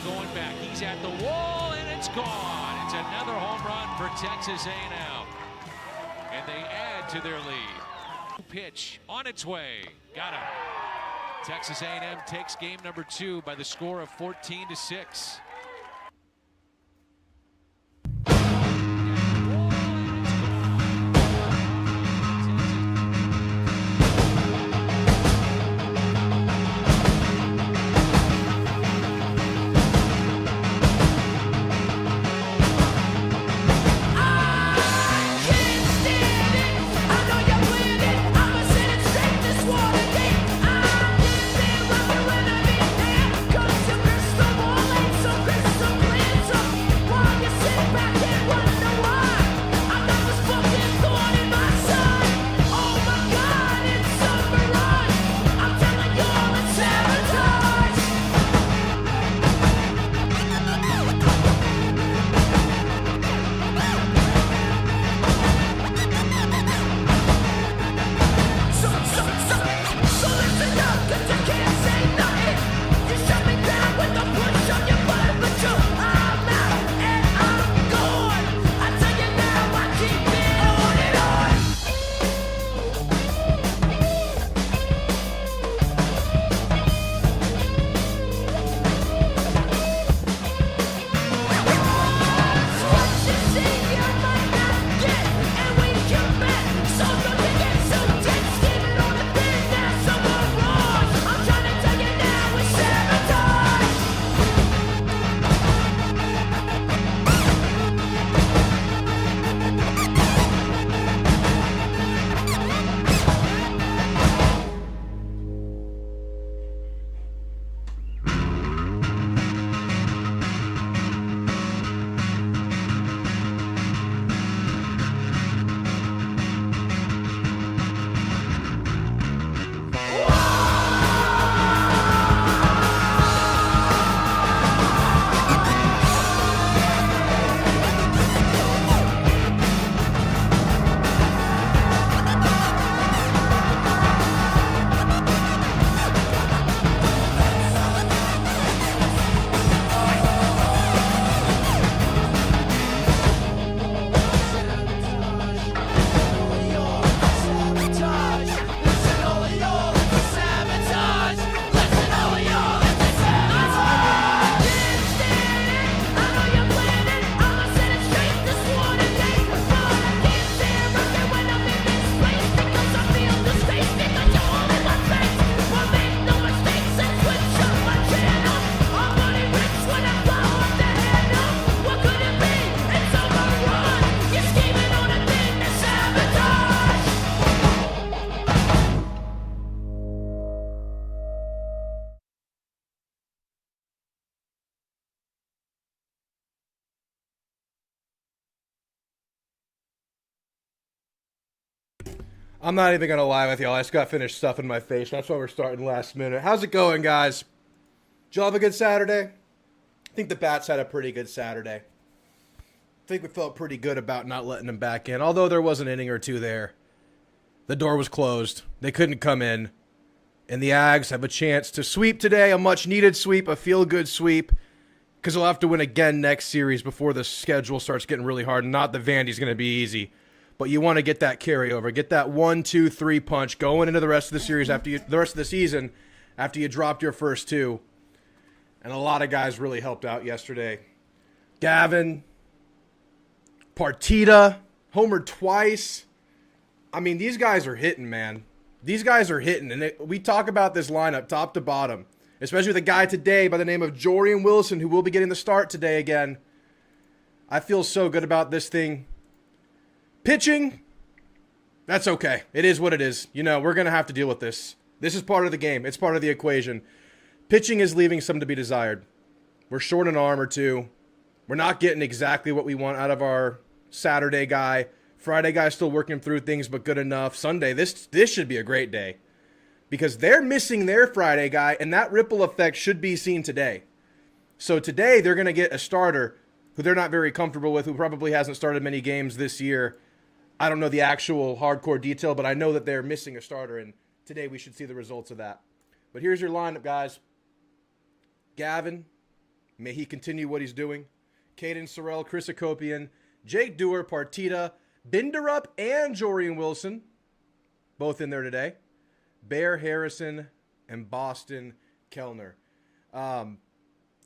going back. He's at the wall, and it's gone. It's another home run for Texas A&M. And they add to their lead. Pitch on its way. Got him. Texas A&M takes game number 2 by the score of 14-6. I'm not even going to lie with y'all. I just got finished stuffing my face. That's why we're starting last minute. How's it going, guys? Did y'all have a good Saturday? I think the Bats had a pretty good Saturday. I think we felt pretty good about not letting them back in. Although there was an inning or two there. The door was closed. They couldn't come in. And the Aggies have a chance to sweep today. A much-needed sweep. A feel-good sweep. Because they'll have to win again next series before the schedule starts getting really hard. Not that Vandy's going to be easy. But you want to get that carryover, get that 1-2-3 punch going into the rest of the series the rest of the season after you dropped your first 2. And a lot of guys really helped out yesterday. Gavin, Partita, homered twice. I mean, these guys are hitting, man. These guys are hitting, and we talk about this lineup top to bottom, especially with a guy today by the name of Jorian Wilson, who will be getting the start today again. I feel so good about this thing. Pitching, that's okay. It is what it is. You know, we're going to have to deal with this. This is part of the game. It's part of the equation. Pitching is leaving some to be desired. We're short an arm or two. We're not getting exactly what we want out of our Saturday guy. Friday guy still working through things, but good enough. Sunday, this should be a great day. Because they're missing their Friday guy, and that ripple effect should be seen today. So today, they're going to get a starter who they're not very comfortable with, who probably hasn't started many games this year. I don't know the actual hardcore detail, but I know that they're missing a starter, and today we should see the results of that. But here's your lineup, guys. Gavin, May he continue what he's doing. Caden Sorrell, Chris Akopian, Jake Dewar, Partita, Binderup, and Jorian Wilson. Both in there today. Bear Harrison and Boston Kellner.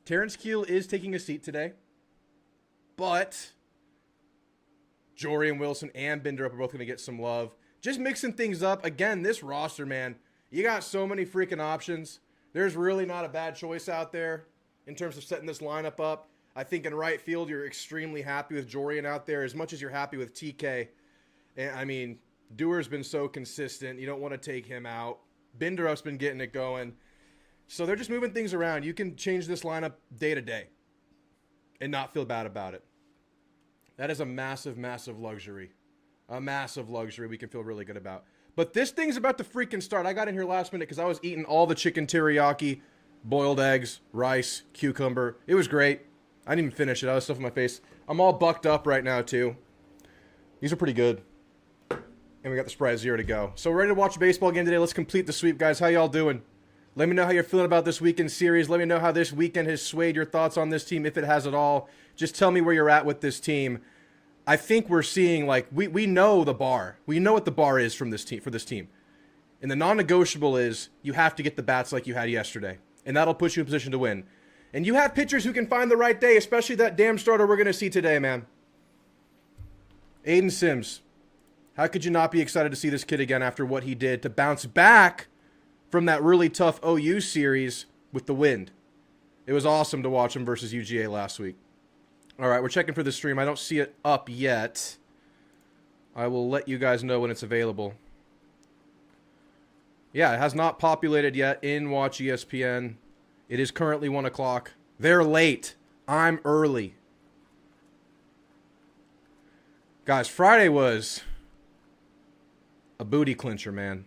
Terrence Keel is taking a seat today. But Jorian Wilson and Binderup are both going to get some love. Just mixing things up. Again, this roster, man, you got so many freaking options. There's really not a bad choice out there in terms of setting this lineup up. I think in right field, you're extremely happy with Jorian out there as much as you're happy with TK. And I mean, Dewar's been so consistent. You don't want to take him out. Binderup's been getting it going. So they're just moving things around. You can change this lineup day to day and not feel bad about it. That is a massive, massive luxury. A massive luxury we can feel really good about. But this thing's about to freaking start. I got in here last minute because I was eating all the chicken teriyaki, boiled eggs, rice, cucumber. It was great. I didn't even finish it. I was stuffing my face. I'm all bucked up right now, too. These are pretty good. And we got the Sprite 0 to go. So we're ready to watch a baseball game today. Let's complete the sweep, guys. How y'all doing? Let me know how you're feeling about this weekend series. Let me know how this weekend has swayed your thoughts on this team, if it has at all. Just tell me where you're at with this team. I think we're seeing, like, we know the bar. We know what the bar is from this team for this team. And the non-negotiable is you have to get the bats like you had yesterday. And that'll put you in position to win. And you have pitchers who can find the right day, especially that damn starter we're going to see today, man. Aiden Sims. How could you not be excited to see this kid again after what he did to bounce back from that really tough OU series with the wind? It was awesome to watch him versus UGA last week. All right, we're checking for the stream. I don't see it up yet. I will let you guys know when it's available. Yeah, it has not populated yet in Watch ESPN. It is currently 1 o'clock. They're late. I'm early. Guys, Friday was a booty clincher, man.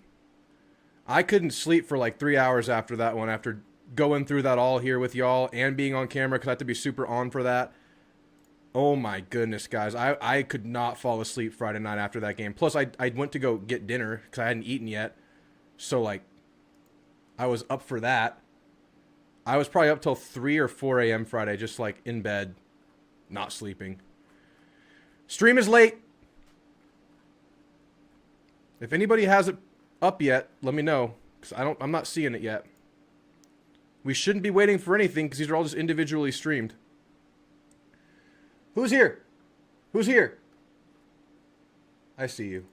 I couldn't sleep for like 3 hours after that one, after going through that all here with y'all and being on camera because I had to be super on for that. Oh my goodness, guys. I could not fall asleep Friday night after that game. Plus, I went to go get dinner because I hadn't eaten yet. So, like, I was up for that. I was probably up till 3 or 4 a.m. Friday, just like in bed, not sleeping. Stream is late. If anybody has it up yet, let me know, because I'm not seeing it yet. We shouldn't be waiting for anything because these are all just individually streamed. Who's here? Who's here? I see you.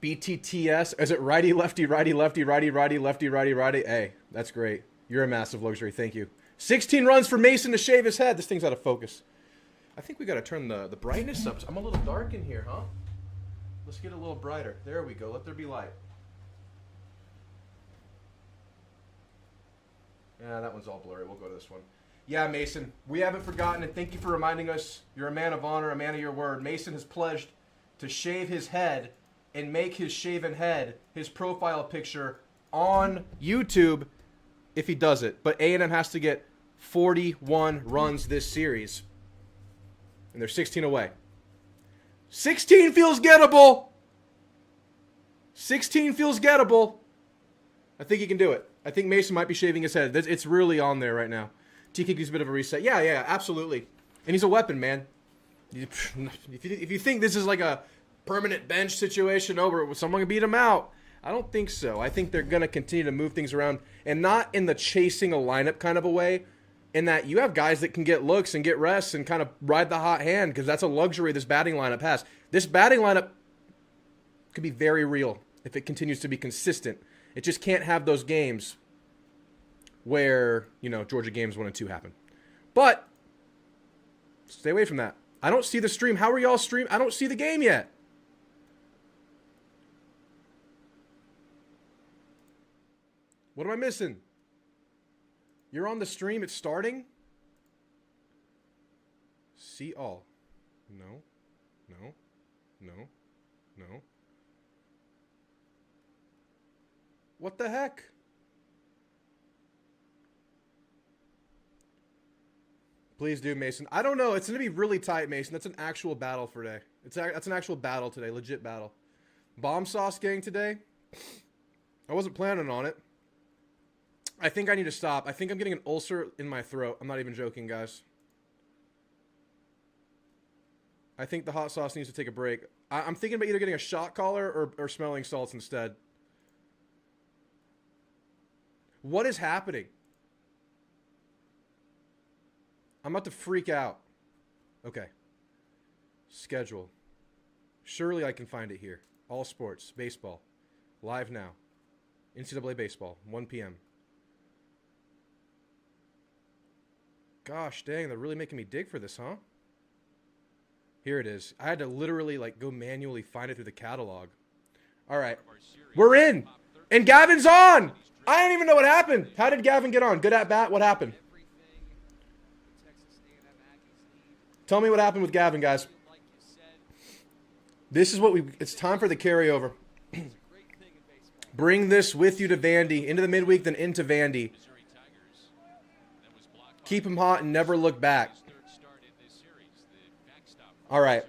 BTTS. Is it righty, lefty, righty, lefty, righty, righty, lefty, righty, righty? Hey, that's great. You're a massive luxury. Thank you. 16 runs for Mason to shave his head. This thing's out of focus. I think we got to turn the brightness up. I'm a little dark in here, huh? Let's get a little brighter. There we go. Let there be light. Yeah, that one's all blurry. We'll go to this one. Yeah, Mason, we haven't forgotten, and thank you for reminding us. You're a man of honor, a man of your word. Mason has pledged to shave his head and make his shaven head his profile picture on YouTube if he does it. But A&M has to get 41 runs this series. And they're 16 away. 16 feels gettable. 16 feels gettable. I think he can do it. I think Mason might be shaving his head. It's really on there right now. TK gives a bit of a reset. Yeah, absolutely. And he's a weapon, man. If you think this is like a permanent bench situation where someone can beat him out, I don't think so. I think they're going to continue to move things around, and not in the chasing a lineup kind of a way, in that you have guys that can get looks and get rests and kind of ride the hot hand, because that's a luxury this batting lineup has. This batting lineup could be very real if it continues to be consistent. It just can't have those games where, Georgia games 1 and 2 happen. But stay away from that. I don't see the stream. How are y'all stream? I don't see the game yet. What am I missing? You're on the stream. It's starting? See all. No. What the heck? Please do, Mason. I don't know. It's going to be really tight, Mason. That's an actual battle for today. That's an actual battle today. Legit battle. Bomb sauce gang today? I wasn't planning on it. I think I need to stop. I think I'm getting an ulcer in my throat. I'm not even joking, guys. I think the hot sauce needs to take a break. I'm thinking about either getting a shot collar or smelling salts instead. What is happening? I'm about to freak out. Okay. Schedule. Surely I can find it here. All sports. Baseball. Live now. NCAA baseball. 1 p.m. Gosh dang, they're really making me dig for this, huh? Here it is. I had to literally go manually find it through the catalog. All right. We're in. And Gavin's on. I don't even know what happened. How did Gavin get on? Good at bat? What happened? Tell me what happened with Gavin, guys. This is what it's time for the carryover. Bring this with you to Vandy, into the midweek, then into Vandy. Keep him hot and never look back. All right.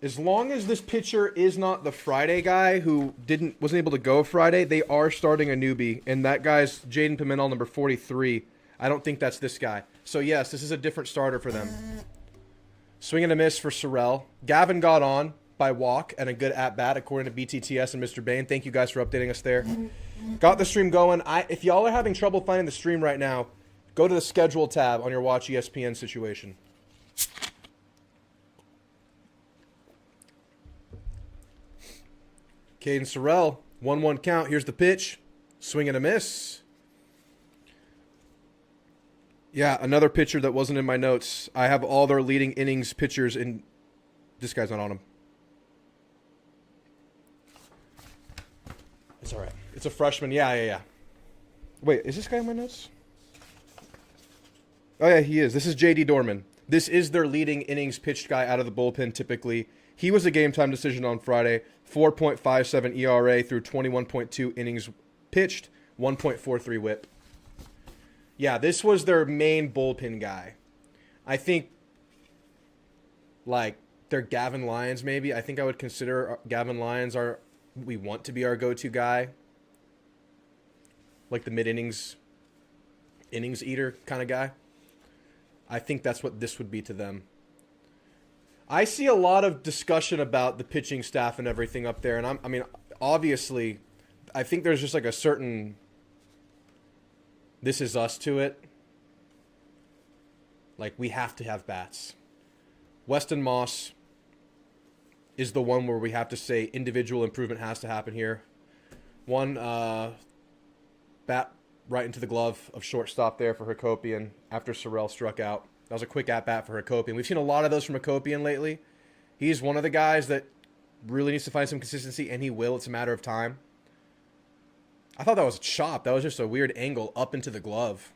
As long as this pitcher is not the Friday guy who wasn't able to go Friday, they are starting a newbie, and that guy's Jaden Pimentel, number 43. I don't think that's this guy. So yes, this is a different starter for them. Swing and a miss for Sorrell. Gavin got on by walk and a good at-bat, according to BTTS and Mr. Bain. Thank you guys for updating us there. Got the stream going. If y'all are having trouble finding the stream right now, go to the schedule tab on your Watch ESPN situation. Caden Sorrell, 1-1 count. Here's the pitch. Swing and a miss. Yeah, another pitcher that wasn't in my notes. I have all their leading innings pitchers, and this guy's not on them. It's all right. It's a freshman. Yeah. Wait, is this guy in my notes? Oh, yeah, he is. This is J.D. Dorman. This is their leading innings pitched guy out of the bullpen typically. He was a game-time decision on Friday. 4.57 ERA through 21.2 innings pitched, 1.43 whip. Yeah, this was their main bullpen guy. I think, they're Gavin Lyons maybe. I think I would consider Gavin Lyons we want to be our go-to guy. Like the mid-innings, innings eater kind of guy. I think that's what this would be to them. I see a lot of discussion about the pitching staff and everything up there. And obviously, I think there's just a certain this is us to it. We have to have bats. Weston Moss is the one where we have to say individual improvement has to happen here. One bat right into the glove of shortstop there for Hakopian after Sorrell struck out. That was a quick at-bat for Hakopian. We've seen a lot of those from Hakopian lately. He's one of the guys that really needs to find some consistency, and he will. It's a matter of time. I thought that was a chop. That was just a weird angle up into the glove.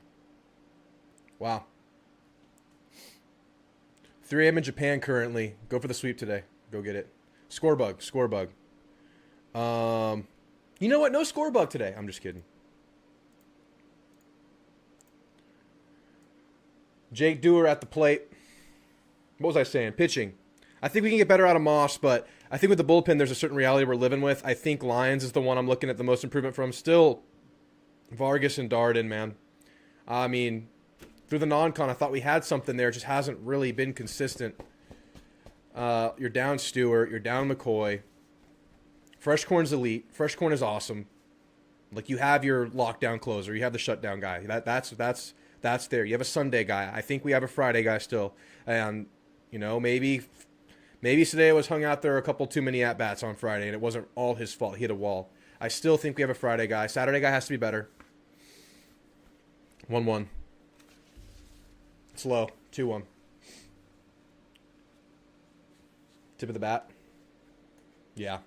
Wow. 3 a.m. in Japan currently. Go for the sweep today. Go get it. Score bug. You know what? No score bug today. I'm just kidding. Jake Dewar at the plate. What was I saying? Pitching. I think we can get better out of Moss, but I think with the bullpen, there's a certain reality we're living with. I think Lyons is the one I'm looking at the most improvement from. Still, Vargas and Darden, man. Through the non-con, I thought we had something there. It just hasn't really been consistent. You're down Stewart. You're down McCoy. Fresh Corn's elite. Fresh Corn is awesome. You have your lockdown closer. You have the shutdown guy. That's there. You have a Sunday guy. I think we have a Friday guy still. And, maybe Sadeo was hung out there a couple too many at-bats on Friday, and it wasn't all his fault. He hit a wall. I still think we have a Friday guy. Saturday guy has to be better. 1-1. It's low. 2-1. Tip of the bat. Yeah.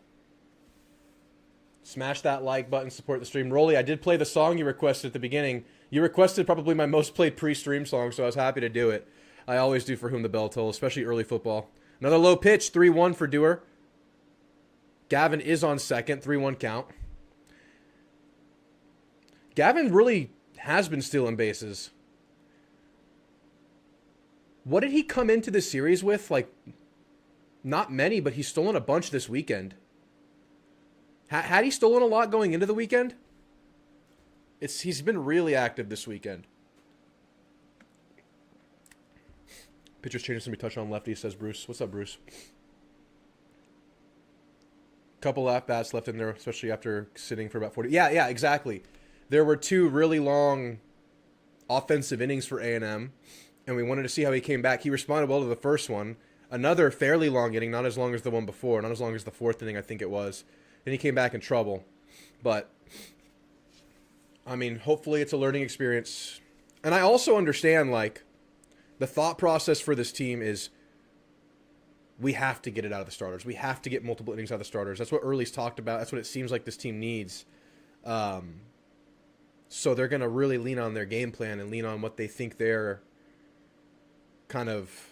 Smash that like button. Support the stream. Rolly, I did play the song you requested at the beginning. You requested probably my most played pre-stream song, so I was happy to do it. I always do For Whom the Bell Tolls, especially early football. Another low pitch, 3-1 for Dewar. Gavin is on second, 3-1 count. Gavin really has been stealing bases. What did he come into the series with? Not many, but he's stolen a bunch this weekend. Had he stolen a lot going into the weekend? He's been really active this weekend. Pitcher's changing some touch on lefty, says Bruce. What's up, Bruce? Couple at-bats left in there, especially after sitting for about 40. Yeah, exactly. There were 2 really long offensive innings for A&M, and we wanted to see how he came back. He responded well to the first one. Another fairly long inning, not as long as the one before, not as long as the 4th inning, I think it was. Then he came back in trouble. But, I mean, hopefully it's a learning experience. And I also understand, like, the thought process for this team is we have to get it out of the starters. We have to get multiple innings out of the starters. That's what Early's talked about. That's what it seems like this team needs. So they're going to really lean on their game plan and lean on what they think their kind of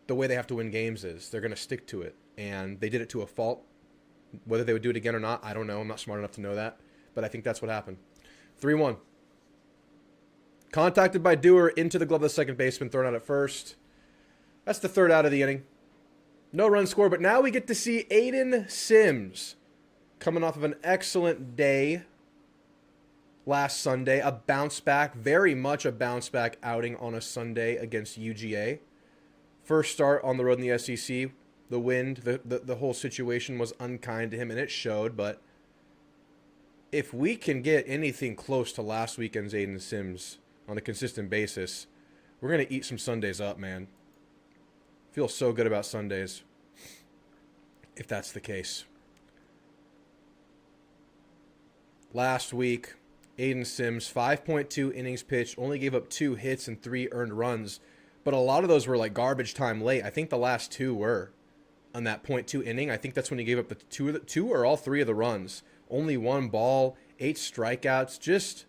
the way they have to win games is. They're going to stick to it. And they did it to a fault. Whether they would do it again or not, I don't know. I'm not smart enough to know that. But I think that's what happened. 3-1. Contacted by Dewar into the glove of the second baseman, thrown out at first. That's the 3rd out of the inning. No run score, but now we get to see Aiden Sims coming off of an excellent day last Sunday. A bounce back, very much a bounce back outing on a Sunday against UGA. First start on the road in the SEC. The wind, the whole situation was unkind to him, and it showed, but if we can get anything close to last weekend's Aiden Sims on a consistent basis, we're going to eat some Sundays up, man. Feel so good about Sundays, if that's the case. Last week, Aiden Sims, 5.2 innings pitched, only gave up 2 hits and 3 earned runs, but a lot of those were like garbage time late. I think the last 2 were on that .2 inning. I think that's when he gave up the two or all 3 of the runs. Only 1 ball, 8 strikeouts, just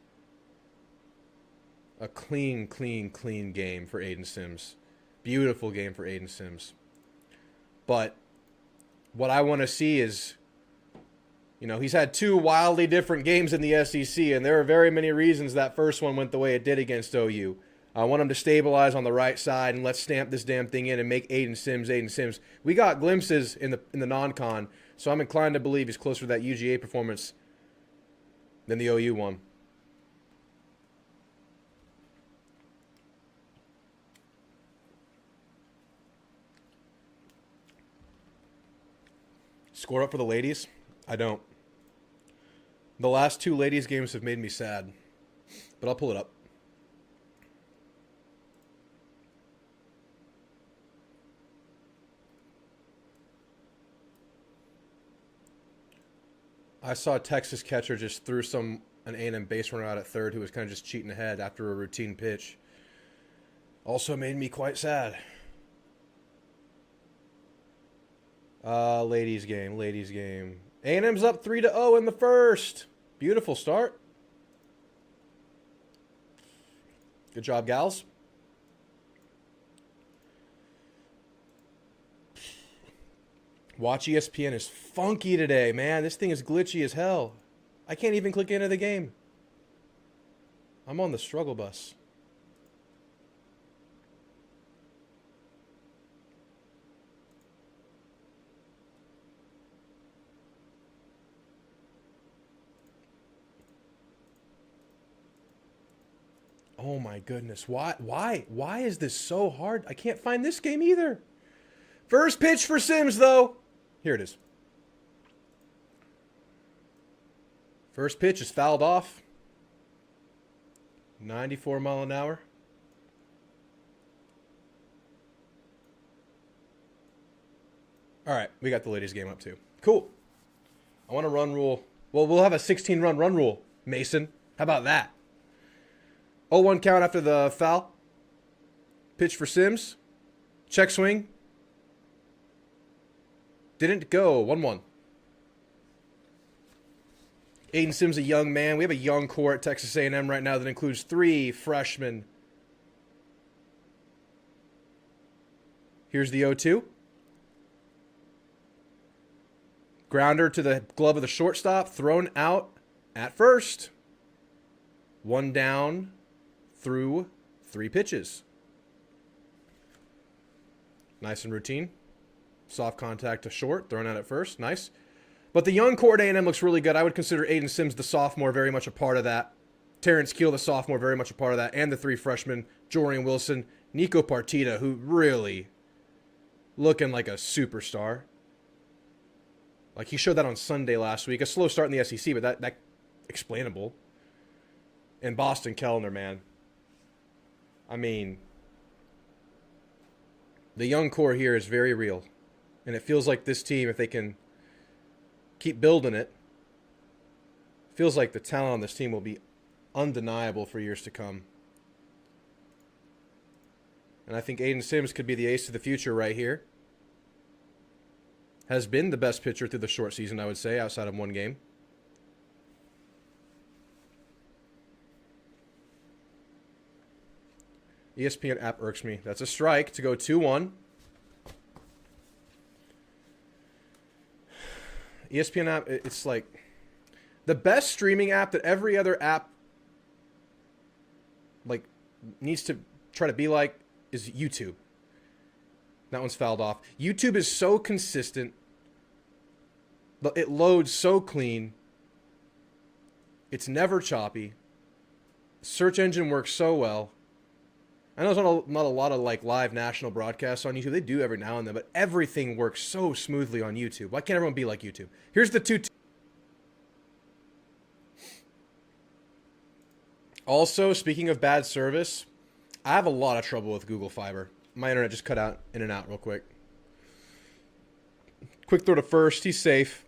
a clean game for Aiden Sims. Beautiful game for Aiden Sims. But what I want to see is, you know, he's had 2 wildly different games in the SEC, and there are very many reasons that first one went the way it did against OU. I want him to stabilize on the right side, and let's stamp this damn thing in and make Aiden Sims. We got glimpses in the non-con, so I'm inclined to believe he's closer to that UGA performance than the OU one. Score up for the ladies? I don't. The last 2 ladies games have made me sad, but I'll pull it up. I saw a Texas catcher just threw an A&M base runner out at third who was kind of just cheating ahead after a routine pitch. Also made me quite sad. Ladies game. A&M's up 3-0 in the first. Beautiful start. Good job, gals. Watch ESPN is funky today, man. This thing is glitchy as hell. I can't even click into the game. I'm on the struggle bus. Oh my goodness. Why is this so hard? I can't find this game either. First pitch for Sims, though. Here it is. First pitch is fouled off. 94 mile an hour. All right, we got the ladies game up too. Cool. I want a run rule. Well, we'll have a 16-run run rule, Mason. How about that? 0-1 count after the foul. Pitch for Sims. Check swing. Didn't go. 1-1. Aiden Sims, a young man. We have a young core at Texas A&M right now that includes 3 freshmen. Here's the 0-2. Grounder to the glove of the shortstop. Thrown out at first. 1 down through 3 pitches. Nice and routine. Soft contact to short. Thrown out at first. Nice. But the young core at A&M looks really good. I would consider Aiden Sims, the sophomore, very much a part of that. Terrence Keel, the sophomore, very much a part of that. And the 3 freshmen, Jorian Wilson, Nico Partita, who really looking like a superstar. Like, he showed that on Sunday last week. A slow start in the SEC, but that explainable. And Boston Kellner, man. I mean, the young core here is very real. And it feels like this team, if they can keep building it, feels like the talent on this team will be undeniable for years to come. And I think Aiden Sims could be the ace of the future right here. Has been the best pitcher through the short season, I would say, outside of one game. ESPN app irks me. That's a strike to go 2-1. ESPN app, it's like the best streaming app that every other app like needs to try to be like is YouTube. That one's fouled off. YouTube is so consistent. It loads so clean. It's never choppy. Search engine works so well. I know there's not a lot of like live national broadcasts on YouTube. They do every now and then, but everything works so smoothly on YouTube. Why can't everyone be like YouTube? Here's the 2. Also, speaking of bad service, I have a lot of trouble with Google Fiber. My internet just cut out in and out real quick. Quick throw to first. He's safe.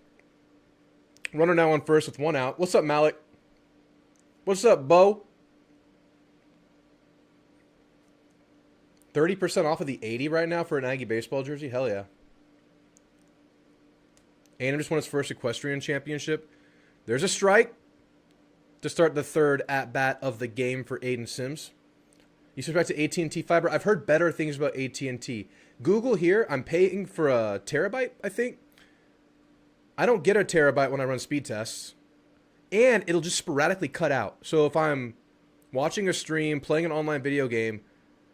Runner now on first with 1 out. What's up, Malik? What's up, Bo? 30% off of the 80 right now for an Aggie baseball jersey? Hell yeah. A&M just won its first equestrian championship. There's a strike to start the 3rd at-bat of the game for Aiden Sims. You subscribe to AT&T Fiber. I've heard better things about AT&T. Google here, I'm paying for a terabyte, I think. I don't get a terabyte when I run speed tests. And it'll just sporadically cut out. So if I'm watching a stream, playing an online video game,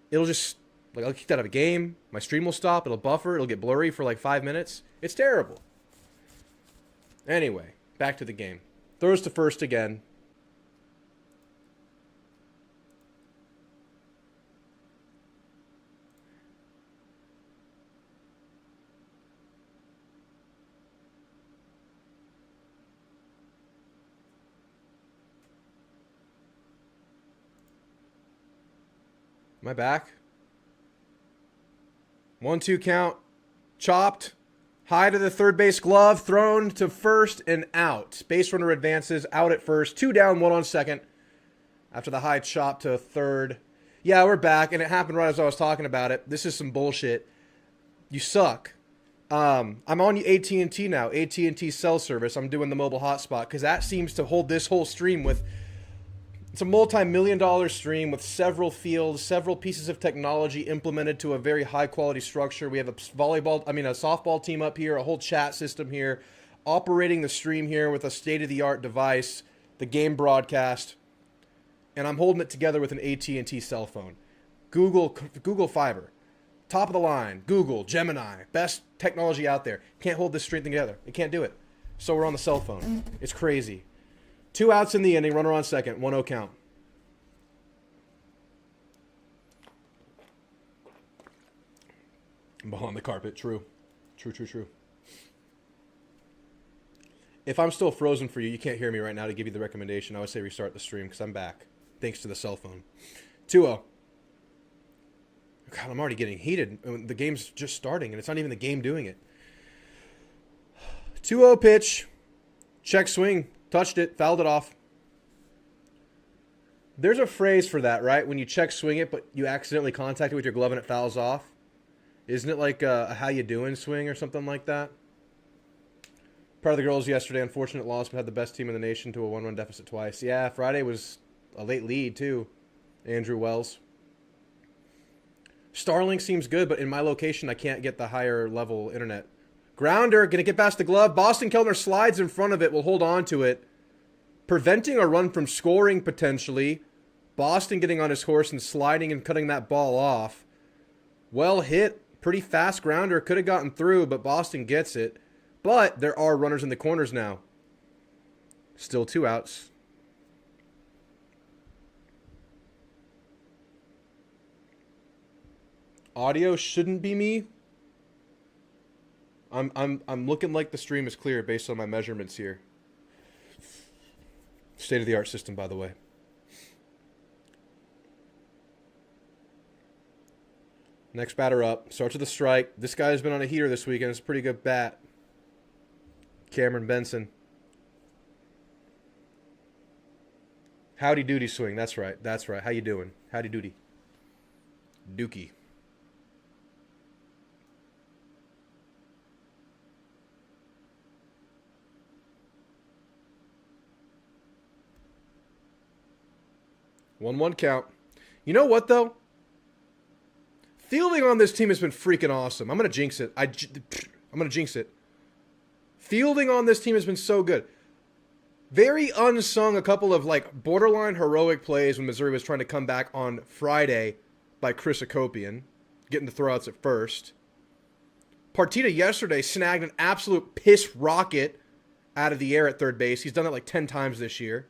it'll just, like, I'll kick out of a game. My stream will stop. It'll buffer. It'll get blurry for like 5 minutes. It's terrible. Anyway, back to the game. Throws to first again. Am I back? 1-2 count. Chopped. High to the third base glove. Thrown to first and out. Base runner advances. Out at first. 2 down, 1 on second. After the high chop to third. Yeah, we're back. And it happened right as I was talking about it. This is some bullshit. You suck. I'm on AT&T now. AT&T cell service. I'm doing the mobile hotspot. Because that seems to hold this whole stream with... It's a multi-million-dollar stream with several fields, several pieces of technology implemented to a very high-quality structure. We have a softball team up here, a whole chat system here, operating the stream here with a state-of-the-art device, the game broadcast, and I'm holding it together with an AT&T cell phone. Google Fiber, top of the line, Google, Gemini, best technology out there. Can't hold this stream together. It can't do it. So we're on the cell phone. It's crazy. 2 outs in the inning, runner on second, 1-0 count. Ball on the carpet, true. True. If I'm still frozen for you, you can't hear me right now to give you the recommendation. I would say restart the stream because I'm back, thanks to the cell phone. 2-0. God, I'm already getting heated. The game's just starting, and it's not even the game doing it. 2-0 pitch. Check swing. Touched it, fouled it off. There's a phrase for that, right? When you check swing it, but you accidentally contact it with your glove and it fouls off. Isn't it like a how you doing swing or something like that? Proud of the girls yesterday. Unfortunate loss, but had the best team in the nation to a 1-run deficit twice. Yeah, Friday was a late lead, too. Andrew Wells. Starlink seems good, but in my location, I can't get the higher level internet. Grounder, going to get past the glove. Boston Kellner slides in front of it. Will hold on to it. Preventing a run from scoring, potentially. Boston getting on his horse and sliding and cutting that ball off. Well hit. Pretty fast grounder. Could have gotten through, but Boston gets it. But there are runners in the corners now. Still 2 outs. Audio shouldn't be me. I'm looking like the stream is clear based on my measurements here. State of the art system, by the way. Next batter up. Starts with a strike. This guy's been on a heater this weekend. It's a pretty good bat. Cameron Benson. Howdy doody swing. That's right. That's right. How you doing? Howdy doody. Dookie. One count. You know what, though? Fielding on this team has been freaking awesome. I'm going to jinx it. I'm going to jinx it. Fielding on this team has been so good. Very unsung, a couple of like borderline heroic plays when Missouri was trying to come back on Friday by Chris Akopian, getting the throwouts at first. Partita yesterday snagged an absolute piss rocket out of the air at third base. He's done it like 10 times this year.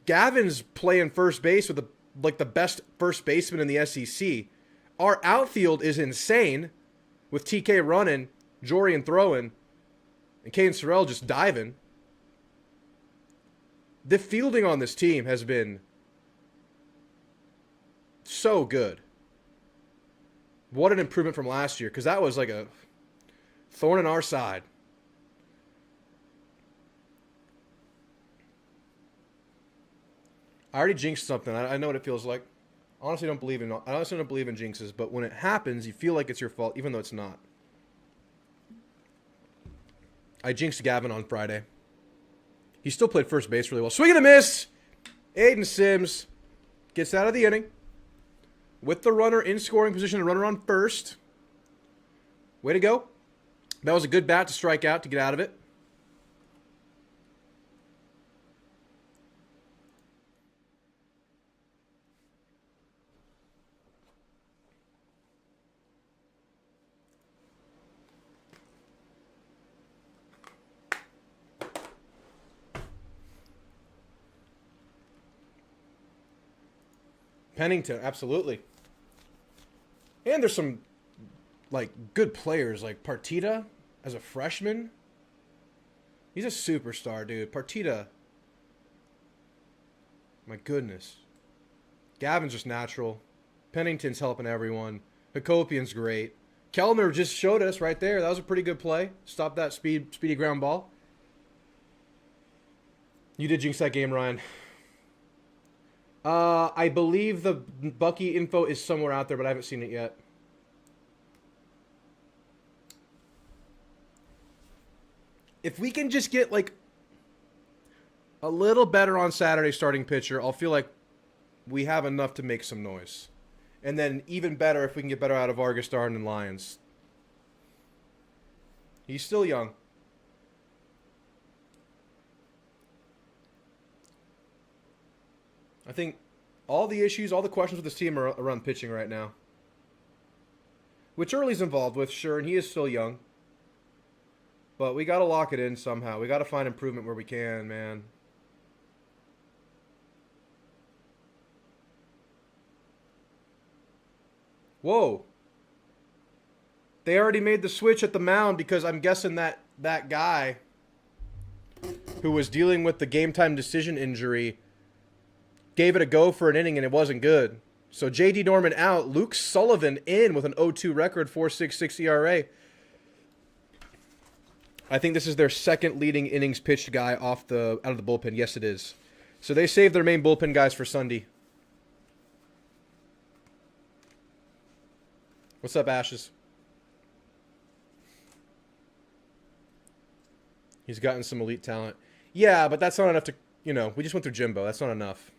Gavin's playing first base with the best first baseman in the SEC. Our outfield is insane with TK running, Jorian throwing, and Kane Sorrell just diving. The fielding on this team has been so good. What an improvement from last year, because that was like a thorn in our side. I already jinxed something. I know what it feels like. I honestly don't believe in jinxes, but when it happens, you feel like it's your fault, even though it's not. I jinxed Gavin on Friday. He still played first base really well. Swing and a miss! Aiden Sims gets out of the inning with the runner in scoring position and runner on first. Way to go. That was a good bat to strike out to get out of it. Pennington, absolutely. And there's some, like, good players, like Partita as a freshman. He's a superstar, dude. Partita. My goodness. Gavin's just natural. Pennington's helping everyone. Hakopian's great. Kellner just showed us right there. That was a pretty good play. Stop that speedy ground ball. You did jinx that game, Ryan. I believe the Bucky info is somewhere out there, but I haven't seen it yet. If we can just get, like, a little better on Saturday starting pitcher, I'll feel like we have enough to make some noise. And then even better if we can get better out of Vargas, Darn, and Lyons. He's still young. I think all the issues, all the questions with this team are around pitching right now. Which Early's involved with, sure, and he is still young. But we got to lock it in somehow. We got to find improvement where we can, man. Whoa. They already made the switch at the mound because I'm guessing that guy who was dealing with the game time decision injury gave it a go for an inning and it wasn't good. So J.D. Norman out, Luke Sullivan in with an 0-2 record, 4.66 ERA. I think this is their second leading innings pitched guy out of the bullpen. Yes, it is. So they saved their main bullpen guys for Sunday. What's up, Ashes? He's gotten some elite talent. Yeah, but that's not enough to, we just went through Jimbo. That's not enough.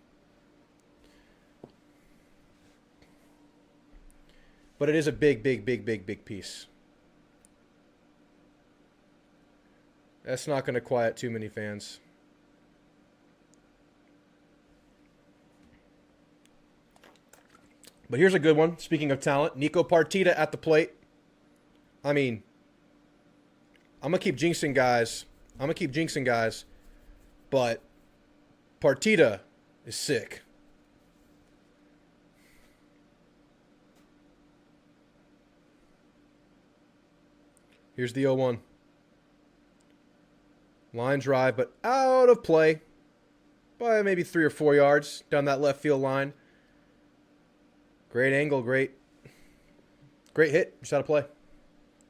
But it is a big piece. That's not going to quiet too many fans. But here's a good one. Speaking of talent, Nico Partita at the plate. I mean, I'm going to keep jinxing guys. But Partita is sick. Here's the 0-1. Line drive, but out of play by maybe 3 or 4 yards down that left field line. Great angle, great hit. Just out of play.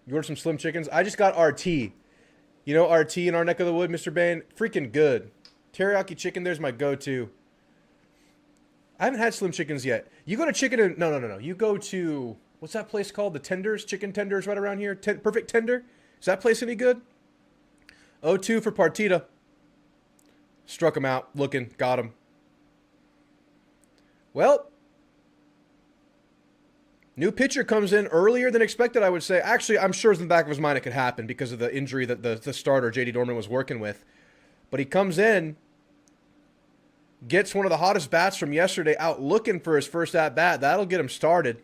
You ordered some Slim Chickens? I just got RT. You know RT in our neck of the wood, Mr. Bain? Freaking good. Teriyaki chicken, there's my go-to. I haven't had Slim Chickens yet. You go to chicken and... No. You go to... What's that place called? The Tenders? Chicken Tenders right around here? Perfect Tender? Is that place any good? 0-2 for Partita. Struck him out. Looking. Got him. Well... New pitcher comes in earlier than expected, I would say. Actually, I'm sure in the back of his mind it could happen because of the injury that the starter, J.D. Dorman, was working with. But he comes in, gets one of the hottest bats from yesterday out looking for his first at-bat. That'll get him started.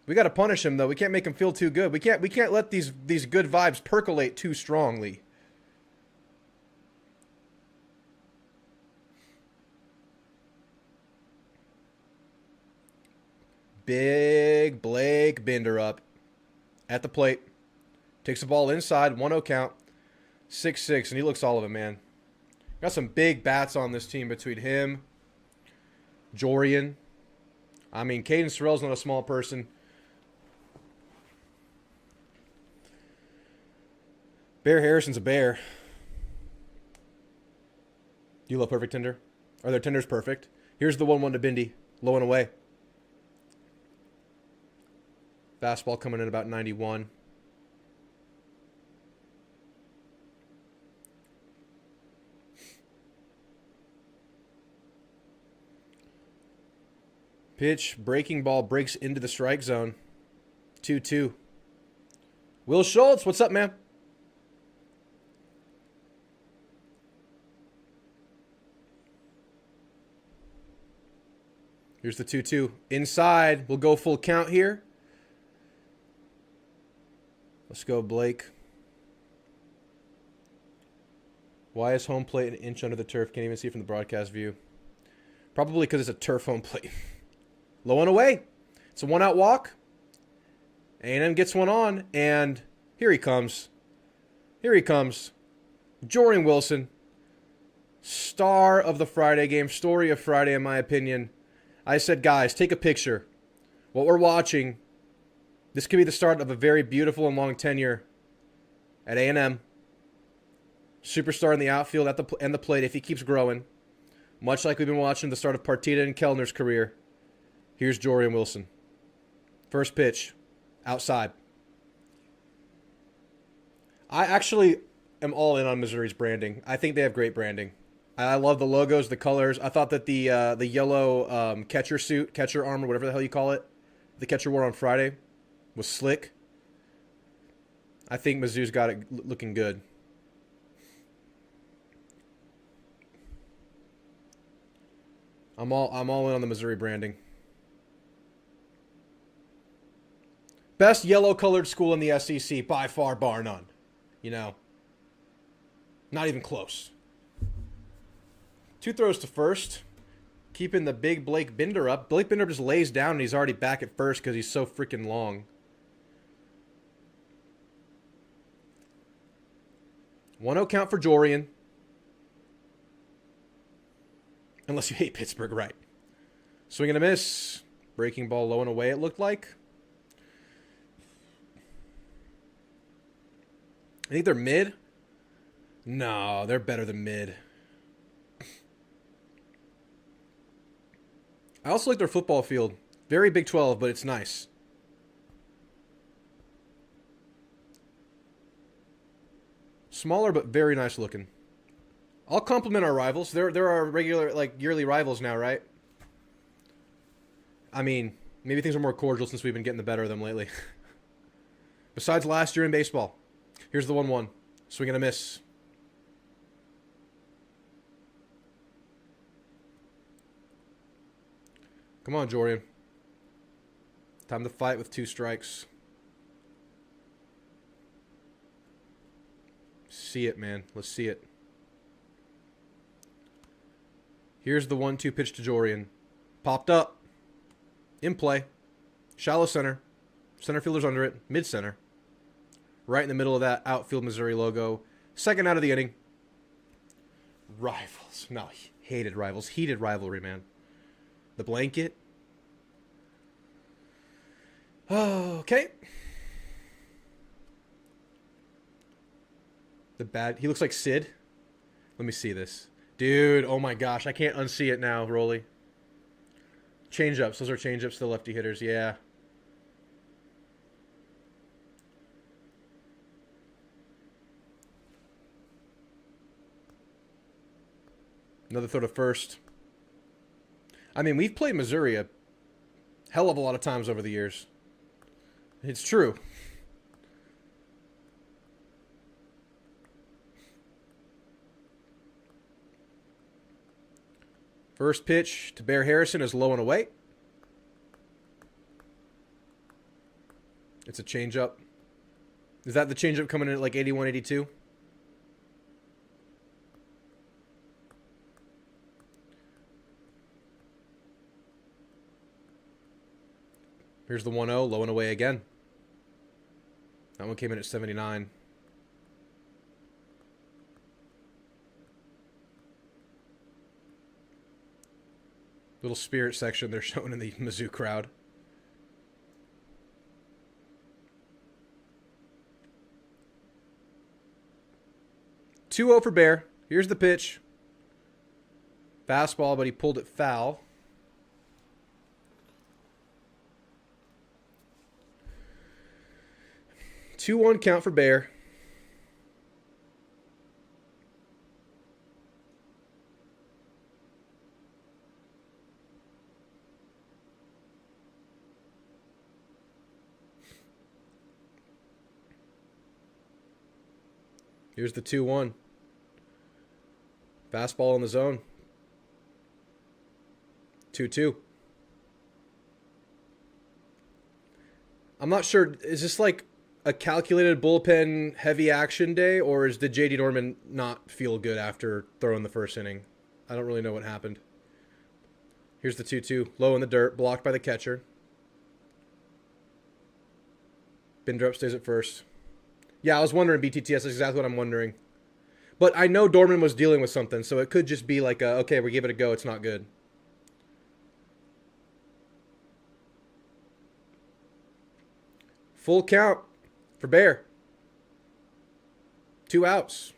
We got to punish him, though. We can't make him feel too good. We can't let these good vibes percolate too strongly. Big Blake Binder up at the plate. Takes the ball inside, 1-0 count, 6-6, and he looks all of it, man. Got some big bats on this team between him, Jorian. I mean, Caden Sorrell's not a small person. Bear Harrison's a bear. You love perfect tender? Are their tenders perfect? Here's the 1-1 to Bindi, low and away. Fastball coming in about 91. Pitch, breaking ball, breaks into the strike zone. 2-2. Will Schultz, what's up, man? Here's the 2-2. Inside, we'll go full count here. Let's go, Blake. Why is home plate an inch under the turf? Can't even see it from the broadcast view. Probably because it's a turf home plate. Low and away. It's a one-out walk. A&M gets one on, and here he comes. Here he comes. Jorian Wilson. Star of the Friday game. Story of Friday, in my opinion. I said, guys, take a picture. What we're watching... This could be the start of a very beautiful and long tenure at A&M. Superstar in the outfield and the plate if he keeps growing. Much like we've been watching the start of Partita and Kellner's career. Here's Jorian Wilson. First pitch. Outside. I actually am all in on Missouri's branding. I think they have great branding. I love the logos, the colors. I thought that the yellow catcher armor, whatever the hell you call it, the catcher wore on Friday, was slick. I think Mizzou's got it looking good. I'm all in on the Missouri branding. Best yellow-colored school in the SEC, by far, bar none. You know, not even close. 2 throws to first. Keeping the big Blake Binder up. Blake Binder just lays down and he's already back at first because he's so freaking long. 1-0 count for Jorian. Unless you hate Pittsburgh, right. Swing and a miss. Breaking ball low and away, it looked like. I think they're mid. No, they're better than mid. I also like their football field. Very Big 12, but it's nice. Smaller, but very nice looking. I'll compliment our rivals. They're our regular, yearly rivals now, right? I mean, maybe things are more cordial since we've been getting the better of them lately. Besides last year in baseball. Here's the 1-1. Swing and a miss. Come on, Jorian. Time to fight with 2 strikes. see it, man. Let's see it. Here's the 1-2 pitch to Jorian. Popped up. In play. Shallow center. Center fielder's under it. Mid-center. Right in the middle of that outfield Missouri logo. Second out of the inning. Rivals. No, hated rivals. Heated rivalry, man. The blanket. Okay. The bad. He looks like Sid. Let me see this. Dude, oh my gosh. I can't unsee it now, Rolly. Change-ups. Those are change-ups to the lefty hitters. Yeah. Another throw to first. I mean, we've played Missouri a hell of a lot of times over the years. It's true. First pitch to Bear Harrison is low and away. It's a changeup. Is that the changeup coming in at like 81, 82? Here's the 1-0, low and away again. That one came in at 79. Little spirit section they're showing in the Mizzou crowd. Two-0 for Bear. Here's the pitch. Fastball, but he pulled it foul. 2-1 count for Bear. Here's the 2-1. Fastball in the zone. 2-2. I'm not sure. Is this like a calculated bullpen heavy action day, or did J.D. Norman not feel good after throwing the first inning? I don't really know what happened. Here's the 2-2. Low in the dirt. Blocked by the catcher. Bindrup stays at first. Yeah, I was wondering, BTTS. That's exactly what I'm wondering. But I know Dorman was dealing with something, so it could just be like, okay, we give it a go. It's not good. Full count for Bear. 2 outs.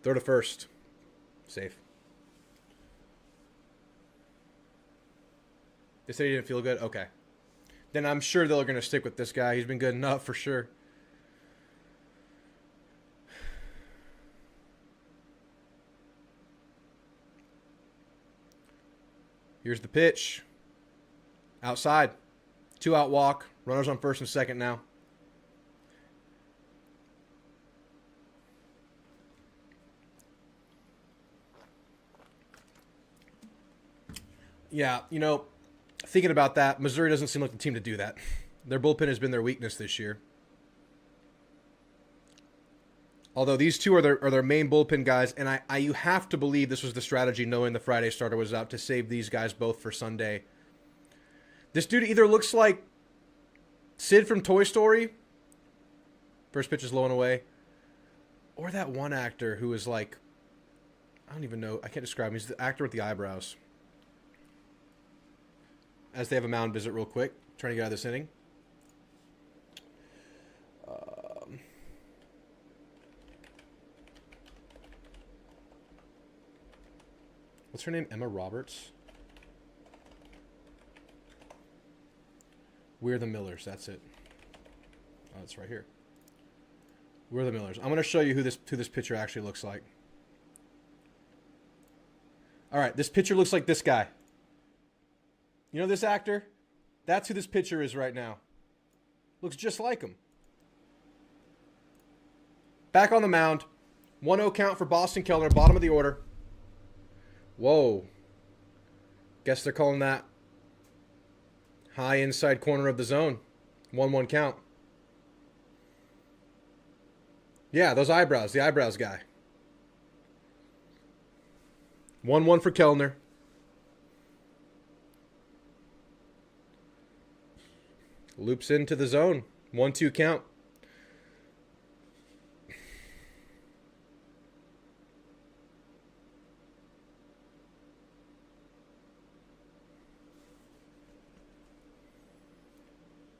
Throw to first. Safe. They said he didn't feel good? Okay. Then I'm sure they're going to stick with this guy. He's been good enough for sure. Here's the pitch. Outside. 2-out walk. Runners on first and second now. Yeah, you know, thinking about that, Missouri doesn't seem like the team to do that. Their bullpen has been their weakness this year. Although these two are their main bullpen guys, and you have to believe this was the strategy, knowing the Friday starter was out, to save these guys both for Sunday. This dude either looks like Sid from Toy Story, first pitch is low and away, or that one actor who is like, I don't even know, I can't describe him. He's the actor with the eyebrows. As they have a mound visit real quick, trying to get out of this inning. What's her name? Emma Roberts? We're the Millers. That's it. Oh, it's right here. We're the Millers. I'm going to show you who this pitcher actually looks like. All right, this pitcher looks like this guy. You know this actor? That's who this pitcher is right now. Looks just like him. Back on the mound. 1-0 count for Boston Kellner, bottom of the order. Whoa. Guess they're calling that high inside corner of the zone. 1-1 count. Yeah, those eyebrows. The eyebrows guy. 1-1 for Kellner. Loops into the zone. 1-2 count.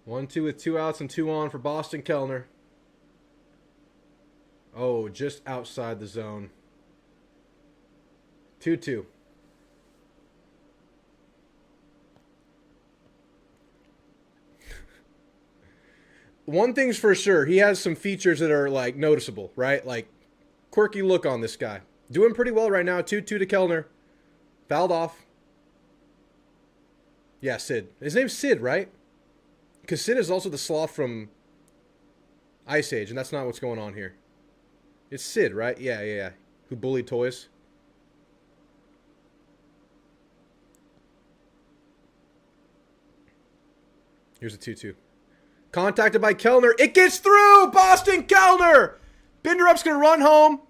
One, two with 2 outs and 2 on for Boston Kellner. Oh, just outside the zone. 2-2. One thing's for sure, he has some features that are like noticeable, right? Like quirky look on this guy. Doing pretty well right now. 2-2 to Kellner. Fouled off. Yeah, Sid. His name's Sid, right? Because Sid is also the sloth from Ice Age, and that's not what's going on here. It's Sid, right? Yeah. Who bullied toys. Here's a 2-2. Contacted by Kellner. It gets through! Boston Kellner! Binderup's going to run home.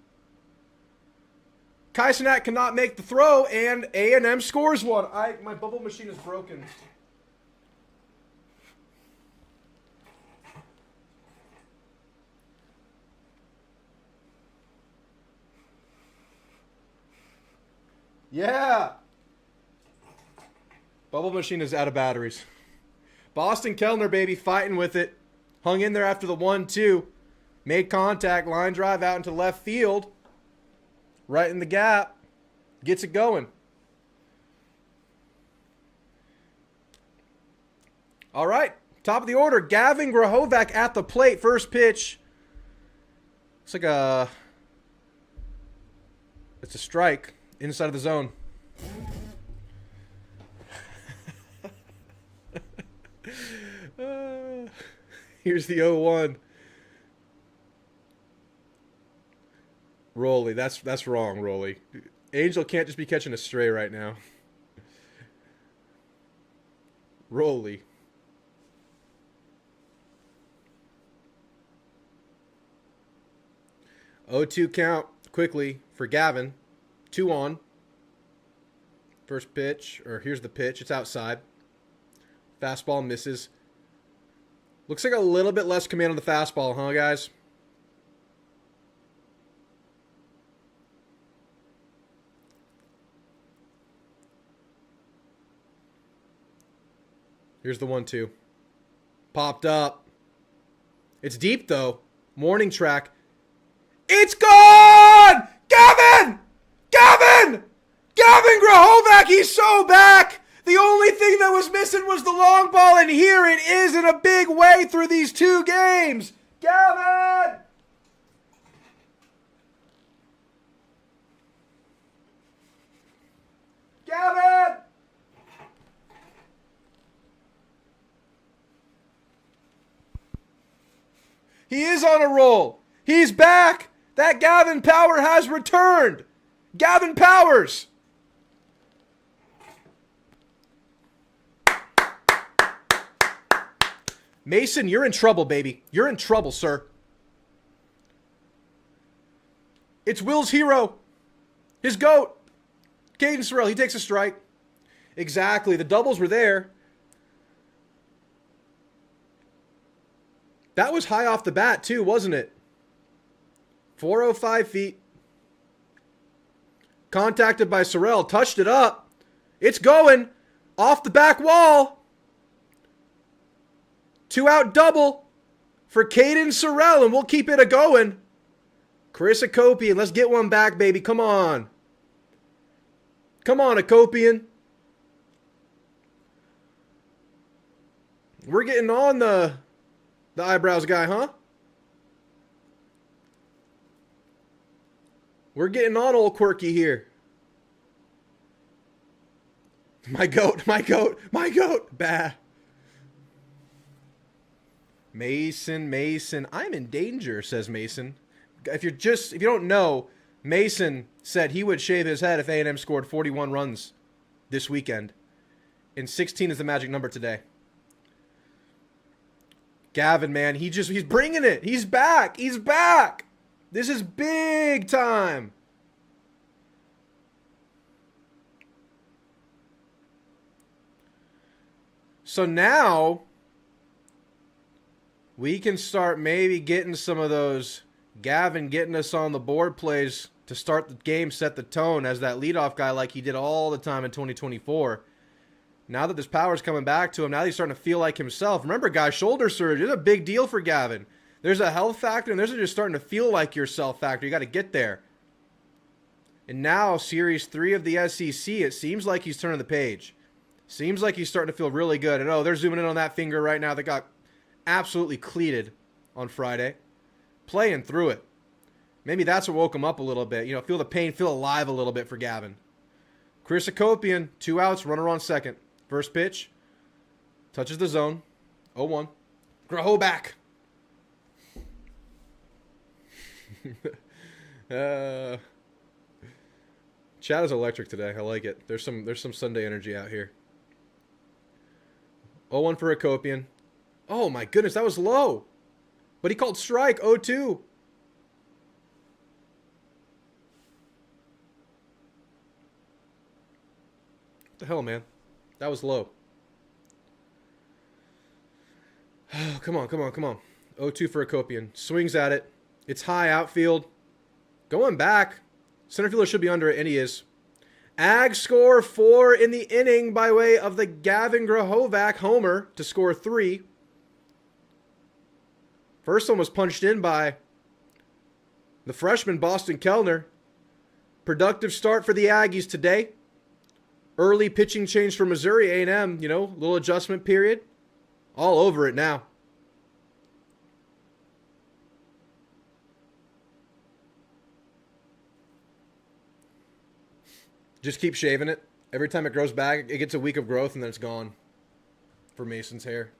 Kaisenak cannot make the throw, and A&M scores one. My bubble machine is broken. Yeah! Bubble machine is out of batteries. Boston Kellner, baby, fighting with it. Hung in there after the 1-2. Made contact. Line drive out into left field. Right in the gap. Gets it going. All right. Top of the order. Gavin Grahovac at the plate. First pitch. It's like it's a strike. Inside of the zone. Here's the 0-1. Rolly, that's wrong, Rolly. Angel can't just be catching a stray right now. Rolly. Oh, 2 count quickly for Gavin. 2 on. First pitch, or here's the pitch. It's outside. Fastball misses. Looks like a little bit less command on the fastball, huh, guys? Here's the 1-2. Popped up. It's deep, though. Morning track. It's gone! Gavin! Gavin! Gavin Grahovac, he's so back! The only thing that was missing was the long ball, and here it is in a big way through these 2 games. Gavin! Gavin! He is on a roll. He's back. That Gavin Power has returned. Gavin Powers. Mason, you're in trouble, baby. You're in trouble, sir. It's Will's hero. His GOAT. Caden Sorrell, he takes a strike. Exactly. The doubles were there. That was high off the bat, too, wasn't it? 405 feet. Contacted by Sorrell. Touched it up. It's going. Off the back wall. 2-out double for Caden Sorrell, and we'll keep it a-going. Chris Akopian, let's get one back, baby. Come on. Come on, Akopian. We're getting on the eyebrows guy, huh? We're getting on old Quirky here. My goat, my goat, my goat. Bah. Mason, I'm in danger, says Mason. If you don't know, Mason said he would shave his head if A&M scored 41 runs this weekend. And 16 is the magic number today. Gavin, man, he's bringing it. He's back. He's back. This is big time. So now we can start maybe getting some of those Gavin getting us on the board plays to start the game, set the tone as that leadoff guy like he did all the time in 2024. Now that this power's coming back to him, now he's starting to feel like himself. Remember, guys, shoulder surgery is a big deal for Gavin. There's a health factor, and there's a just starting to feel like yourself factor. You got to get there. And now, Series 3 of the SEC, it seems like he's turning the page. Seems like he's starting to feel really good. And, they're zooming in on that finger right now that got absolutely cleated on Friday. Playing through it. Maybe that's what woke him up a little bit. Feel the pain, feel alive a little bit for Gavin. Chris Akopian, 2 outs, runner on second. First pitch. Touches the zone. 0-1. Grahovac. Chat is electric today. I like it. There's some Sunday energy out here. 0-1 for Akopian. Oh my goodness, that was low. But he called strike. 0-2. What the hell, man? That was low. Oh, come on. 0-2 for Akopian. Swings at it. It's high outfield. Going back. Center fielder should be under it, and he is. Ags score 4 in the inning by way of the Gavin Grahovac homer to score 3. First one was punched in by the freshman Boston Kellner. Productive start for the Aggies today. Early pitching change for Missouri A&M, little adjustment period. All over it now. Just keep shaving it. Every time it grows back, it gets a week of growth and then it's gone for Mason's hair.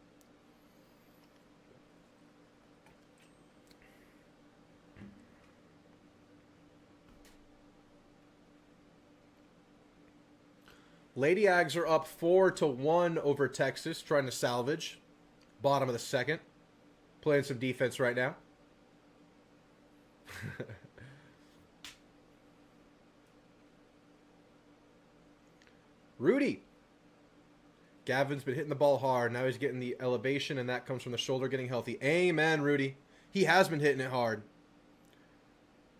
Lady Ags are up 4-1 over Texas, trying to salvage. Bottom of the second. Playing some defense right now. Rudy. Gavin's been hitting the ball hard. Now he's getting the elevation, and that comes from the shoulder getting healthy. Amen, Rudy. He has been hitting it hard.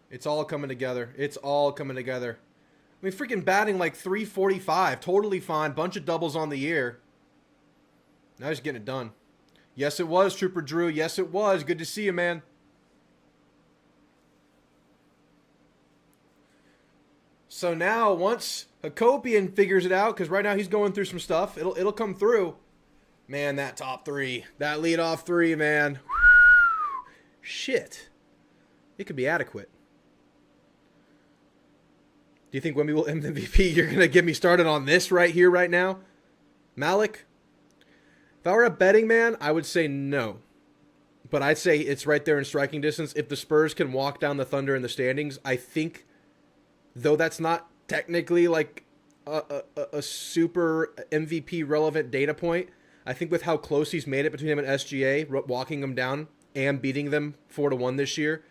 It's all coming together. I mean, freaking batting like 345. Totally fine. Bunch of doubles on the year. Now he's getting it done. Yes, it was, Trooper Drew. Yes, it was. Good to see you, man. So now, once Akopian figures it out, because right now he's going through some stuff, it'll come through. Man, that top 3. That leadoff 3, man. Shit. It could be adequate. Do you think Wemby will MVP? You're going to get me started on this right here, right now? Malik? If I were a betting man, I would say no. But I'd say it's right there in striking distance. If the Spurs can walk down the Thunder in the standings, I think, though that's not technically like a super MVP relevant data point, I think with how close he's made it between him and SGA, walking them down and beating them 4-1 this year,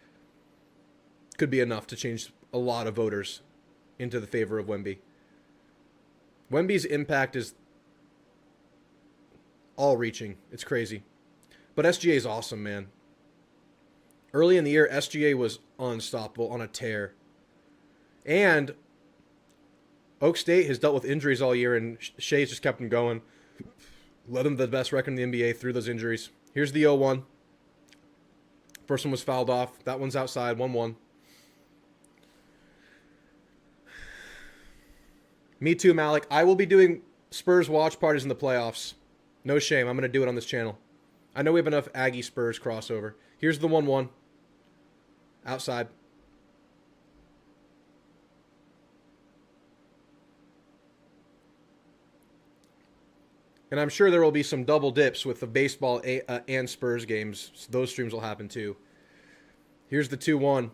could be enough to change a lot of voters into the favor of Wemby. Wemby's impact is all-reaching. It's crazy. But SGA is awesome, man. Early in the year, SGA was unstoppable, on a tear. And Oak State has dealt with injuries all year, and Shea's just kept them going. Led them to the best record in the NBA through those injuries. Here's the 0-1. First one was fouled off. That one's outside, 1-1. Me too, Malik. I will be doing Spurs watch parties in the playoffs. No shame. I'm going to do it on this channel. I know we have enough Aggie Spurs crossover. Here's the 1-1. Outside. And I'm sure there will be some double dips with the baseball and Spurs games. So those streams will happen too. Here's the 2-1.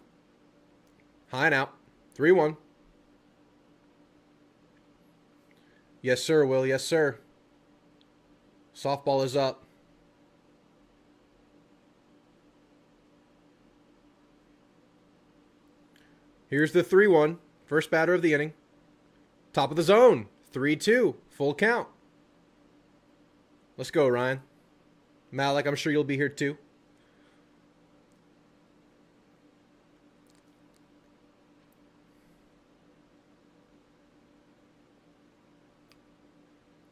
High and out. 3-1. Yes, sir, Will. Yes, sir. Softball is up. Here's the 3-1. First batter of the inning. Top of the zone. 3-2. Full count. Let's go, Ryan. Malik, I'm sure you'll be here too.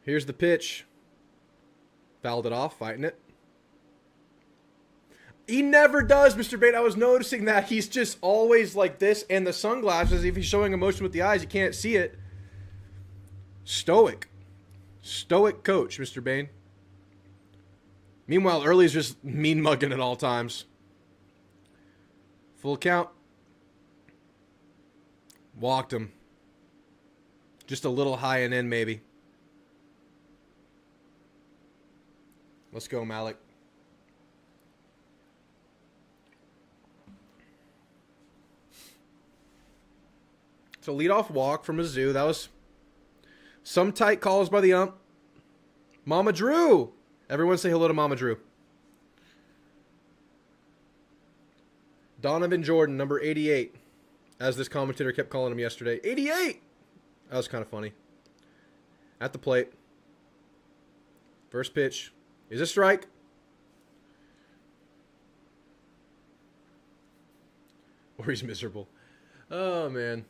Here's the pitch. Fouled it off, fighting it. He never does, Mr. Bate. I was noticing that he's just always like this, and the sunglasses, if he's showing emotion with the eyes, you can't see it. Stoic. Stoic coach, Mr. Bain. Meanwhile, Early's just mean mugging at all times. Full count. Walked him. Just a little high and in, maybe. Let's go, Malik. So leadoff walk from Mizzou. That was some tight calls by the ump. Mama Drew. Everyone say hello to Mama Drew. Donovan Jordan, number 88. As this commentator kept calling him yesterday. 88! That was kind of funny. At the plate. First pitch. Is a strike. Or he's miserable. Oh, man.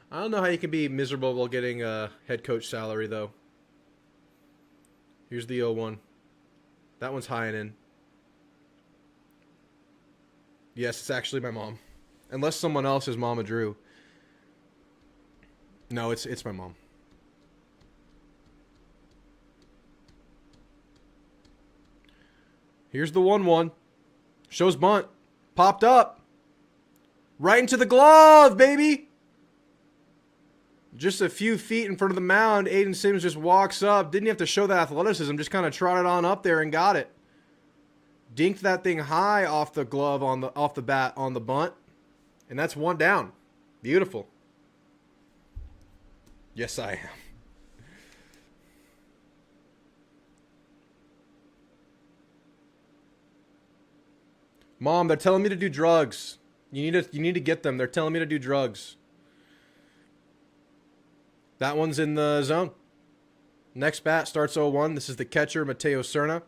I don't know how you can be miserable while getting a head coach salary, though. Here's the 0-1. That one's high and in. Yes, it's actually my mom. Unless someone else is Mama Drew. No, it's my mom. Here's the 1-1. Shows bunt. Popped up. Right into the glove, baby. Just a few feet in front of the mound. Aiden Sims just walks up. Didn't have to show that athleticism. Just kind of trotted on up there and got it. Dinked that thing high off the glove off the bat on the bunt. And that's one down. Beautiful. Yes, I am. Mom, they're telling me to do drugs. You need to get them. They're telling me to do drugs. That one's in the zone. Next bat starts 0-1. This is the catcher, Mateo Serna.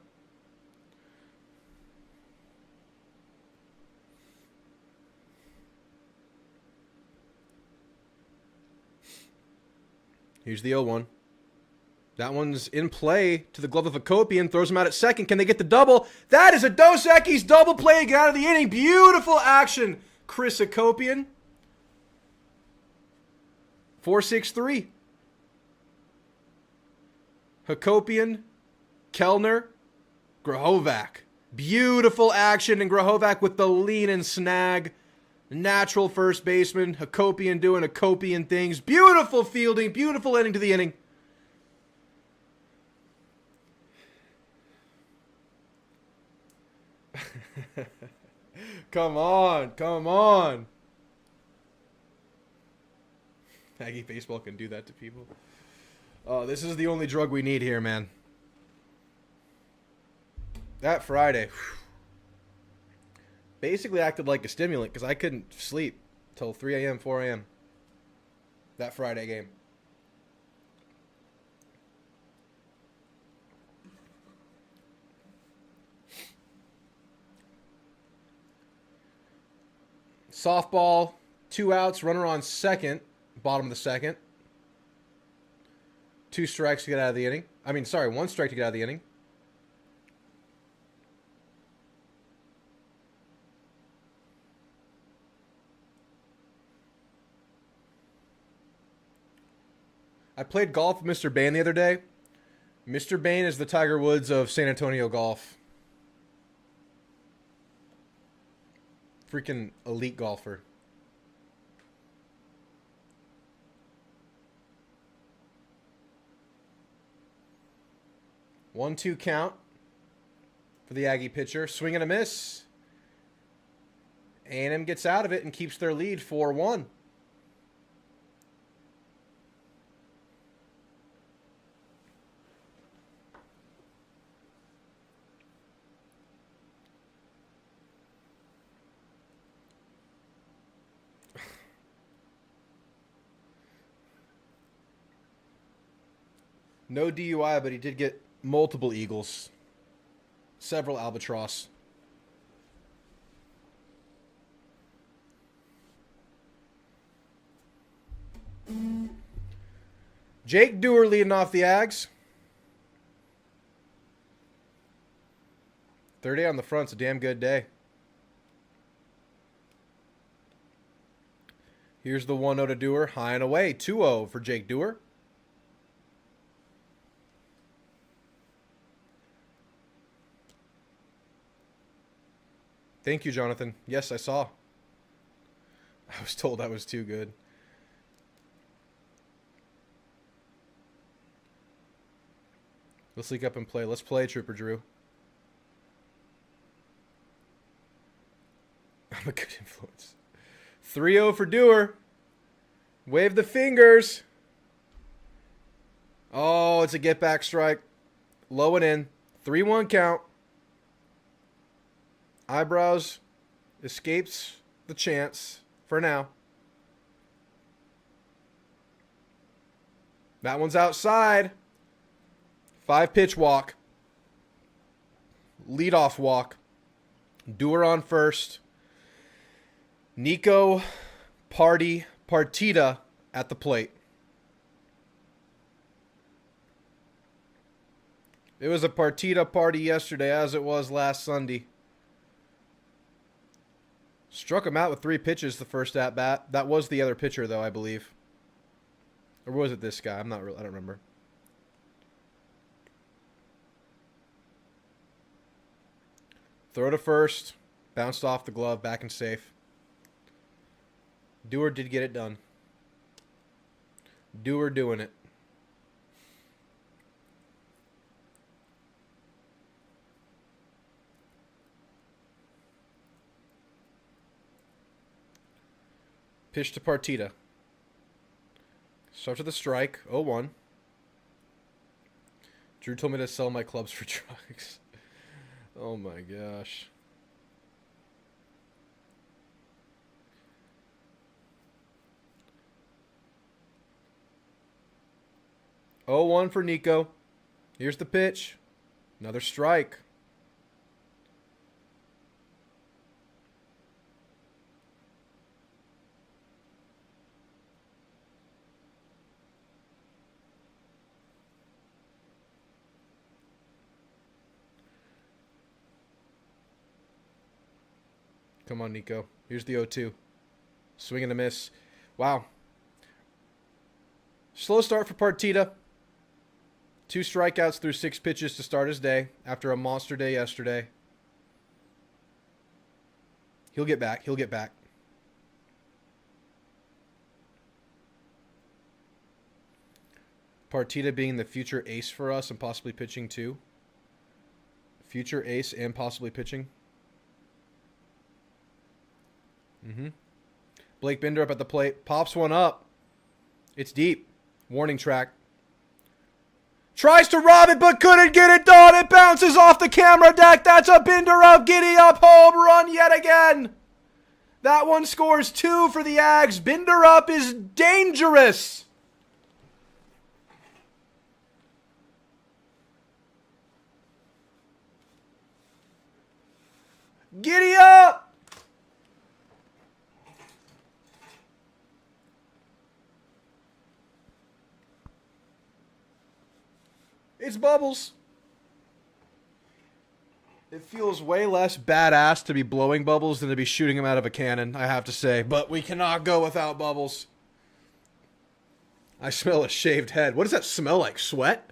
Here's the 0-1. That one's in play to the glove of Hakopian. Throws him out at second. Can they get the double? That is a Dos Equis double play. Get out of the inning. Beautiful action, Chris Hakopian. 4-6-3. Hakopian, Kellner, Grahovac. Beautiful action, and Grahovac with the lean and snag. Natural first baseman. Hakopian doing Hakopian things. Beautiful fielding. Beautiful ending to the inning. Come on. Come on. Aggie baseball can do that to people. Oh, this is the only drug we need here, man. That Friday basically acted like a stimulant because I couldn't sleep till 3 a.m., 4 a.m. That Friday game. Softball, 2 outs, runner on second, bottom of the second. 2 strikes to get out of the inning. 1 strike to get out of the inning. I played golf with Mr. Bain the other day. Mr. Bain is the Tiger Woods of San Antonio golf. Freaking elite golfer. One-two count for the Aggie pitcher. Swing and a miss. A&M gets out of it and keeps their lead 4-1. No DUI, but he did get multiple eagles. Several albatross. Jake Dewar leading off the Ags. Third day on the front's a damn good day. Here's the 1-0 to Dewar. High and away. 2-0 for Jake Dewar. Thank you, Jonathan. Yes, I saw. I was told I was too good. Let's leak up and play. Let's play, Trooper Drew. I'm a good influence. 3-0 for Dewar. Wave the fingers. Oh, it's a get-back strike. Low and in. 3-1 count. Eyebrows escapes the chance for now. That one's outside. 5-pitch walk. Leadoff walk. Dewar on first. Nico Partita at the plate. It was a Partita party yesterday, as it was last Sunday. Struck him out with 3 pitches the first at bat. That was the other pitcher, though, I believe. Or was it this guy? I don't remember. Throw to first. Bounced off the glove. Back and safe. Dewar did get it done. Dewar doing it. Pitch to Partita. Start to the strike. 0-1. Drew told me to sell my clubs for drugs. Oh my gosh. Oh, 1 for Nico. Here's the pitch. Another strike. Come on, Nico. Here's the 0-2. Swing and a miss. Wow. Slow start for Partita. 2 strikeouts through 6 pitches to start his day after a monster day yesterday. He'll get back. He'll get back. Partita being the future ace for us and possibly pitching too. Future ace and possibly pitching. Blake Binder up at the plate. Pops one up. It's deep. Warning track. Tries to rob it, but couldn't get it done. It bounces off the camera deck. That's a Binder up, giddy up home run yet again. That one scores 2 for the Ags. Binder up is dangerous. Giddy up. It's bubbles. It feels way less badass to be blowing bubbles than to be shooting them out of a cannon, I have to say. But we cannot go without bubbles. I smell a shaved head. What does that smell like? Sweat?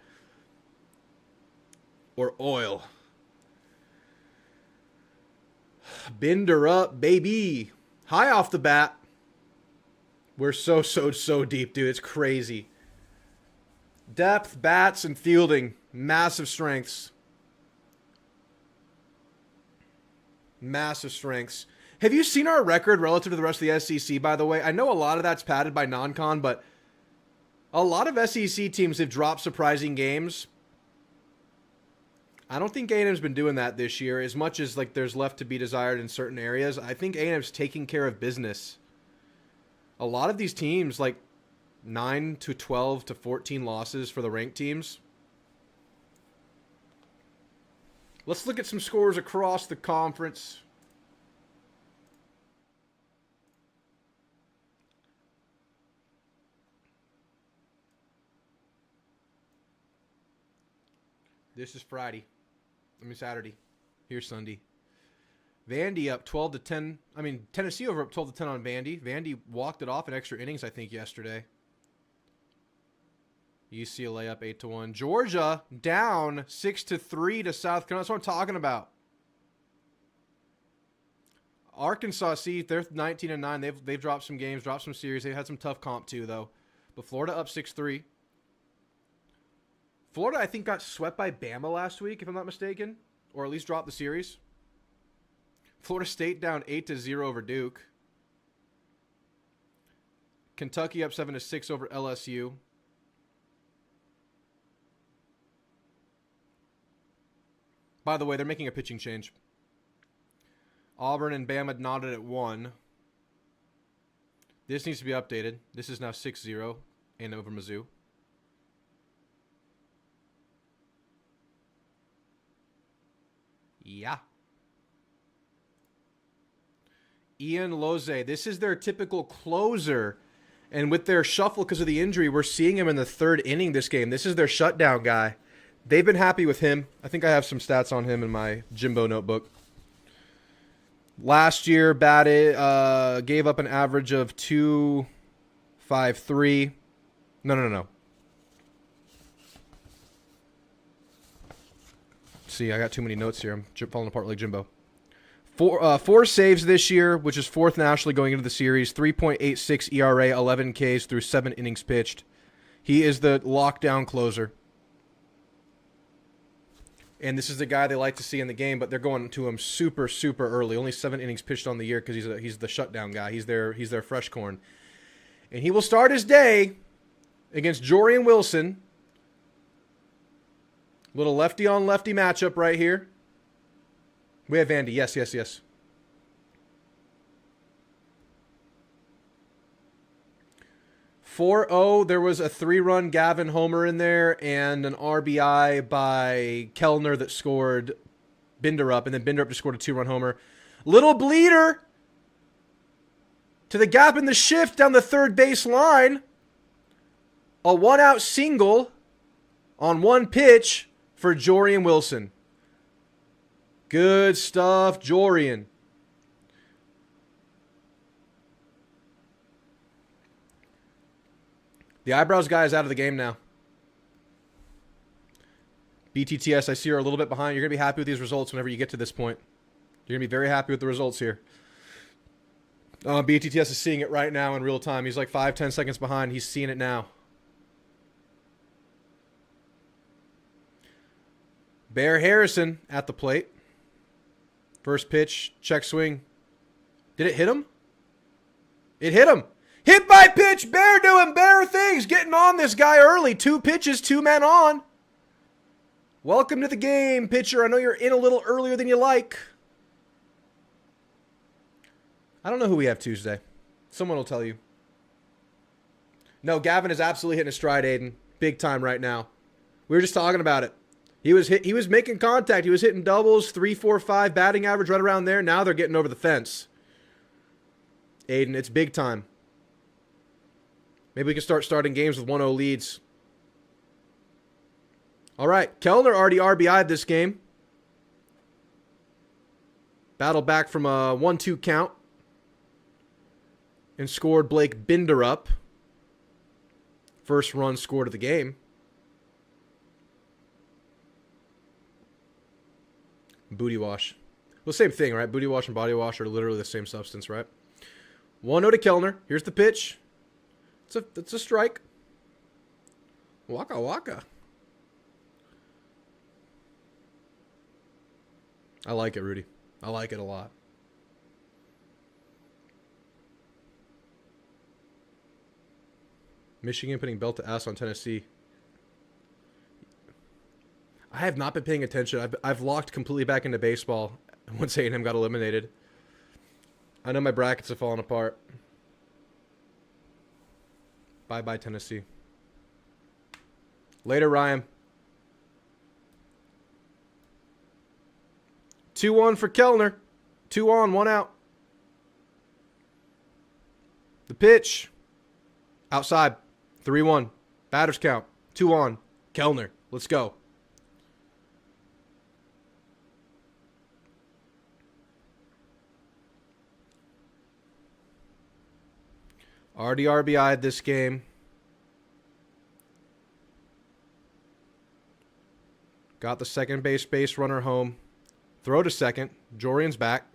Or oil? Binder up, baby. High off the bat. We're so deep, dude. It's crazy. Depth, bats, and fielding. Massive strengths. Massive strengths. Have you seen our record relative to the rest of the SEC, by the way? I know a lot of that's padded by non-con, but a lot of SEC teams have dropped surprising games. I don't think A&M's been doing that this year, as much as like there's left to be desired in certain areas. I think A&M's taking care of business. A lot of these teams, like 9 to 12 to 14 losses for the ranked teams, Let's look at some scores across the conference. This is Friday. Saturday. Here's Sunday. Vandy up 12-10. Tennessee over up 12-10 on Vandy. Vandy walked it off in extra innings, I think, yesterday. UCLA up 8-1. Georgia down 6-3 to South Carolina. That's what I'm talking about. Arkansas, see, they're 19-9. They've dropped some games, dropped some series. They had some tough comp too, though. But Florida up 6-3. Florida, I think, got swept by Bama last week, if I'm not mistaken, or at least dropped the series. Florida State down 8-0 over Duke. Kentucky up 7-6 over LSU. By the way, they're making a pitching change. Auburn and Bama nodded at 1. This needs to be updated. This is now 6-0 and over Mizzou. Yeah. Ian Loze. This is their typical closer. And with their shuffle because of the injury, we're seeing him in the 3rd inning this game. This is their shutdown guy. They've been happy with him. I think I have some stats on him in my Jimbo notebook. Last year, batted, gave up an average of 2.53. No. See, I got too many notes here. I'm falling apart like Jimbo. Four saves this year, which is 4th nationally going into the series. 3.86 ERA, 11 Ks through 7 innings pitched. He is the lockdown closer. And this is the guy they like to see in the game, but they're going to him super, super early. Only 7 innings pitched on the year because he's the shutdown guy. He's their fresh corn. And he will start his day against Jorian Wilson. Little lefty-on-lefty matchup right here. We have Vandy. Yes. 4-0, there was a 3-run Gavin homer in there and an RBI by Kellner that scored Binder up, and then Binder up just scored a 2-run homer. Little bleeder to the gap in the shift down the 3rd base line. A 1-out single on 1 pitch for Jorian Wilson. Good stuff, Jorian. The eyebrows guy is out of the game now. BTTS, I see you're a little bit behind. You're going to be happy with these results whenever you get to this point. You're going to be very happy with the results here. BTTS is seeing it right now in real time. He's like 5-10 seconds behind. He's seeing it now. Bear Harrison at the plate. First pitch, check swing. Did it hit him? It hit him. Hit by pitch. Bear doing Bear things. Getting on this guy early. 2 pitches, 2 men on. Welcome to the game, pitcher. I know you're in a little earlier than you like. I don't know who we have Tuesday. Someone will tell you. No, Gavin is absolutely hitting a stride, Aiden. Big time right now. We were just talking about it. He was making contact. He was hitting doubles, 3, 4, 5, batting average right around there. Now they're getting over the fence. Aiden, it's big time. Maybe we can start starting games with 1-0 leads. All right, Kellner already RBI'd this game. Battled back from a 1-2 count. And scored Blake Binder up. First run scored of the game. Booty wash. Well, same thing, right? Booty wash and body wash are literally the same substance, right? 1-0 to Kellner. Here's the pitch. It's a strike. Waka waka. I like it, Rudy. I like it a lot. Michigan putting belt to ass on Tennessee. I have not been paying attention. I've locked completely back into baseball once A&M got eliminated. I know my brackets have fallen apart. Bye-bye, Tennessee. Later, Ryan. 2-1 for Kellner. 2 on, 1 out. The pitch. Outside. 3-1. Batters count. 2 on. Kellner. Let's go. Already RBI'd this game. Got the second base runner home. Throw to second. Jorian's back.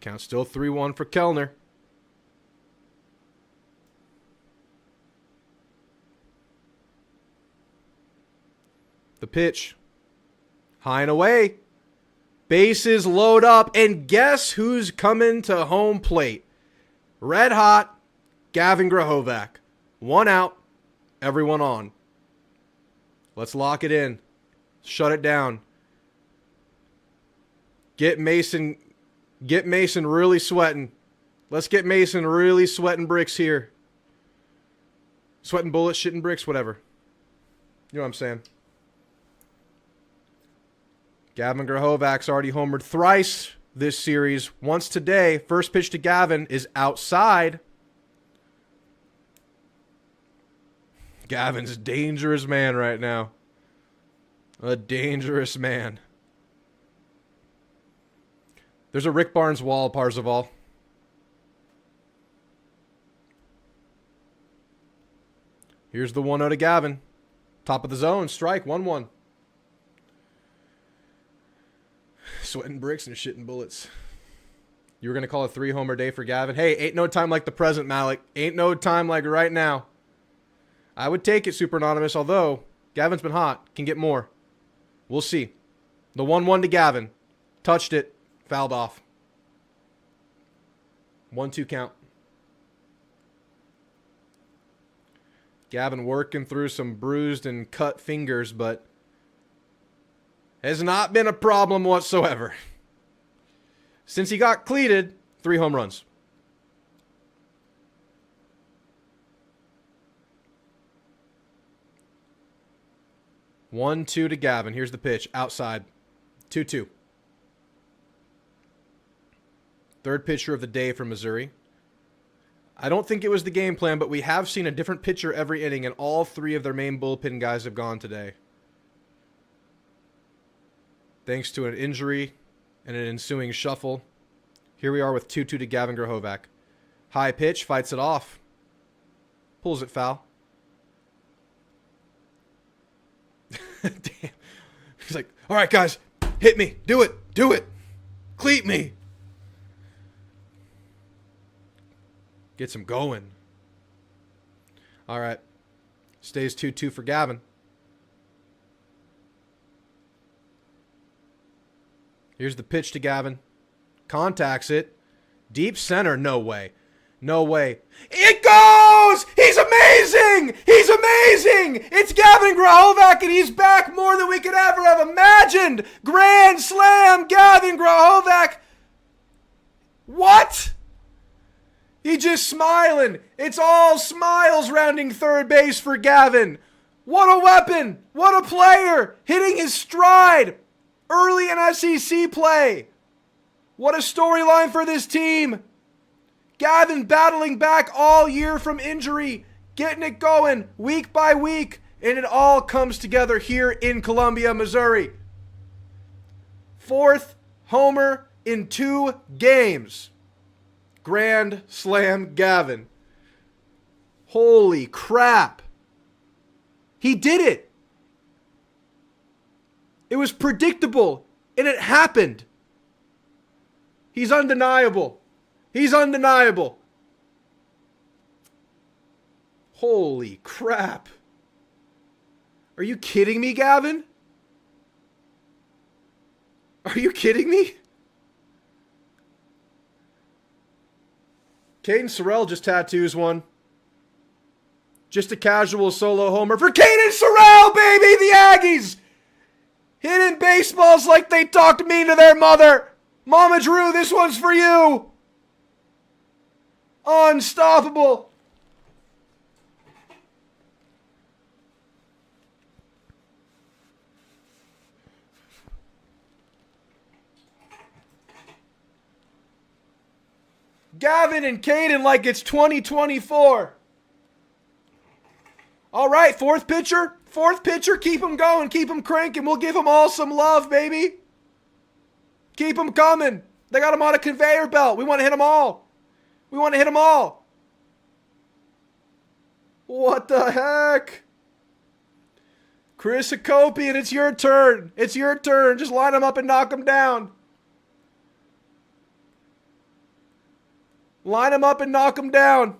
Count still 3-1 for Kellner. The pitch. High and away. Bases load up. And guess who's coming to home plate? Red hot. Gavin Grahovac. 1 out. Everyone on. Let's lock it in. Shut it down. Get Mason really sweating. Let's get Mason really sweating bricks here. Sweating bullets, shitting bricks, whatever. You know what I'm saying? Gavin Grahovac's already homered thrice this series. Once today. First pitch to Gavin is outside. Gavin's a dangerous man right now. A dangerous man. There's a Rick Barnes wall, Parzival. Here's the 1-0 to Gavin. Top of the zone, strike, 1-1. Sweating bricks and shitting bullets. You were going to call a 3-homer day for Gavin? Hey, ain't no time like the present, Malik. Ain't no time like right now. I would take it, Super Anonymous, although Gavin's been hot. Can get more. We'll see. The 1-1 to Gavin. Touched it. Fouled off. 1-2 count. Gavin working through some bruised and cut fingers, but has not been a problem whatsoever. Since he got cleated, 3 home runs. One, 2 to Gavin. Here's the pitch. Outside. 2-2. Third pitcher of the day for Missouri. I don't think it was the game plan, but we have seen a different pitcher every inning, and all 3 of their main bullpen guys have gone today. Thanks to an injury and an ensuing shuffle. Here we are with 2-2 to Gavin Grahovac. High pitch, fights it off. Pulls it foul. Damn. He's like, all right, guys, hit me. Do it. Do it. Cleat me. Gets him going. All right. Stays 2-2 for Gavin. Here's the pitch to Gavin. Contacts it. Deep center. No way. No way. It goes! He's amazing! He's amazing! It's Gavin Grahovac, and he's back more than we could ever have imagined! Grand slam, Gavin Grahovac! What? He's just smiling. It's all smiles rounding third base for Gavin. What a weapon! What a player! Hitting his stride early in SEC play. What a storyline for this team. Gavin battling back all year from injury, getting it going week by week, and it all comes together here in Columbia, Missouri. 4th homer in 2 games. Grand slam Gavin. Holy crap. He did it. It was predictable, and it happened. He's undeniable. He's undeniable. Holy crap. Are you kidding me, Gavin? Are you kidding me? Caden Sorrell just tattoos one. Just a casual solo homer for Caden Sorrell, baby! The Aggies! Hitting baseballs like they talked mean to their mother. Mama Drew, this one's for you. Unstoppable. Gavin and Caden like it's 2024. All right, fourth pitcher. Fourth pitcher, keep them going. Keep them cranking. We'll give them all some love, baby. Keep them coming. They got them on a conveyor belt. We want to hit them all. We want to hit them all. What the heck? Chris Hakopian, it's your turn. It's your turn. Just line them up and knock them down. Line them up and knock them down.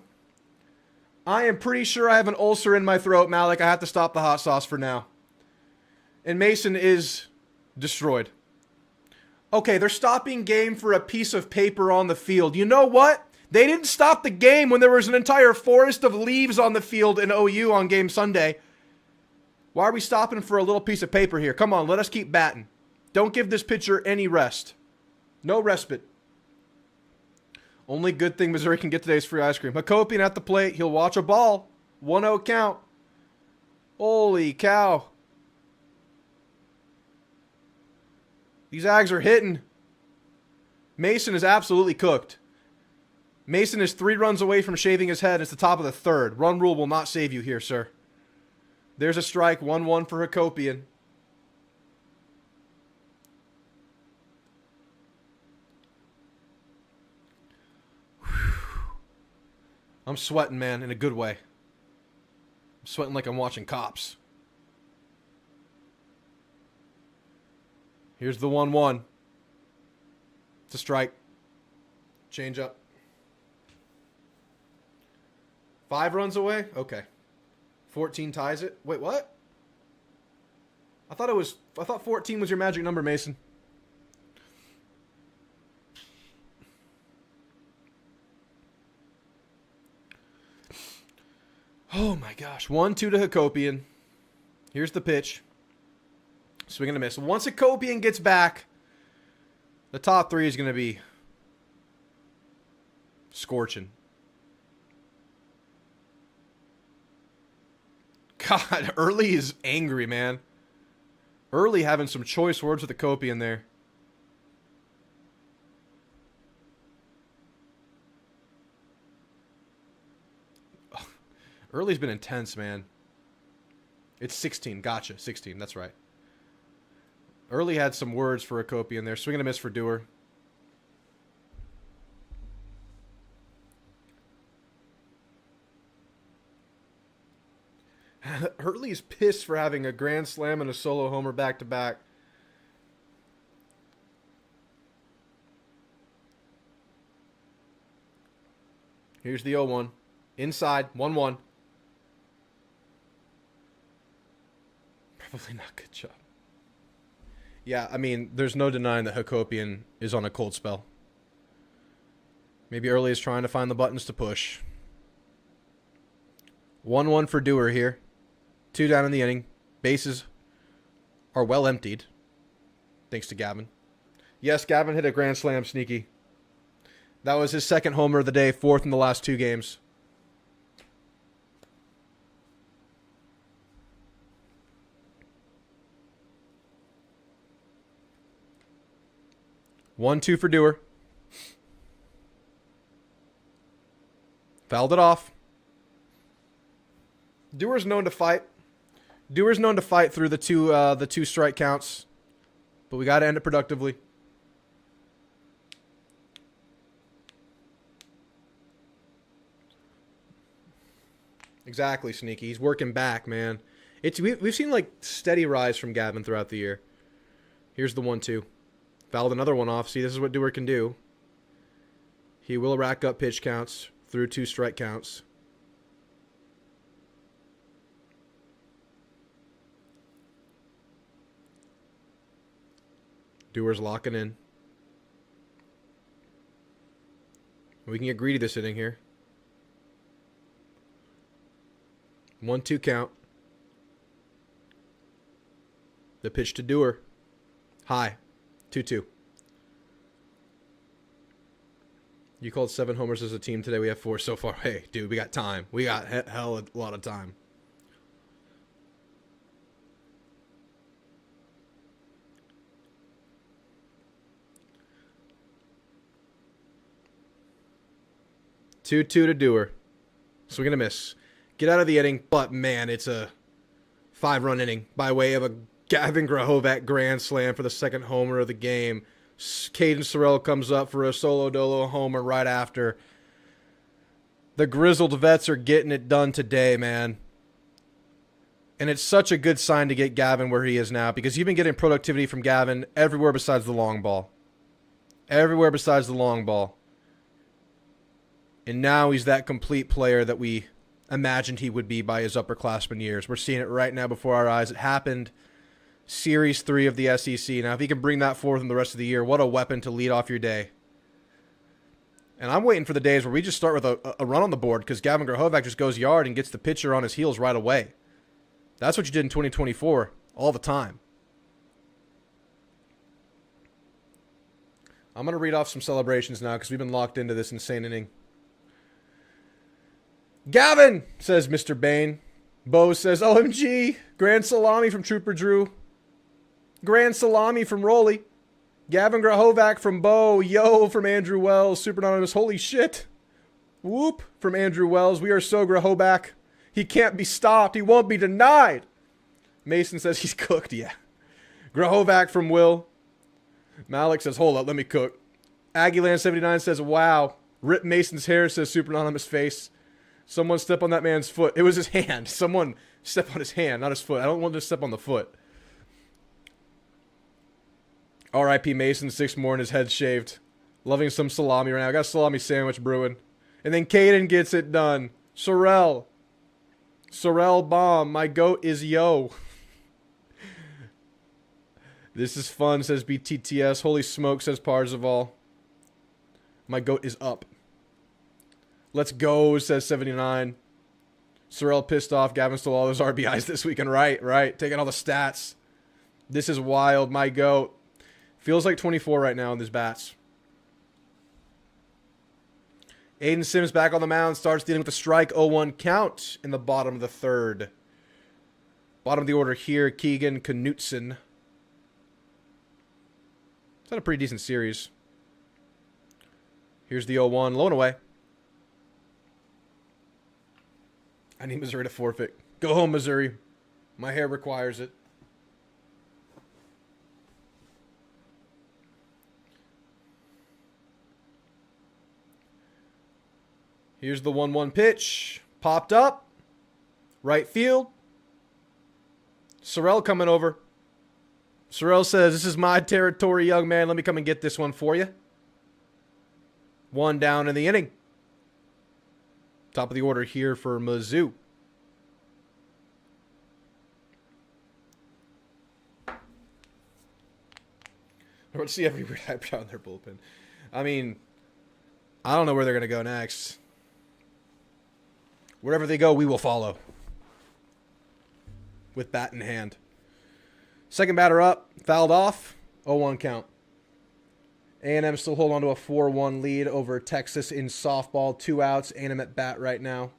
I am pretty sure I have an ulcer in my throat, Malik. I have to stop the hot sauce for now. And Mason is destroyed. Okay, they're stopping game for a piece of paper on the field. You know what? They didn't stop the game when there was an entire forest of leaves on the field in OU on game Sunday. Why are we stopping for a little piece of paper here? Come on, let us keep batting. Don't give this pitcher any rest. No respite. Only good thing Missouri can get today is free ice cream. Hakopian at the plate. He'll watch a ball. 1-0 count. Holy cow. These Ags are hitting. Mason is absolutely cooked. Mason is 3 runs away from shaving his head. It's the top of the third. Run rule will not save you here, sir. There's a strike. 1-1 for Hakopian. I'm sweating, man, in a good way. I'm sweating like I'm watching Cops. Here's the 1-1. It's a strike. Change up. 5 runs away? Okay. 14 ties it. Wait, what? I thought 14 was your magic number, Mason. Oh my gosh. 1-2 to Hakopian. Here's the pitch. Swing and a miss. Once Hakopian gets back, the top 3 is going to be scorching. God, Early is angry, man. Early having some choice words with Hakopian there. Early's been intense, man. It's 16. Gotcha. 16. That's right. Early had some words for Hakopian there. Swing and a miss for Dewar. Early's pissed for having a grand slam and a solo homer back-to-back. Here's the 0-1. Inside. 1-1. Probably not good job. Yeah, I mean, there's no denying that Hakopian is on a cold spell. Maybe Early is trying to find the buttons to push. 1-1 for Dewar here. 2 down in the inning. Bases are well emptied. Thanks to Gavin. Yes, Gavin hit a grand slam, Sneaky. That was his 2nd homer of the day, 4th in the last 2 games. One, 2 for Dewar. Fouled it off. Dewar's known to fight. Dewar's known to fight through the two strike counts, but we got to end it productively. Exactly, Sneaky. He's working back, man. We've seen like steady rise from Gavin throughout the year. Here's the 1-2. Fouled another one off. See, this is what Dewar can do. He will rack up pitch counts through 2 strike counts. Dewar's locking in. We can get greedy this inning here. 1-2 count. The pitch to Dewar. High. 2-2. You called 7 homers as a team today. We have 4 so far. Hey, dude, we got time. We got hell a lot of time. Two to Dewar. Swing and a miss. Get out of the inning, but man, it's a 5-run inning by way of a Gavin Grahovac grand slam for the second homer of the game. Caden Sorrell comes up for a solo dolo homer right after. The grizzled vets are getting it done today, man. And it's such a good sign to get Gavin where he is now, because you've been getting productivity from Gavin everywhere besides the long ball. Everywhere besides the long ball. And now he's that complete player that we imagined he would be by his upperclassman years. We're seeing it right now before our eyes. It happened Series 3 of the SEC. Now, if he can bring that forth in the rest of the year, what a weapon to lead off your day. And I'm waiting for the days where we just start with a run on the board because Gavin Grahovac just goes yard and gets the pitcher on his heels right away. That's what you did in 2024 all the time. I'm going to read off some celebrations now because we've been locked into this insane inning. Gavin, says Mr. Bain. Bo says, OMG, grand salami from Trooper Drew. Grand salami from Rolly. Gavin Grahovac from Bo. Yo from Andrew Wells. Super Anonymous. Holy shit. Whoop from Andrew Wells. We are so Grahovac. He can't be stopped. He won't be denied. Mason says he's cooked. Yeah. Grahovac from Will. Malik says, hold up, let me cook. Aggieland79 says, wow. Rip Mason's hair, says Super Anonymous face. Someone step on that man's foot. It was his hand. Someone step on his hand, not his foot. I don't want to step on the foot. R.I.P. Mason, 6 more and his head shaved. Loving some salami right now. I got a salami sandwich brewing. And then Caden gets it done. Sorrell bomb. My goat is yo. This is fun, says BTTS. Holy smoke, says Parzival. My goat is up. Let's go, says 79. Sorrell pissed off. Gavin stole all those RBIs this weekend. Right. Taking all the stats. This is wild. My goat. Feels like 24 right now in these bats. Aiden Sims back on the mound. Starts dealing with a strike. 0-1 count in the bottom of the third. Bottom of the order here. Keegan Knutson. It's had a pretty decent series. Here's the 0-1. Low and away. I need Missouri to forfeit. Go home, Missouri. My hair requires it. Here's the 1-1 pitch. Popped up. Right field. Sorrell coming over. Sorrell says, this is my territory, young man. Let me come and get this one for you. 1 down in the inning. Top of the order here for Mizzou. I want to see every weird eyebrow in their bullpen. I mean, I don't know where they're going to go next. Wherever they go, we will follow. With bat in hand. Second batter up. Fouled off. 0-1 count. A&M still hold on to a 4-1 lead over Texas in softball. 2 outs. A&M at bat right now.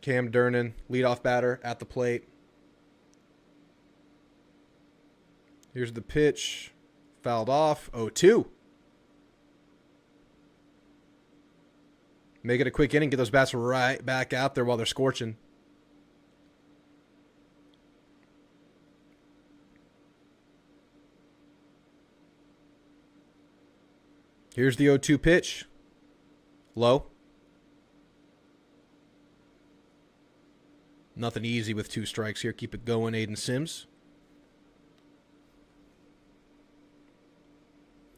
Cam Durnan, leadoff batter at the plate. Here's the pitch. Fouled off. 0-2. Make it a quick inning. Get those bats right back out there while they're scorching. Here's the 0-2 pitch. Low. Nothing easy with 2 strikes here. Keep it going, Aiden Sims.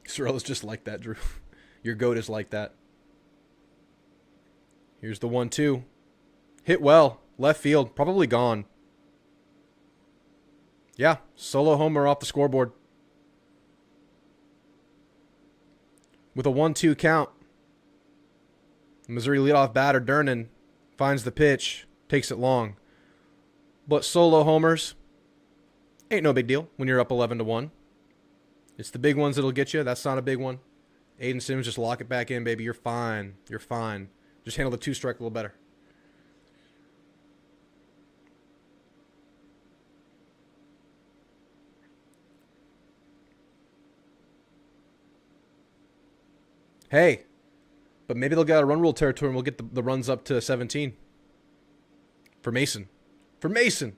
Sorrell is just like that, Drew. Your goat is like that. Here's the 1-2. Hit well. Left field. Probably gone. Yeah. Solo homer off the scoreboard. With a 1-2 count, Missouri leadoff batter Durnan finds the pitch, takes it long. But solo homers ain't no big deal when you're up 11-1. It's the big ones that'll get you. That's not a big one. Aiden Sims, just lock it back in, baby. You're fine. You're fine. Just handle the 2-strike a little better. Hey, but maybe they'll get out of run rule territory and we'll get the runs up to 17. For Mason. For Mason!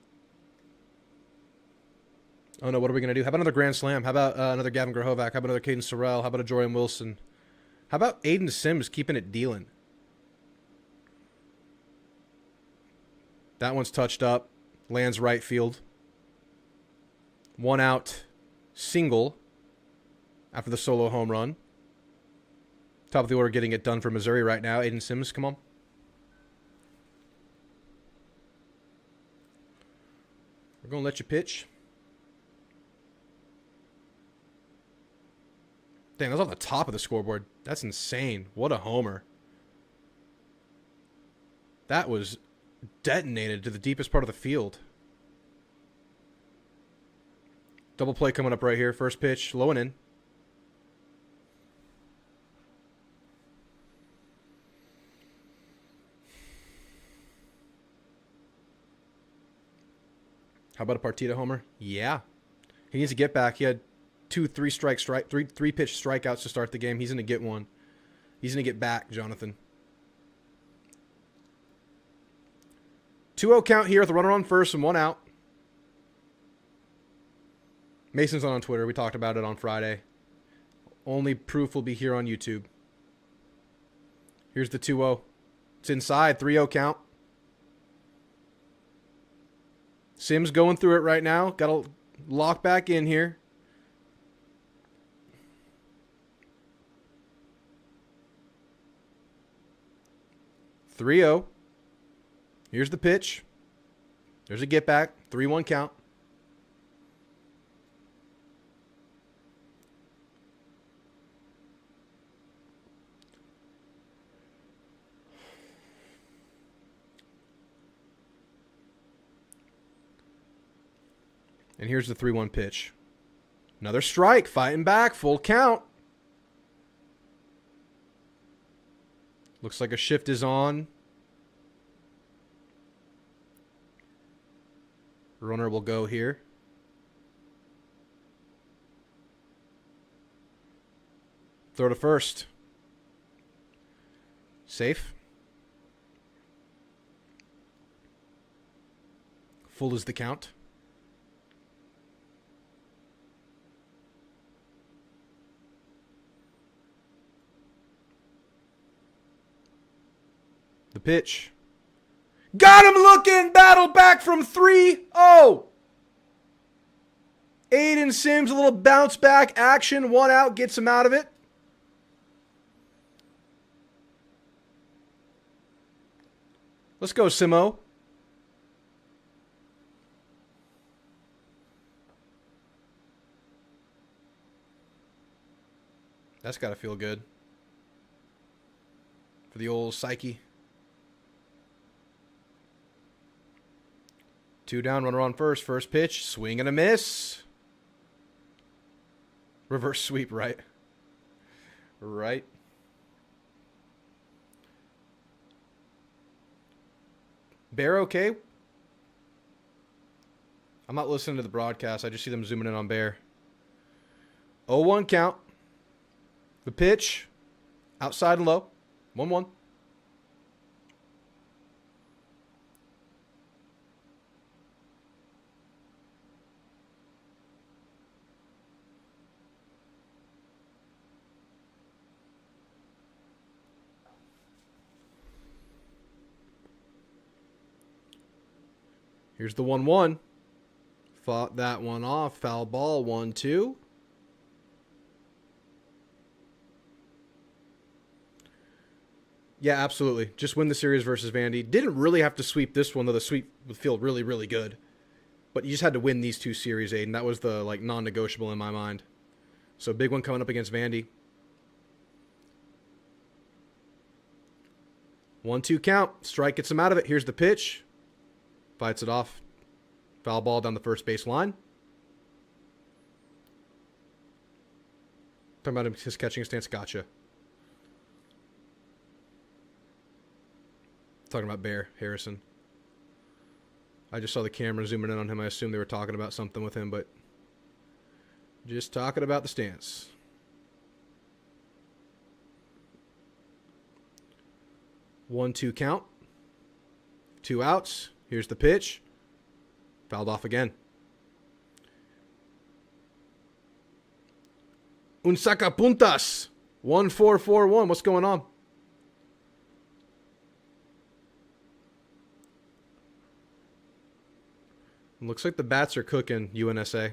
Oh no, what are we going to do? How about another Grand Slam? How about another Gavin Grahovac? How about another Caden Sorrell? How about a Jordan Wilson? How about Aiden Sims keeping it dealing? That one's touched up. Lands right field. 1 out. Single. After the solo home run. Top of the order getting it done for Missouri right now. Aiden Sims, come on. We're going to let you pitch. Dang, that was off the top of the scoreboard. That's insane. What a homer. That was detonated to the deepest part of the field. Double play coming up right here. First pitch, low and in. How about a Partita homer? Yeah. He needs to get back. He had 2 3-pitch strikeouts to start the game. He's going to get one. He's going to get back, Jonathan. 2-0 count here with a runner on first and 1 out. Mason's on Twitter. We talked about it on Friday. Only proof will be here on YouTube. Here's the 2-0. It's inside. 3-0 count. Sims going through it right now. Got to lock back in here. (3-0). Here's the pitch. There's a get back. 3-1 count. And here's the 3-1 pitch. Another strike. Fighting back. Full count. Looks like a shift is on. Runner will go here. Throw to first. Safe. Full is the count. The pitch. Got him looking. Battle back from 3-0. Aiden Sims, a little bounce back action. 1 out. Gets him out of it. Let's go, Simo. That's got to feel good. For the old psyche. 2 down, runner on first. First pitch, swing and a miss. Reverse sweep, right? Right. Bear okay? I'm not listening to the broadcast. I just see them zooming in on Bear. 0-1 count. The pitch. Outside and low. 1-1. Here's the 1-1. Fought that one off. Foul ball. 1-2. Yeah, absolutely. Just win the series versus Vandy. Didn't really have to sweep this one, though the sweep would feel really, really good. But you just had to win these 2 series, Aiden. That was the non-negotiable in my mind. So big one coming up against Vandy. 1-2 count. Strike gets him out of it. Here's the pitch. Fights it off. Foul ball down the first base line. Talking about his catching stance. Gotcha. Talking about Bear Harrison. I just saw the camera zooming in on him. I assumed they were talking about something with him, but just talking about the stance. One-two count. 2 outs. Here's the pitch. Fouled off again. Un sacapuntas. 1-4-4-1. What's going on? Looks like the bats are cooking, UNSA.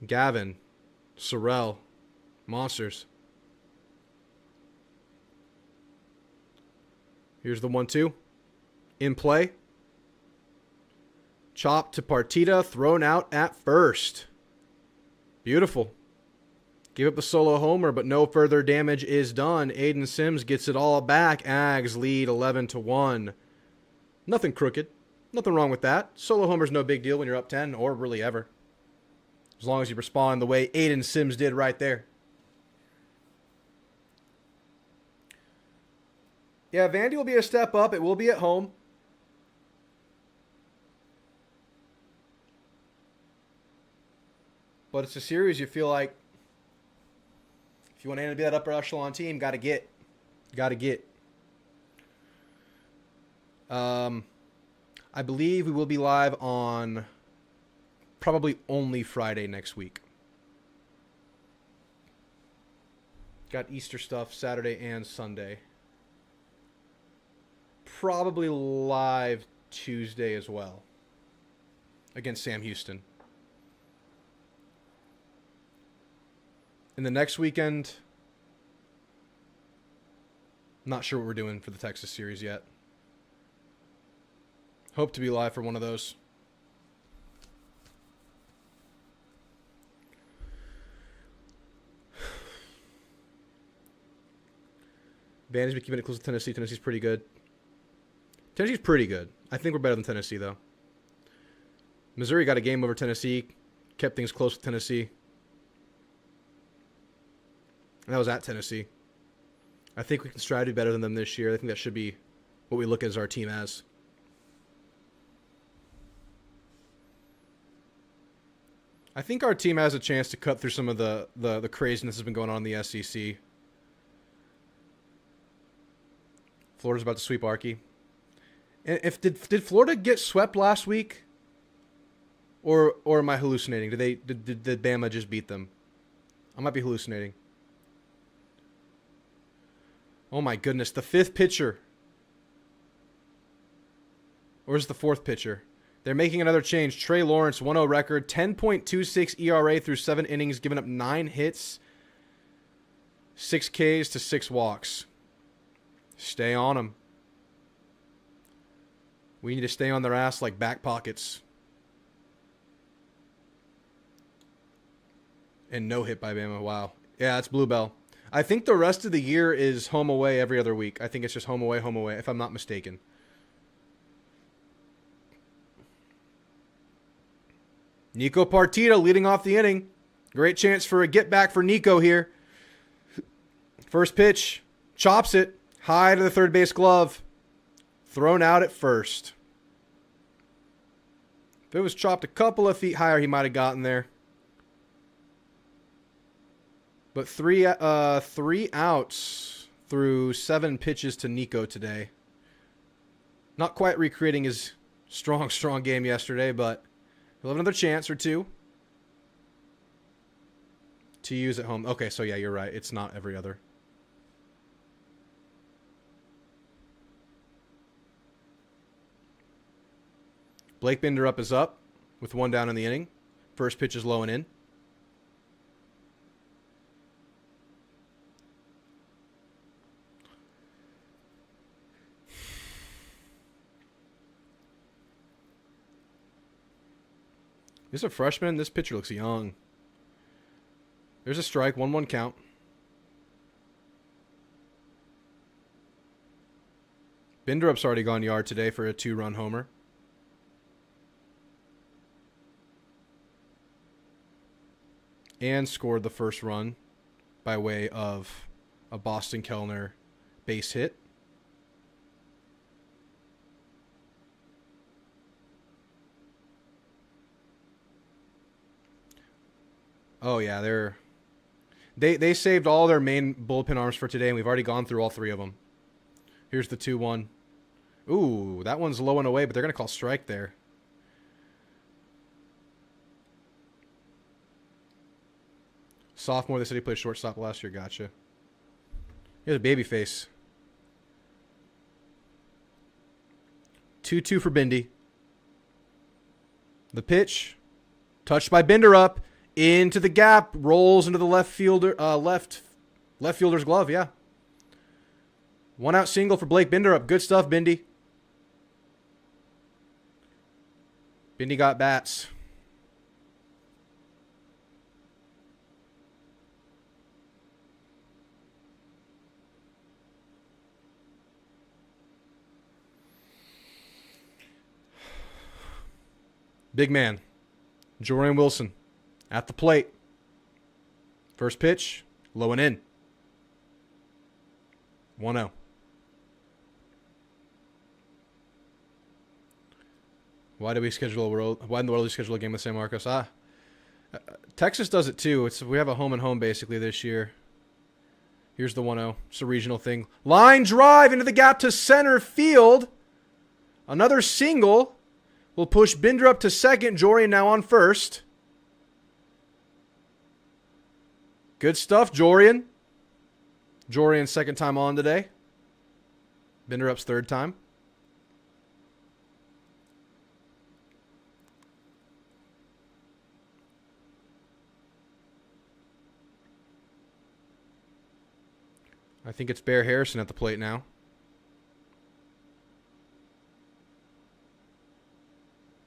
Gavin. Sorrell. Monsters. Here's the 1-2. In play. Chop to Partita. Thrown out at first. Beautiful. Give up a solo homer, but no further damage is done. Aiden Sims gets it all back. Ags lead 11-1. Nothing crooked. Nothing wrong with that. Solo homer's no big deal when you're up 10, or really ever. As long as you respond the way Aiden Sims did right there. Yeah, Vandy will be a step up. It will be at home. But it's a series you feel like if you want to be that upper echelon team, got to get. I believe we will be live on probably only Friday next week. Got Easter stuff Saturday and Sunday. Probably live Tuesday as well against Sam Houston. And the next weekend, not sure what we're doing for the Texas series yet. Hope to be live for one of those. Vandy's been keeping it close to Tennessee. Tennessee's pretty good. Tennessee's pretty good. I think we're better than Tennessee, though. Missouri got a game over Tennessee. Kept things close with Tennessee. And that was at Tennessee. I think we can strive to be better than them this year. I think that should be what we look at as our team as. I think our team has a chance to cut through some of the craziness that's been going on in the SEC. Florida's about to sweep Archie. And did Florida get swept last week? Or am I hallucinating? Did Bama just beat them? I might be hallucinating. Oh my goodness, the 5th pitcher. Or is it the 4th pitcher? They're making another change. Trey Lawrence, 1-0 record, 10.26 ERA through 7 innings, giving up 9 hits, 6 Ks to 6 walks. Stay on them. We need to stay on their ass like back pockets. And no hit by Bama. Wow. Yeah, it's Bluebell. I think the rest of the year is home away every other week. I think it's just home away, if I'm not mistaken. Nico Partita leading off the inning. Great chance for a get back for Nico here. First pitch. Chops it. High to the third base glove. Thrown out at first. If it was chopped a couple of feet higher, he might have gotten there. But three outs through 7 pitches to Nico today. Not quite recreating his strong game yesterday, but he'll have another chance or two to use at home. Okay, so yeah, you're right. It's not every other. Blake Binderup is up with 1 down in the inning. First pitch is low and in. This is a freshman. This pitcher looks young. There's a strike. 1-1 count. Binderup's already gone yard today for a 2-run homer. and scored the first run by way of a Boston Kellner base hit. Oh yeah, they saved all their main bullpen arms for today, and we've already gone through all three of them. Here's the 2-1. Ooh, that one's low and away, but they're going to call strike there. Sophomore, they said he played shortstop last year. Gotcha. He has a baby face. 2-2 for Bindi. The pitch. Touched by Binderup. Into the gap. Rolls into the left fielder's glove, yeah. 1-out single for Blake Binderup. Good stuff, Bindi. Bindi got bats. Big man, Jorian Wilson, at the plate. First pitch, low and in. 1-0. Why in the world do we schedule a game with San Marcos? Texas does it too. We have a home and home basically this year. Here's the 1-0. It's a regional thing. Line drive into the gap to center field. Another single. Will push Binder up to second. Jorian now on first. Good stuff, Jorian. Jorian's second time on today. Binder up's third time. I think it's Bear Harrison at the plate now.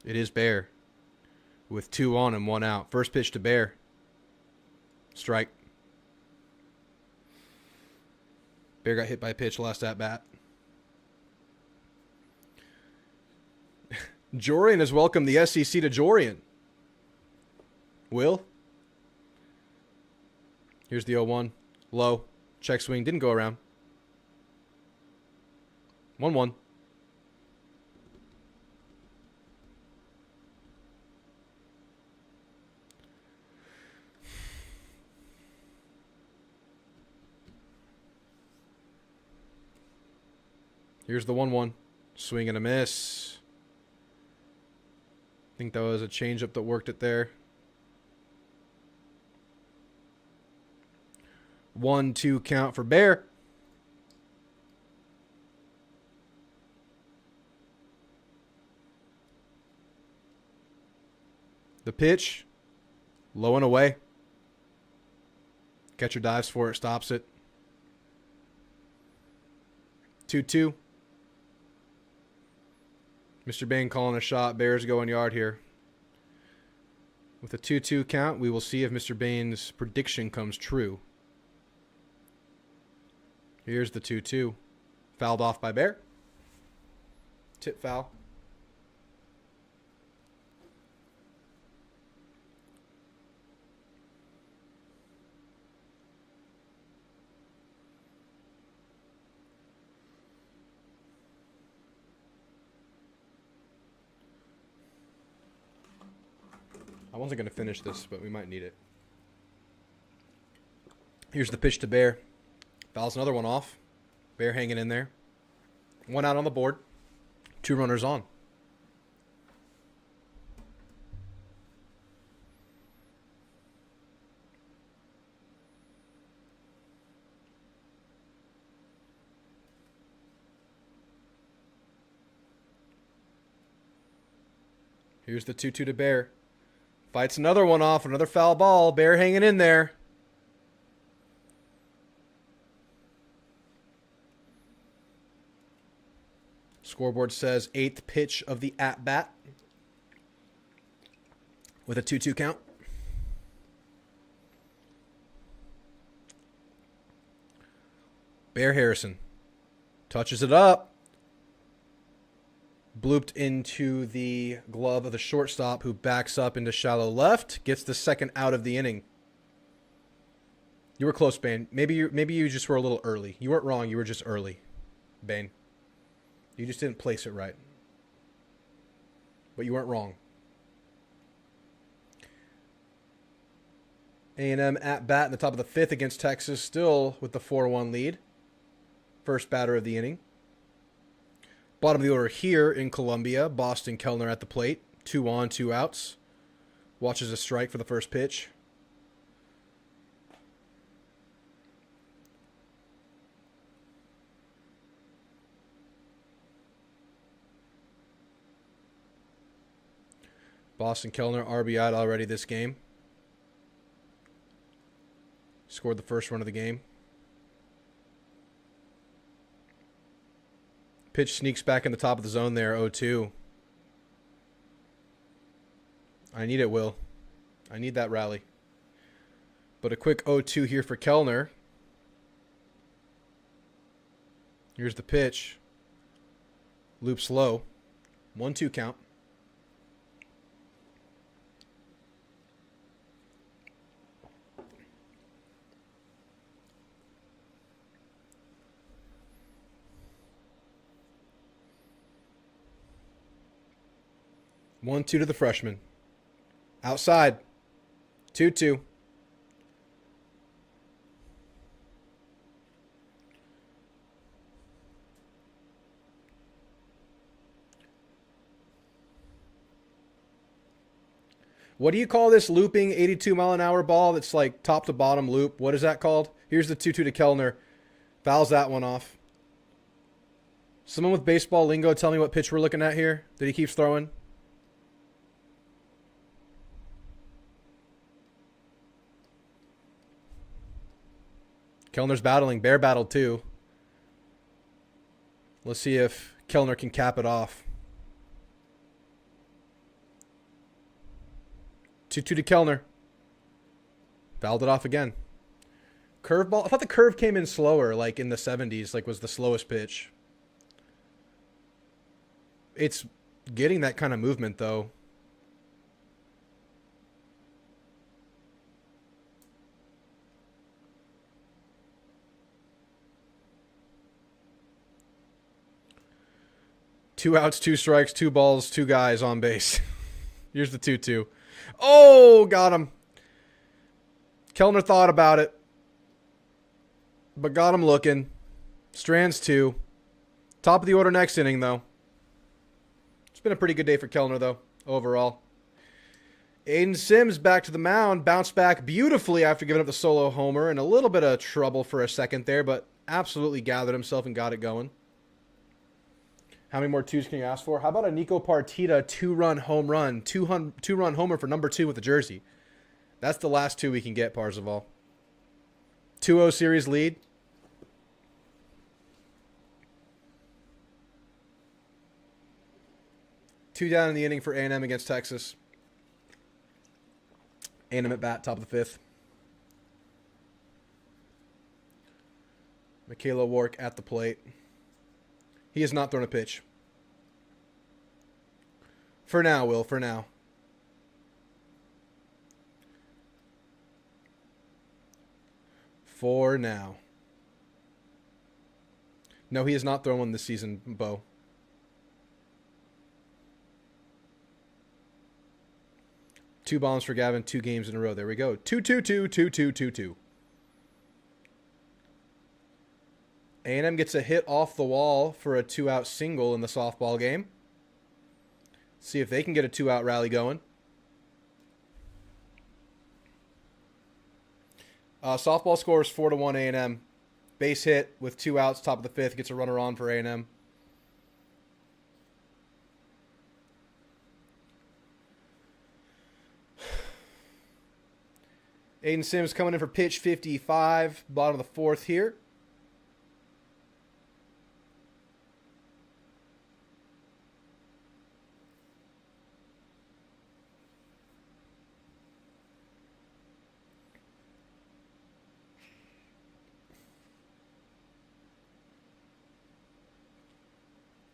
It is Bear with 2 on and 1 out. First pitch to Bear. Strike. Bear got hit by a pitch last at bat. Jorian has welcomed the SEC to Jorian. Will. Here's the 0-1. Low. Check swing. Didn't go around. 1-1. Here's the 1-1. Swing and a miss. I think that was a changeup that worked it there. 1-2 count for Bear. The pitch. Low and away. Catcher dives for it, stops it. 2-2. Mr. Bain calling a shot. Bears going yard here. With a 2-2 count, we will see if Mr. Bain's prediction comes true. Here's the 2-2. Fouled off by Bear. Tip foul. I wasn't going to finish this, but we might need it. Here's the pitch to Bear. Fouls another one off. Bear hanging in there. 1 out on the board. 2 runners on. Here's the 2-2 to Bear. Fights another one off. Another foul ball. Bear hanging in there. Scoreboard says 8th pitch of the at-bat. With a 2-2 count. Bear Harrison. Touches it up. Blooped into the glove of the shortstop, who backs up into shallow left. Gets the second out of the inning. You were close, Bane. Maybe you just were a little early. You weren't wrong. You were just early, Bane. You just didn't place it right. But you weren't wrong. A&M at bat in the top of the fifth against Texas, still with the 4-1 lead. First batter of the inning. Bottom of the order here in Columbia, Boston Kellner at the plate. 2 on, 2 outs. Watches a strike for the first pitch. Boston Kellner RBI'd already this game. Scored the first run of the game. Pitch sneaks back in the top of the zone there, 0-2. I need it, Will. I need that rally. But a quick 0-2 here for Kellner. Here's the pitch. Loops low. 1-2 count. One, two to the freshman. Outside. 2-2. What do you call this looping 82-mile-an-hour ball that's like top to bottom loop? What is that called? Here's the 2-2 to Kellner. Fouls that one off. Someone with baseball lingo, tell me what pitch we're looking at here that he keeps throwing. Kellner's battling. Bear battled too. Let's see if Kellner can cap it off. 2-2 to Kellner. Fouled it off again. Curveball. I thought the curve came in slower, like in the 70s, like was the slowest pitch. It's getting that kind of movement, though. Two outs, 2 strikes, 2 balls, 2 guys on base. Here's the 2-2. Oh, got him. Kellner thought about it, but got him looking. Strands 2. Top of the order next inning, though. It's been a pretty good day for Kellner, though, overall. Aiden Sims back to the mound. Bounced back beautifully after giving up the solo homer. And a little bit of trouble for a second there, but absolutely gathered himself and got it going. How many more 2s can you ask for? How about a Nico Partita 2-run home run? 2-run homer for number 2 with the jersey. That's the last 2 we can get, Parzival. 2-0 series lead. Two down in the inning for A&M against Texas. A&M at bat, top of the 5th. Michaela Wark at the plate. He has not thrown a pitch. For now, Will, for now. For now. No, he has not thrown one this season, Bo. Two bombs for Gavin, 2 games in a row. There we go. 2-2-2, 2-2-2-2. A&M gets a hit off the wall for a 2-out single in the softball game. See if they can get a 2-out rally going. Softball scores 4-1 A&M. Base hit with 2 outs, top of the 5th. Gets a runner on for A&M. Aiden Sims coming in for pitch 55. Bottom of the 4th here.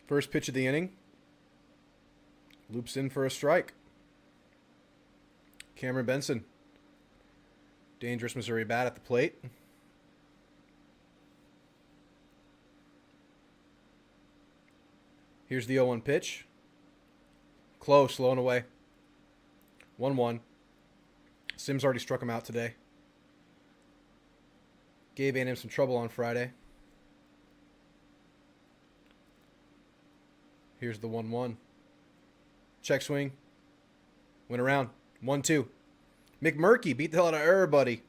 First pitch of the inning. Loops in for a strike. Cameron Benson. Dangerous Missouri bat at the plate. Here's the 0-1 pitch. Close, low and away. 1-1. Sims already struck him out today. Gave A&M some trouble on Friday. Here's the 1-1. Check swing. Went around. 1-2. McMurky beat the hell out of everybody.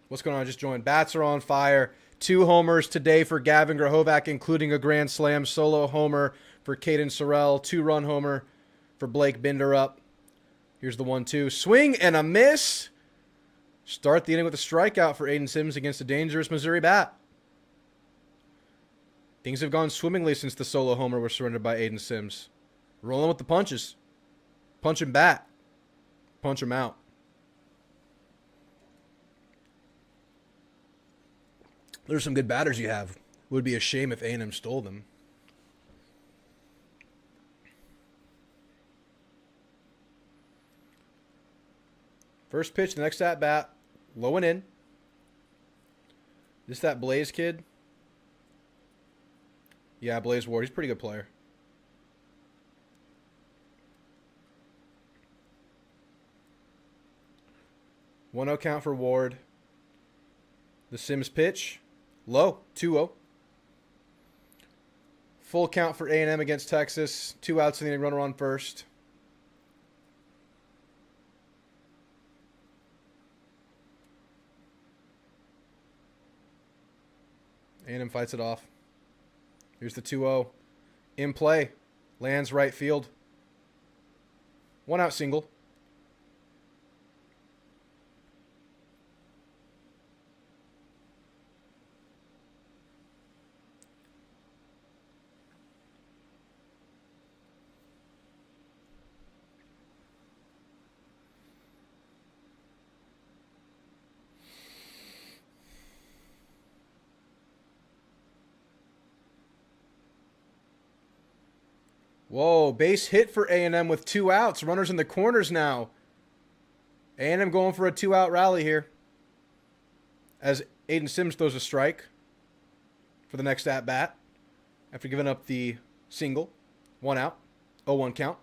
What's going on? I just joined. Bats are on fire. 2 homers today for Gavin Grahovac, including a grand slam solo homer for Caden Sorrell. 2-run homer for Blake Binderup. Here's the 1-2. Swing and a miss. Start the inning with a strikeout for Aiden Sims against a dangerous Missouri bat. Things have gone swimmingly since the solo homer was surrendered by Aiden Sims. Rolling with the punches. Punch him bat. Punch him out. There's some good batters you have. Would be a shame if A&M stole them. First pitch, the next at bat, low and in. This that Blaze kid? Yeah, Blaze Ward. He's a pretty good player. One 0 count for Ward. The Sims pitch, low, 2-0. Full count for A&M against Texas. 2 outs in the inning, runner on first. A&M fights it off. Here's the 2-0. In play. Lands right field. 1 out single. Whoa, base hit for A&M with 2 outs. Runners in the corners now. A&M going for a 2-out rally here. As Aiden Sims throws a strike for the next at-bat. After giving up the single. 1 out. 0-1 count.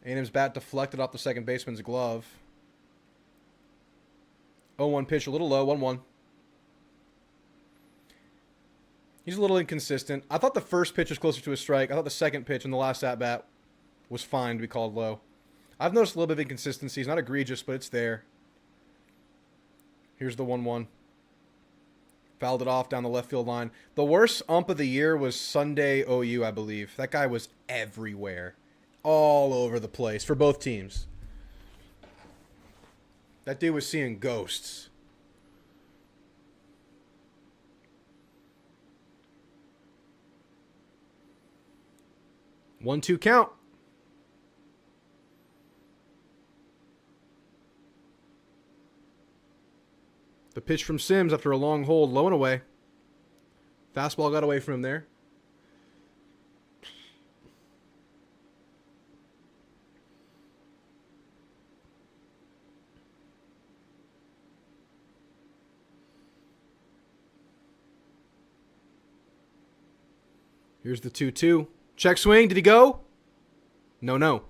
A&M's bat deflected off the second baseman's glove. 0-1 pitch, a little low. 1-1. He's a little inconsistent. I thought the first pitch was closer to a strike. I thought the second pitch in the last at-bat was fine to be called low. I've noticed a little bit of inconsistency. It's not egregious, but it's there. Here's the 1-1. Fouled it off down the left field line. The worst ump of the year was Sunday OU, I believe. That guy was everywhere. All over the place for both teams. That dude was seeing ghosts. 1-2 count. The pitch from Sims after a long hold, low and away. Fastball got away from him there. Here's the 2-2. Check swing. Did he go? No.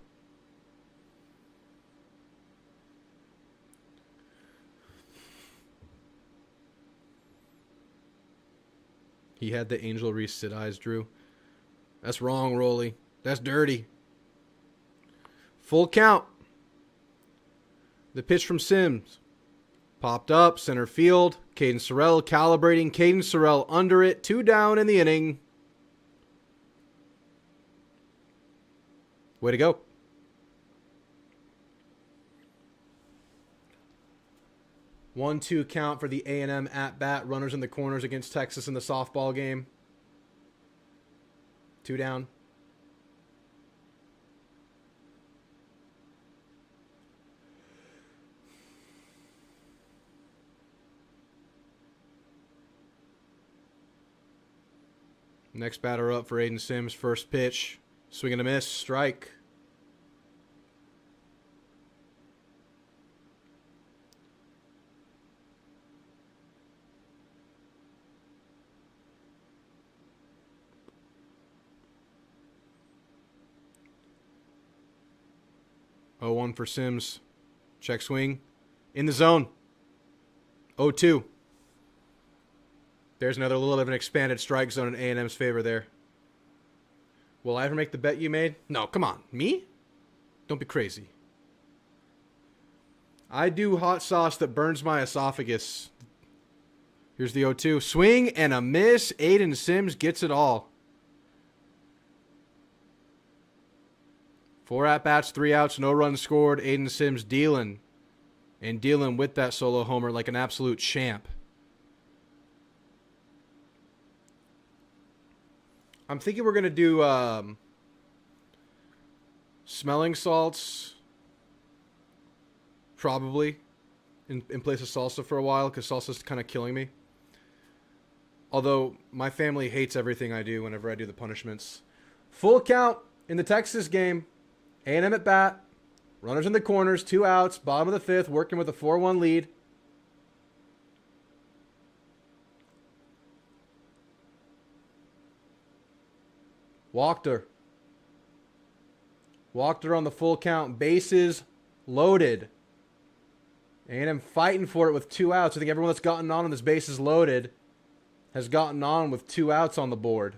He had the Angel Reese sit eyes, Drew. That's wrong, Rolly. That's dirty. Full count. The pitch from Sims. Popped up, center field. Caden Sorrell calibrating. Caden Sorrell under it. 2 down in the inning. Way to go. One, 2 count for the A&M at-bat. Runners in the corners against Texas in the softball game. 2 down. Next batter up for Aiden Sims. First pitch. Swing and a miss. Strike. 0-1 for Sims. Check swing. In the zone. 0-2. There's another little bit of an expanded strike zone in A&M's favor there. Will I ever make the bet you made? No, come on. Me? Don't be crazy. I do hot sauce that burns my esophagus. Here's the 0-2. Swing and a miss. Aiden Sims gets it all. 4 at-bats, 3 outs, no runs scored. Aiden Sims dealing. And dealing with that solo homer like an absolute champ. I'm thinking we're going to do smelling salts. Probably. In place of salsa for a while, because salsa's kind of killing me. Although, my family hates everything I do whenever I do the punishments. Full count in the Texas game. A&M at bat. Runners in the corners. 2 outs. Bottom of the 5th. Working with a 4-1 lead. Walked her. Walked her on the full count. Bases loaded. A&M fighting for it with 2 outs. I think everyone that's gotten on this bases loaded has gotten on with 2 outs on the board.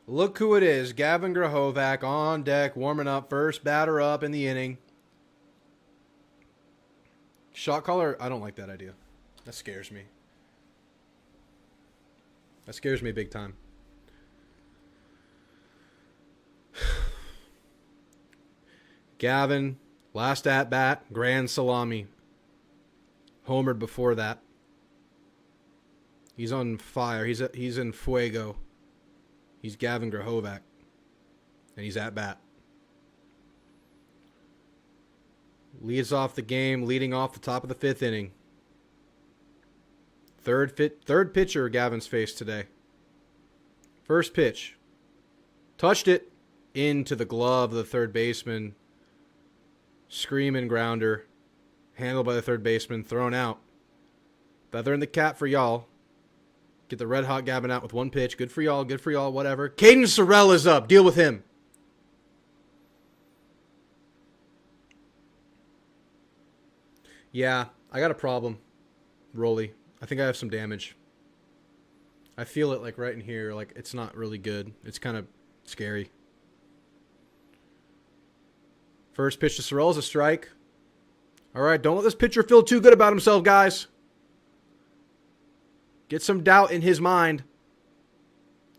Look who it is. Gavin Grahovac on deck, warming up. First batter up in the inning. Shot caller, I don't like that idea. That scares me. That scares me big time. Gavin, last at-bat, grand salami. Homered before that. He's on fire. He's in fuego. He's Gavin Grahovac. And he's at bat. Leads off the game, leading off the top of the 5th inning. Third pitcher Gavin's faced today. First pitch. Touched it into the glove of the third baseman. Screaming grounder. Handled by the third baseman. Thrown out. Feather in the cap for y'all. Get the red hot Gavin out with 1 pitch. Good for y'all. Good for y'all. Whatever. Caden Sorrell is up. Deal with him. Yeah, I got a problem. Rolly. I think I have some damage. I feel it like right in here. Like it's not really good. It's kind of scary. First pitch to Sorrell is a strike. All right, don't let this pitcher feel too good about himself, guys. Get some doubt in his mind.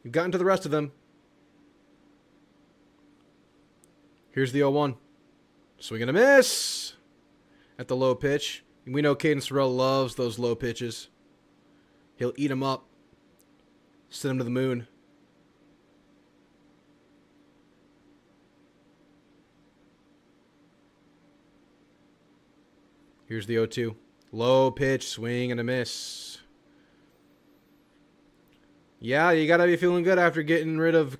You've gotten to the rest of them. Here's the 0-1. Swing and a miss at the low pitch. And we know Caden Sorrell loves those low pitches. He'll eat them up. Send him to the moon. Here's the 0-2. Low pitch, swing and a miss. Yeah, you got to be feeling good after getting rid of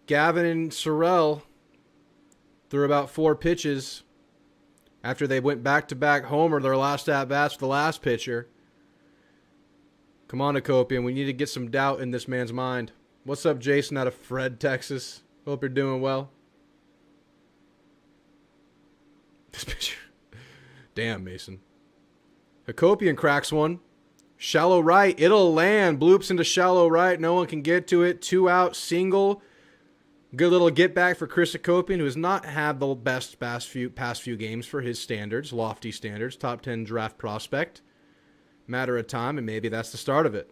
Gavin and Sorrell through about 4 pitches after they went back-to-back homer their last at-bats with the last pitcher. Come on, Acopian. We need to get some doubt in this man's mind. What's up, Jason, out of Fred, Texas? Hope you're doing well. This pitcher. Damn, Mason. Acopian cracks one. Shallow right. It'll land. Bloops into shallow right. No one can get to it. 2 out. Single. Good little get back for Chris Acopian, who has not had the best past few games for his standards. Lofty standards. Top 10 draft prospect. Matter of time, and maybe that's the start of it.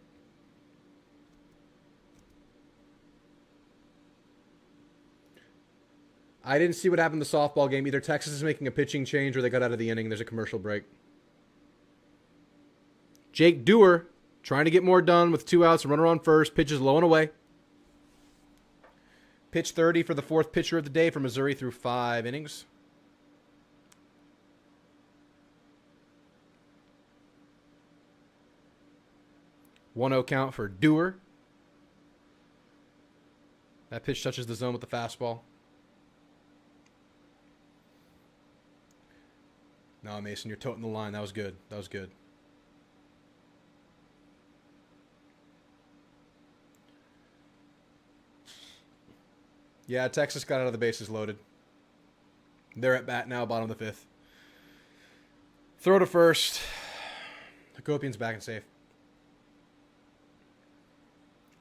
I didn't see what happened in the softball game. Either Texas is making a pitching change or they got out of the inning. There's a commercial break. Jake Dewar trying to get more done with 2 outs. Runner on first. Pitches low and away. Pitch 30 for the 4th pitcher of the day for Missouri through 5 innings. 1-0 count for Dewar. That pitch touches the zone with the fastball. No, Mason, you're toting the line. That was good. That was good. Yeah, Texas got out of the bases loaded. They're at bat now, bottom of the 5th. Throw to first. Hakopian's back and safe.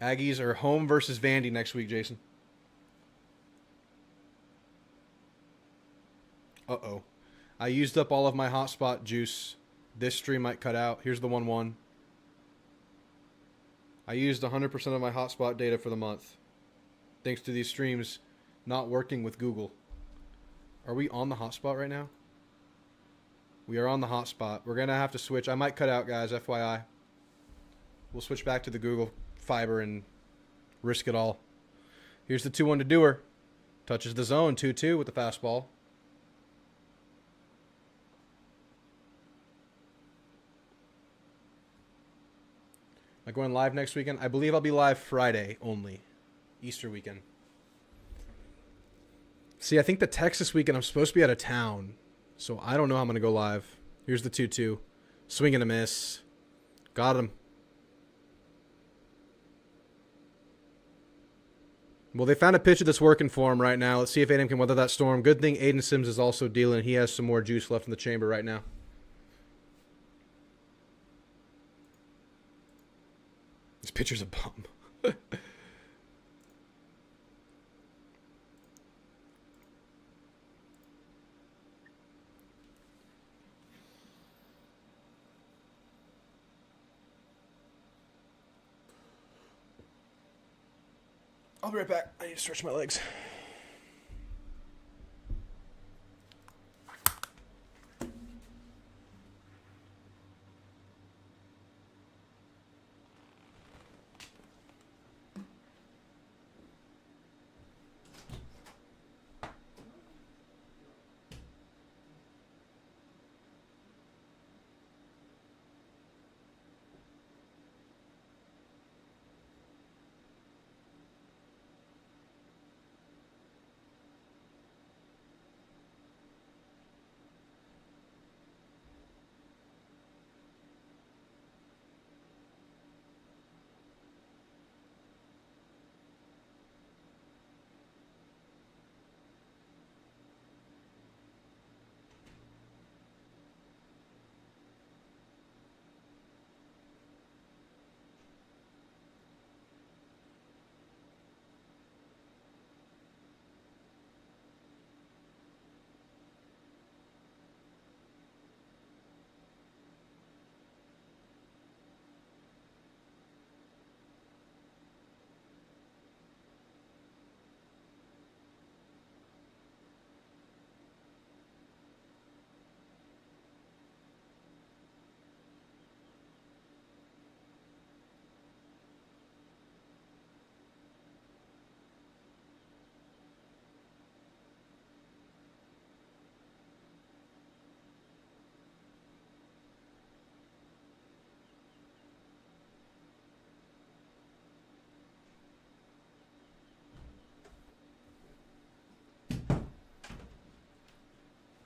Aggies are home versus Vandy next week, Jason. Uh-oh. I used up all of my hotspot juice. This stream might cut out. Here's the 1-1. I used 100% of my hotspot data for the month. Thanks to these streams not working with Google. Are we on the hotspot right now? We are on the hotspot. We're going to have to switch. I might cut out, guys, FYI. We'll switch back to the Google Fiber and risk it all. Here's the 2-1 to Dewar. Touches the zone, 2-2 with the fastball. Am I going live next weekend? I believe I'll be live Friday only. Easter weekend. See, I think the Texas weekend I'm supposed to be out of town. So I don't know how I'm going to go live. Here's the 2-2. Swing and a miss. Got him. Well, they found a pitcher that's working for him right now. Let's see if A&M can weather that storm. Good thing Aiden Sims is also dealing. He has some more juice left in the chamber right now. This pitcher's a bum. I'll be right back. I need to stretch my legs.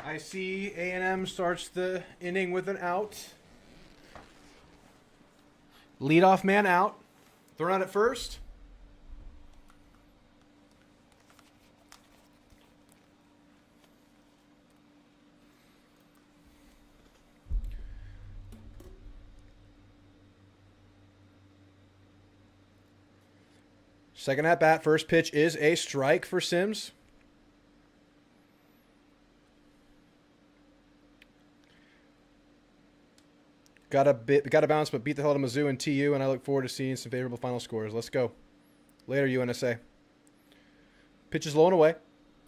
I see A&M starts the inning with an out. Leadoff man out. Thrown out at first. Second at bat, first pitch is a strike for Sims. Got a bounce, but beat the hell out of Mizzou and TU, and I look forward to seeing some favorable final scores. Let's go. Later, UNSA. Pitch is low and away.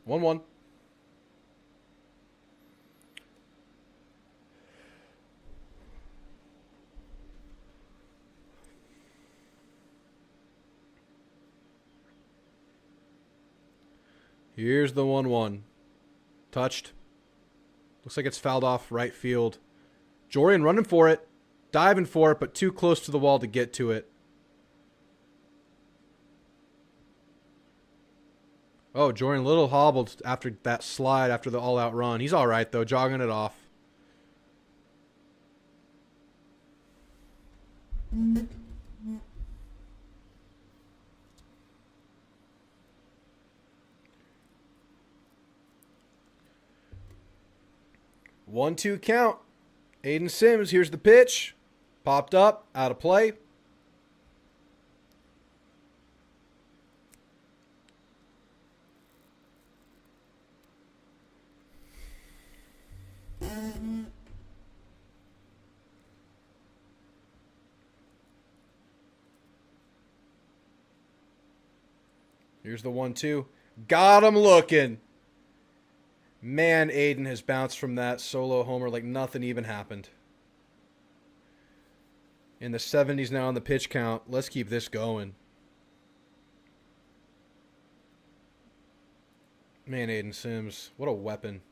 1-1. Here's the 1-1. Touched. Looks like it's fouled off right field. Jorian running for it. Diving for it, but too close to the wall to get to it. Oh, Jordan Little hobbled after that slide after the all-out run. He's all right, though, jogging it off. One-two count. Aiden Sims, here's the pitch. Popped up, out of play. Here's the 1-2. Got him looking. Man, Aiden has bounced from that solo homer like nothing even happened. In the 70s now on the pitch count. Let's keep this going. Man, Aiden Sims, what a weapon.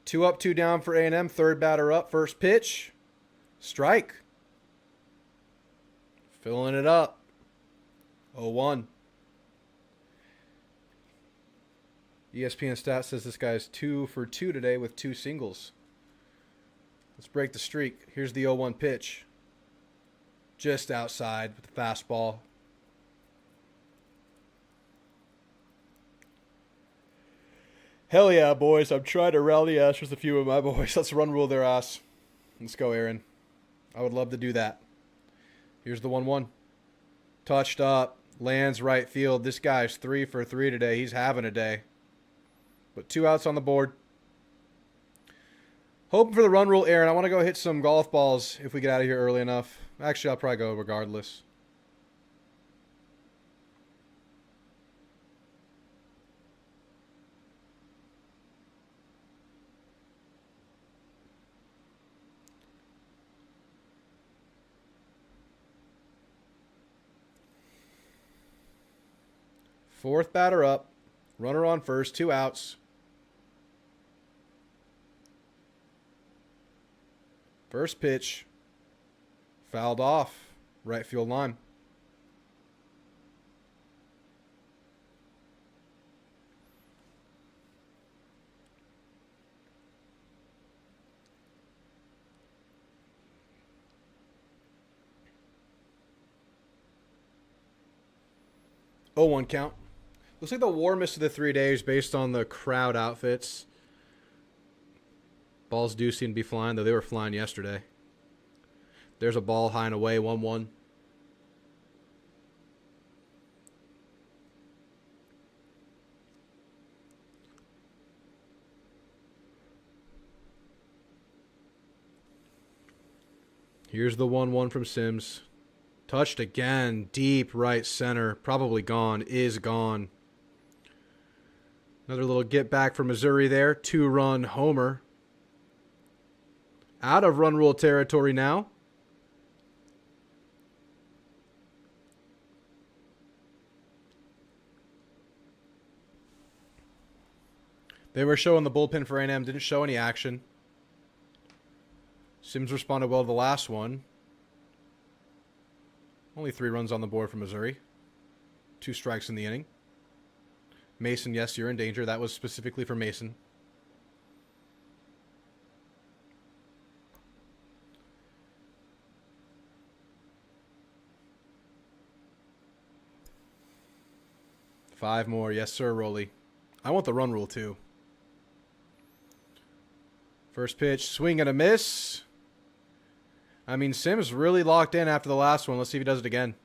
Two up, two down for A&M. Third batter up. First pitch. Strike. Filling it up. 0-1. ESPN stat says this guy's 2 for 2 today with 2 singles. Let's break the streak. Here's the 0-1 pitch. Just outside with the fastball. Hell yeah, boys. I'm trying to rally ass with a few of my boys. Let's run rule their ass. Let's go, Aaron. I would love to do that. Here's the 1-1. Touched up. Lands right field. This guy's 3 for 3 today. He's having a day. But 2 outs on the board. Hoping for the run rule, Aaron. I want to go hit some golf balls if we get out of here early enough. Actually, I'll probably go regardless. Fourth batter up. Runner on first. 2 outs. First pitch. Fouled off. Right field line. Oh, 1 count. Looks like the warmest of the 3 days based on the crowd outfits. Balls do seem to be flying, though they were flying yesterday. There's a ball high and away, 1-1. Here's the 1-1 from Sims. Touched again, deep right center. Probably gone, is gone. Another little get back for Missouri there. 2-run homer. Out of run rule territory now. They were showing the bullpen for A&M. Didn't show any action. Sims responded well to the last one. Only 3 runs on the board for Missouri. 2 strikes in the inning. Mason, yes, you're in danger. That was specifically for Mason. Five more. Yes, sir, Rolly. I want the run rule, too. First pitch, swing and a miss. I mean, Sims really locked in after the last one. Let's see if he does it again.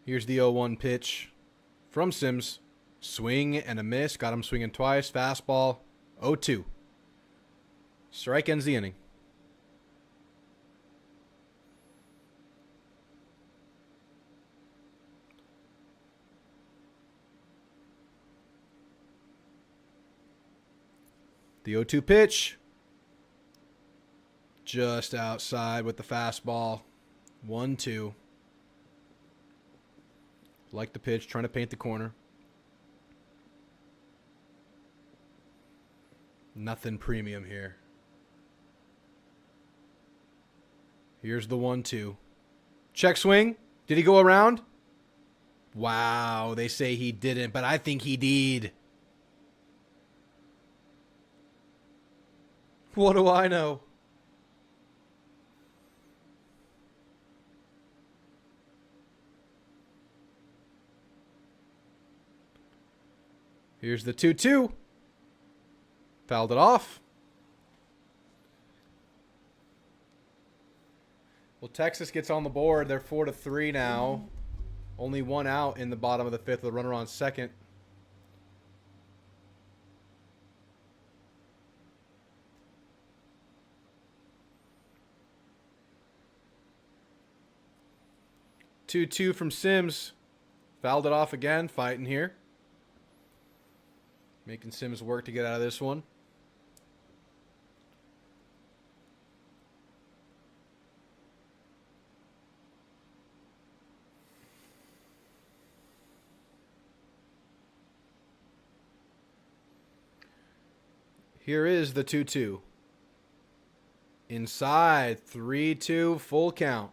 Here's the 0-1 pitch from Sims. Swing and a miss. Got him swinging twice. Fastball. 0-2. Strike ends the inning. The 0-2 pitch. Just outside with the fastball. 1-2. Like the pitch, trying to paint the corner. Nothing premium here. Here's the 1-2. Check swing. Did he go around? Wow, they say he didn't, but I think he did. What do I know? Here's the 2-2. Fouled it off. Well, Texas gets on the board. They're 4-3 now. Only one out in the bottom of the fifth with a runner on second. Two from Sims. Fouled it off again. Fighting here. Making Sims work to get out of this one. Here is the 2-2. Inside. 3-2. Full count.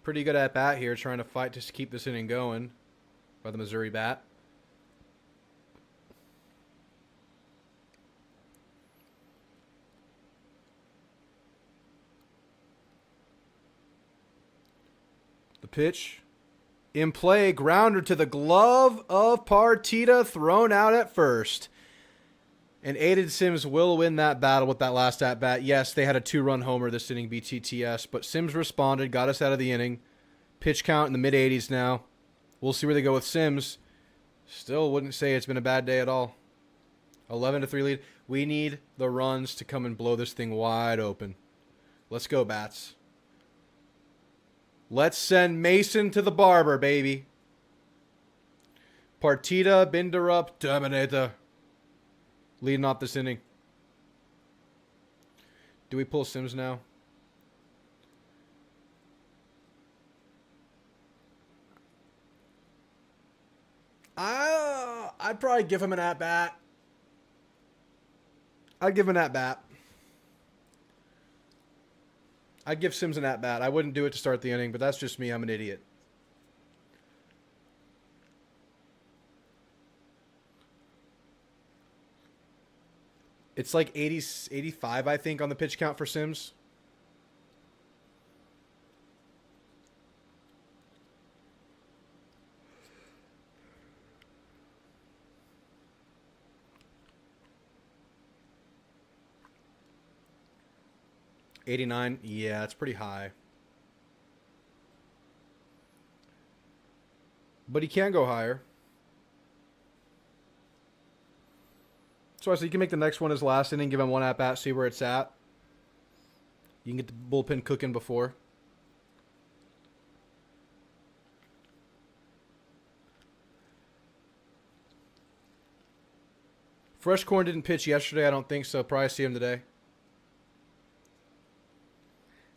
Pretty good at bat here, trying to fight to keep this inning going by the Missouri bat. The pitch. In play, grounder to the glove of Partita, thrown out at first. And Aiden Sims will win that battle with that last at-bat. Yes, they had a 2-run homer this inning, BTTS, but Sims responded, got us out of the inning. Pitch count in the mid-80s now. We'll see where they go with Sims. Still wouldn't say it's been a bad day at all. 11-3 lead. We need the runs to come and blow this thing wide open. Let's go, Bats. Let's send Mason to the barber, baby. Partita, Binder up, Terminator. Leading off this inning. Do we pull Sims now? I'd probably give him an at-bat. I'd give him an at-bat. I'd give Sims an at-bat. I wouldn't do it to start the inning, but that's just me. I'm an idiot. It's like 80, 85, I think, on the pitch count for Sims. $89, yeah, it's pretty high. But he can go higher. So you can make the next one his last inning, give him one at-bat, see where it's at. You can get the bullpen cooking before. Fresh Corn didn't pitch yesterday, I don't think so. Probably see him today.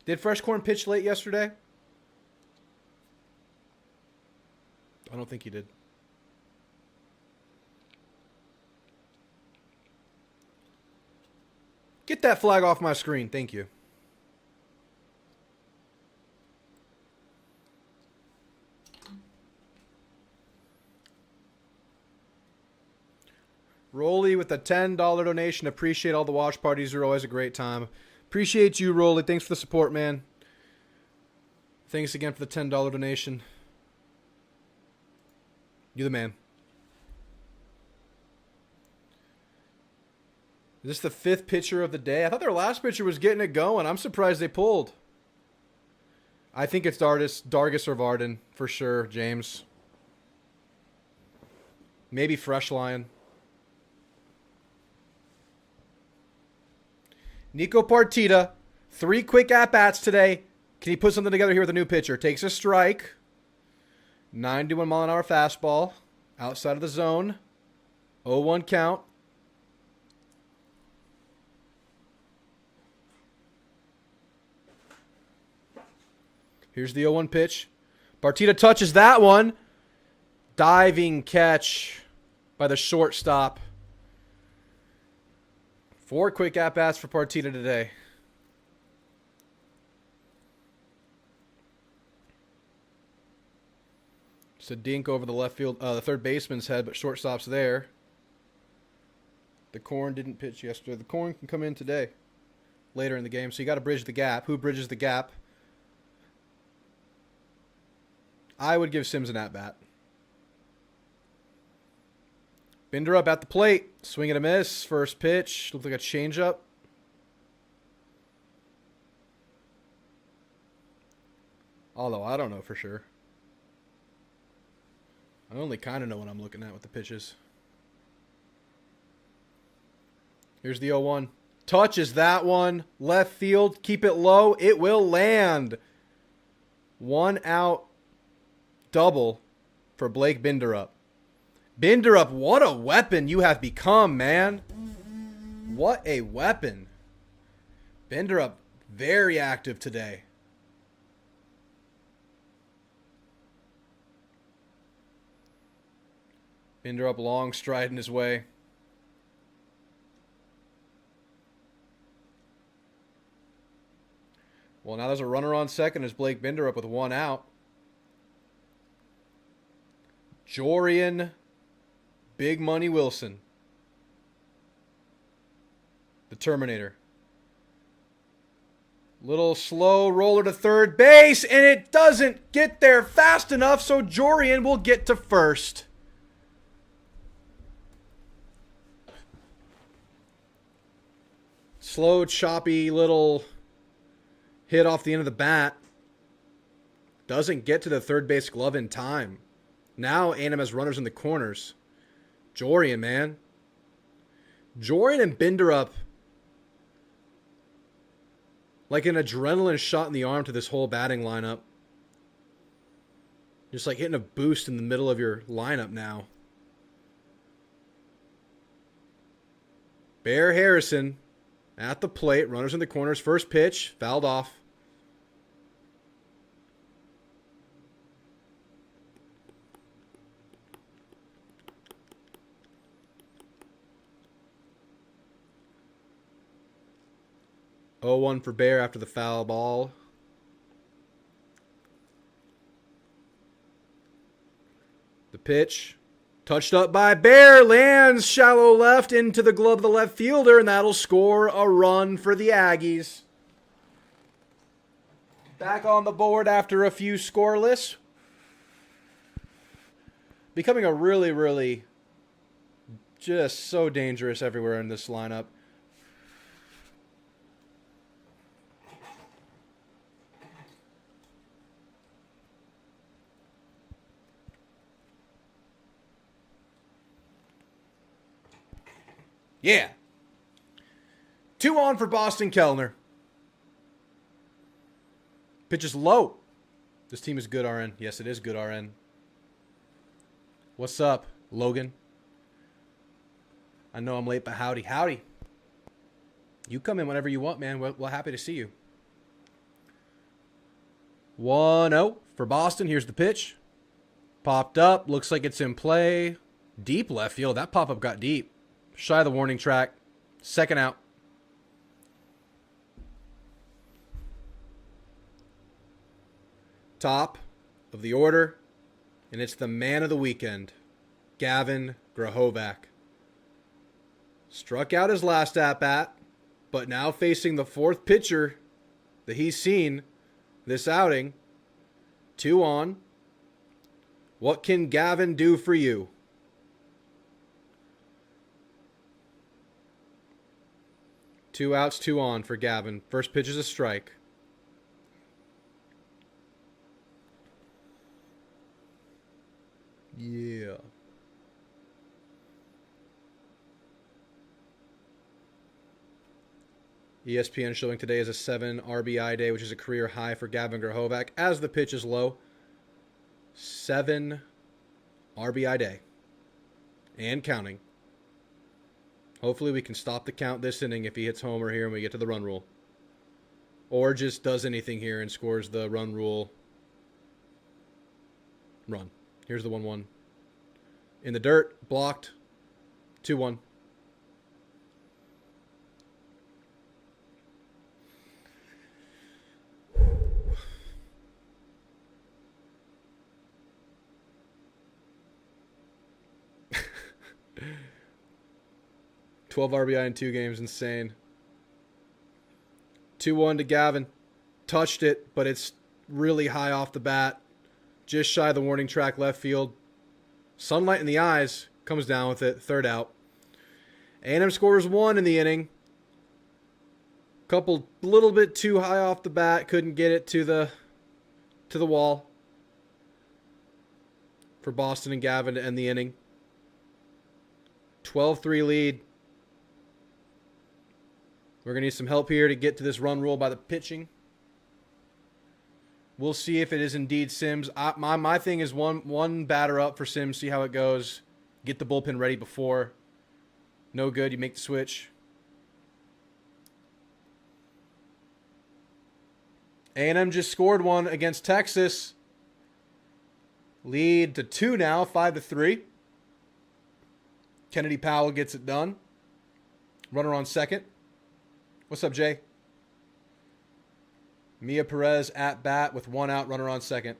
Did Fresh Corn pitch late yesterday? I don't think he did. Get that flag off my screen. Thank you. Rolly with a $10 donation. Appreciate all the watch parties. They're always a great time. Appreciate you, Rolly. Thanks for the support, man. Thanks again for the $10 donation. You're the man. Is this the fifth pitcher of the day? I thought their last pitcher was getting it going. I'm surprised they pulled. I think it's Dargis or Varden for sure, James. Maybe Fresh Lion. Nico Partita, 3 quick at-bats today. Can he put something together here with a new pitcher? Takes a strike. 91 mile an hour fastball. Outside of the zone. 0-1 count. Here's the 0-1 pitch. Partita touches that one. Diving catch by the shortstop. 4 quick at-bats for Partita today. It's a dink over the left field, the third baseman's head, but shortstop's there. The Corn didn't pitch yesterday. The Corn can come in today, later in the game. So you got to bridge the gap. Who bridges the gap? I would give Sims an at-bat. Binder up at the plate. Swing and a miss. First pitch. Looked like a changeup. Although I don't know for sure. I only kind of know what I'm looking at with the pitches. Here's the 0-1. Touches that one. Left field. Keep it low. It will land. 1 out. Double for Blake Binderup. Binderup, what a weapon you have become, man. What a weapon. Binderup, very active today. Binderup, long stride in his way. Well, now there's a runner on second as Blake Binderup with 1 out. Jorian Big Money Wilson. The Terminator. Little slow roller to third base, and it doesn't get there fast enough, so Jorian will get to first. Slow, choppy little hit off the end of the bat. Doesn't get to the third base glove in time. Now A&M has runners in the corners. Jorian, man. Jorian and Binderup, like an adrenaline shot in the arm to this whole batting lineup. Just like hitting a boost in the middle of your lineup now. Bear Harrison at the plate. Runners in the corners. First pitch. Fouled off. Oh, 1 for Bear after the foul ball. The pitch. Touched up by Bear. Lands shallow left into the glove of the left fielder, and that'll score a run for the Aggies. Back on the board after a few scoreless. Becoming a really, really just so dangerous everywhere in this lineup. Yeah. 2 on for Boston Kellner. Pitch is low. This team is good, RN. Yes, it is good, RN. What's up, Logan? I know I'm late, but howdy. Howdy. You come in whenever you want, man. We're happy to see you. 1-0 for Boston. Here's the pitch. Popped up. Looks like it's in play. Deep left field. That pop-up got deep. Shy of the warning track. 2nd out. Top of the order. And it's the man of the weekend. Gavin Grahovac. Struck out his last at-bat. But now facing the 4th pitcher that he's seen this outing. 2 on. What can Gavin do for you? Two outs, 2 on for Gavin. First pitch is a strike. Yeah. ESPN showing today is a 7 RBI day, which is a career high for Gavin Grahovac as the pitch is low. 7 RBI day. And counting. Hopefully we can stop the count this inning if he hits homer here and we get to the run rule. Or just does anything here and scores the run rule Run. Here's the 1-1. In the dirt. Blocked. 2-1. $12 RBI in 2 games. Insane. 2-1 to Gavin. Touched it, but it's really high off the bat. Just shy of the warning track left field. Sunlight in the eyes. Comes down with it. 3rd out. A&M scores 1 in the inning. Couple little bit too high off the bat. Couldn't get it to the wall. For Boston and Gavin to end the inning. 12-3 lead. We're going to need some help here to get to this run rule by the pitching. We'll see if it is indeed Sims. My thing is one batter up for Sims, see how it goes. Get the bullpen ready before. No good, you make the switch. A&M just scored 1 against Texas. Lead to 2 now, 5-3. Kennedy Powell gets it done. Runner on second. What's up, Jay? Mia Perez at bat with 1 out, runner on second.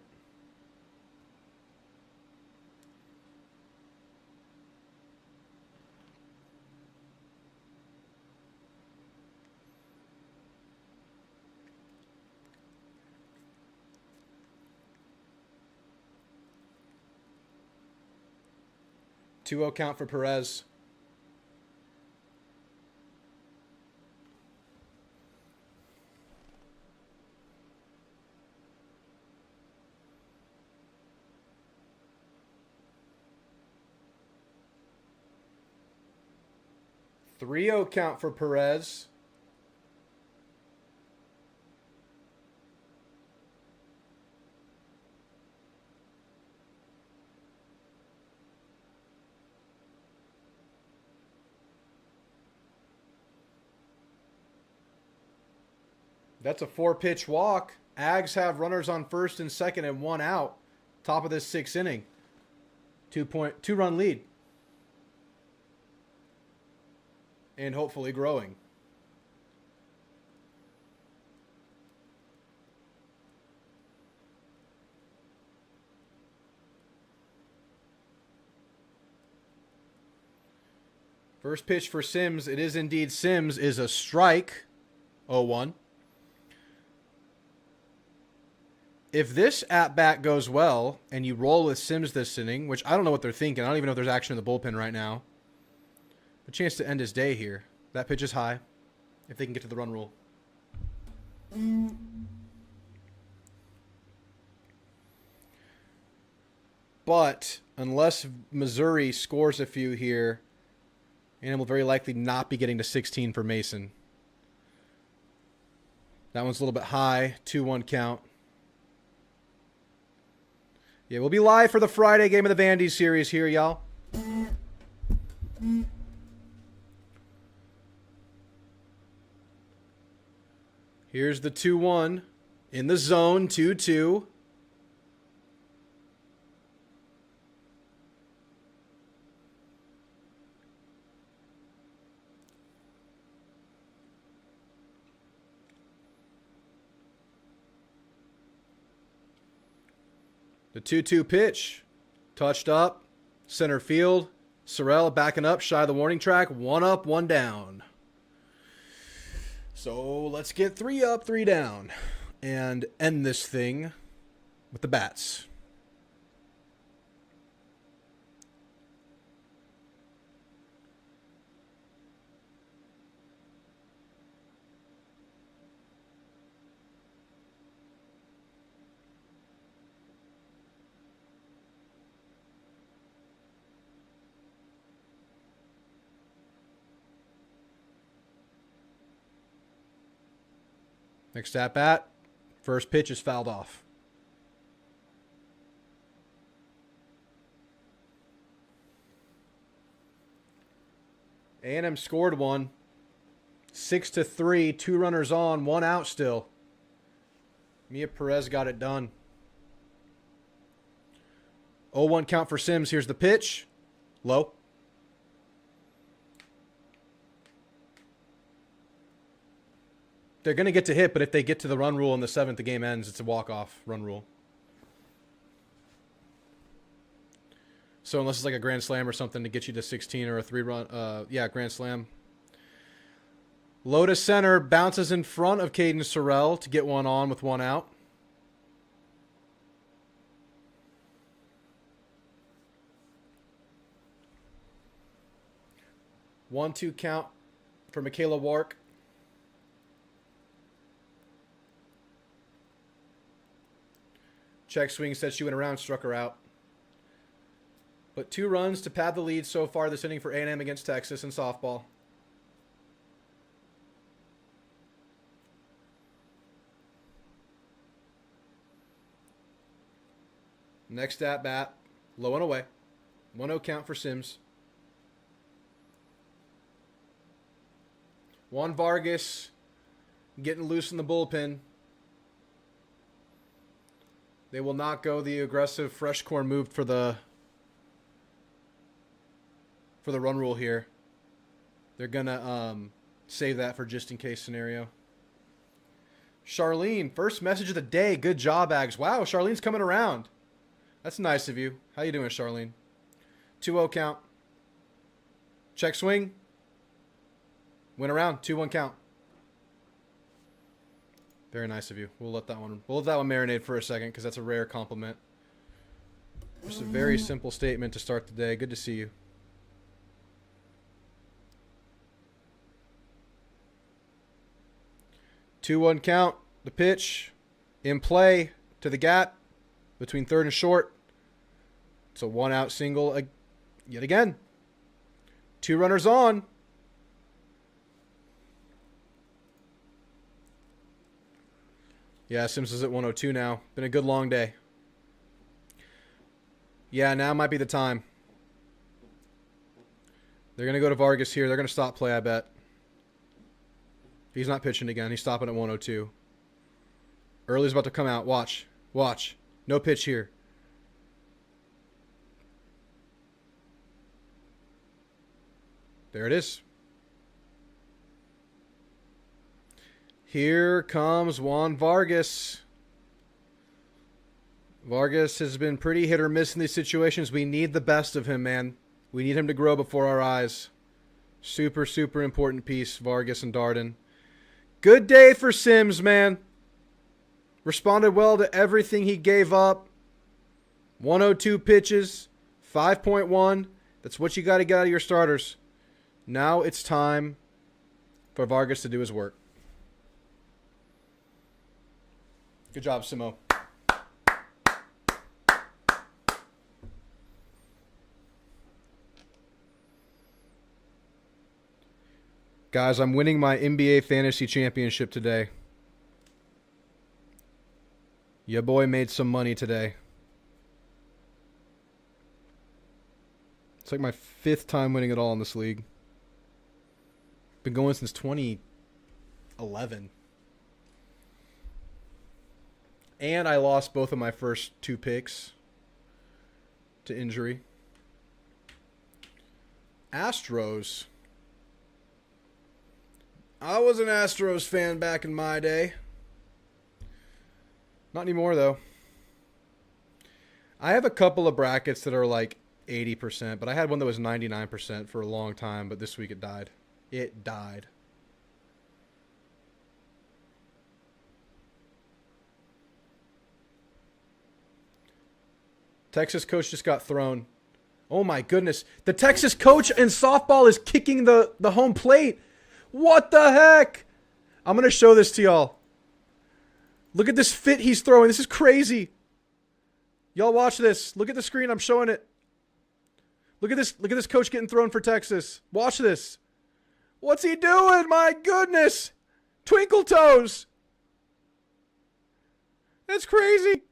Two-0 count for Perez. Three-0 count for Perez. That's a 4-pitch walk. Ags have runners on first and second and 1 out. Top of this 6th inning. 2-run lead. And hopefully growing. First pitch for Sims. It is indeed Sims. Is a strike. 0-1. If this at-bat goes well and you roll with Sims this inning, which I don't know what they're thinking. I don't even know if there's action in the bullpen right now. A chance to end his day here. That pitch is high. If they can get to the run rule. But unless Missouri scores a few here, A&M will very likely not be getting to 16 for Mason. That one's a little bit high. 2-1 count. Yeah, we'll be live for the Friday game of the Vandy series here, y'all. Here's the 2-1 in the zone, 2-2. The 2-2 pitch, touched up, center field. Sorrell backing up, shy of the warning track. 1 up, 1 down. So let's get 3 up, 3 down, and end this thing with the bats. Next at bat, first pitch is fouled off. A&M scored 1. 6-3, 2 runners on, 1 out still. Mia Perez got it done. 0-1 count for Sims. Here's the pitch. Low. They're going to get to hit, but if they get to the run rule in the 7th, the game ends. It's a walk-off run rule. So unless it's like a grand slam or something to get you to 16 or a 3-run, yeah, grand slam. Low to center, bounces in front of Caden Sorrell to get one on with one out. One, two count for Michaela Wark. Check swing, said she went around, struck her out. But 2 runs to pad the lead so far this inning for A&M against Texas in softball. Next at bat, low and away. 1-0 count for Sims. Juan Vargas getting loose in the bullpen. They will not go the aggressive fresh corn move for the run rule here. They're going to save that for just in case scenario. Charlene, first message of the day. Good job, Ags. Wow, Charlene's coming around. That's nice of you. How you doing, Charlene? 2-0 count. Check swing. Went around. 2-1 count. Very nice of you. We'll let that one marinate for a second because that's a rare compliment. Just a very simple statement to start the day. Good to see you. Two-one count. The pitch in play to the gap between third and short. It's a 1-out single yet again. 2 runners on. Yeah, Sims is at 102 now. Been a good long day. Yeah, now might be the time. They're going to go to Vargas here. They're going to stop play, I bet. He's not pitching again. He's stopping at 102. Early's about to come out. Watch. Watch. No pitch here. There it is. Here comes Juan Vargas. Vargas has been pretty hit or miss in these situations. We need the best of him, man. We need him to grow before our eyes. Super, super important piece, Vargas and Darden. Good day for Sims, man. Responded well to everything he gave up. 102 pitches, 5.1. That's what you got to get out of your starters. Now it's time for Vargas to do his work. Good job, Simo. Guys, I'm winning my NBA Fantasy Championship today. Your boy made some money today. It's like my 5th time winning it all in this league. Been going since 2011. And I lost both of my first 2 picks to injury. Astros. I was an Astros fan back in my day. Not anymore, though. I have a couple of brackets that are like 80%, but I had one that was 99% for a long time, but this week it died. It died. Texas coach just got thrown. Oh my goodness. The Texas coach in softball is kicking the home plate. What the heck? I'm going to show this to y'all. Look at this fit he's throwing. This is crazy. Y'all watch this. Look at the screen. I'm showing it. Look at this. Look at this coach getting thrown for Texas. Watch this. What's he doing? My goodness. Twinkle toes. That's crazy.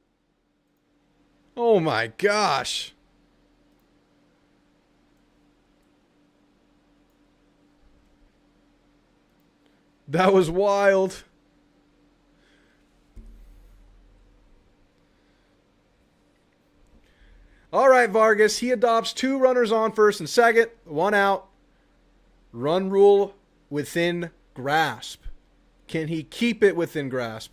Oh my gosh. That was wild. All right, Vargas. He adopts 2 runners on first and second, 1 out. Run rule within grasp. Can he keep it within grasp?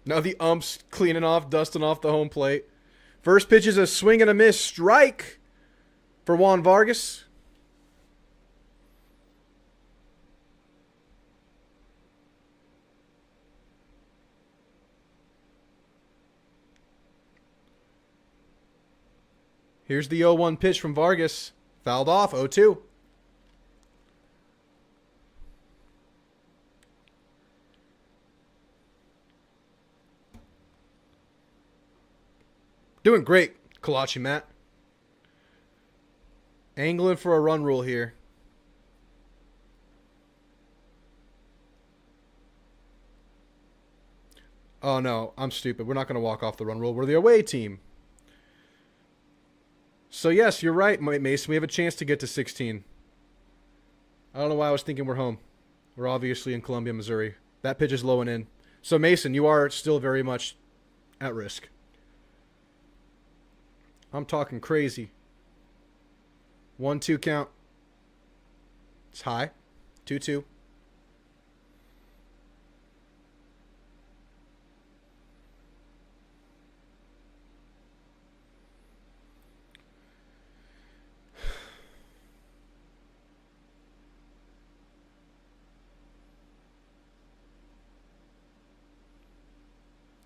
Now the ump's cleaning off, dusting off the home plate. First pitch is a swing and a miss strike for Juan Vargas. Here's the 0-1 pitch from Vargas. Fouled off, 0-2. Doing great, Kalachi Matt. Angling for a run rule here. Oh, no, I'm stupid. We're not going to walk off the run rule. We're the away team. So, yes, you're right, Mason. We have a chance to get to 16. I don't know why I was thinking we're home. We're obviously in Columbia, Missouri. That pitch is low and in. So, Mason, you are still very much at risk. I'm talking crazy. 1-2 count. It's high. 2-2.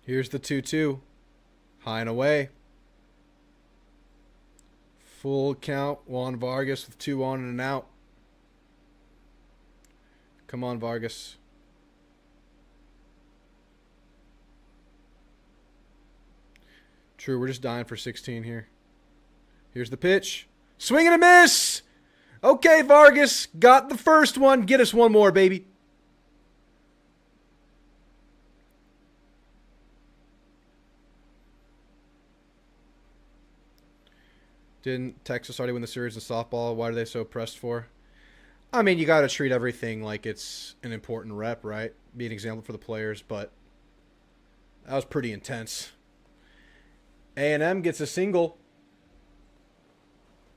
Here's the 2-2. High and away. Full count. Juan Vargas with 2 on and an out. Come on, Vargas. True, we're just dying for 16 here. Here's the pitch. Swing and a miss! Okay, Vargas. Got the first one. Get us one more, baby. Didn't Texas already win the series in softball? Why are they so pressed for? I mean, you got to treat everything like it's an important rep, right? Be an example for the players, but that was pretty intense. A&M gets a single.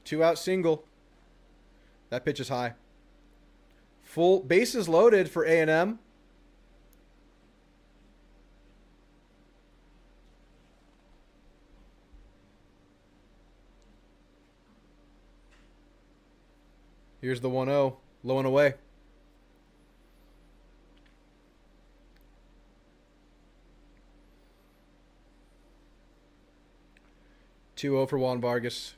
2-out single. That pitch is high. Full bases loaded for A&M. Here's the 1-0. Low and away. Two-0 for Juan Vargas.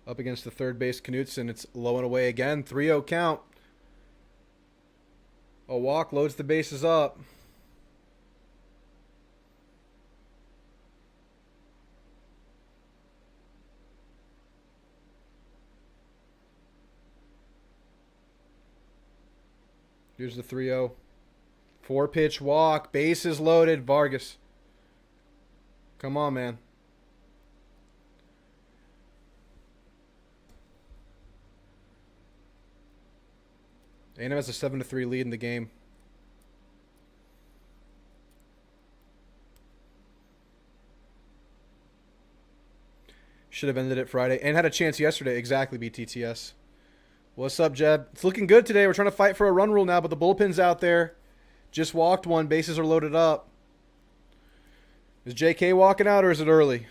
Up against the third base Knutson. It's low and away again. 3-0 count. A walk loads the bases up. Here's the 3-0. 4-pitch walk. Bases loaded. Vargas. Come on, man. A&M has a 7-3 lead in the game. Should have ended it Friday. And had a chance yesterday. Exactly, BTTS. What's up, Jeb? It's looking good today. We're trying to fight for a run rule now, but the bullpen's out there. Just walked one. Bases are loaded up. Is JK walking out or is it early?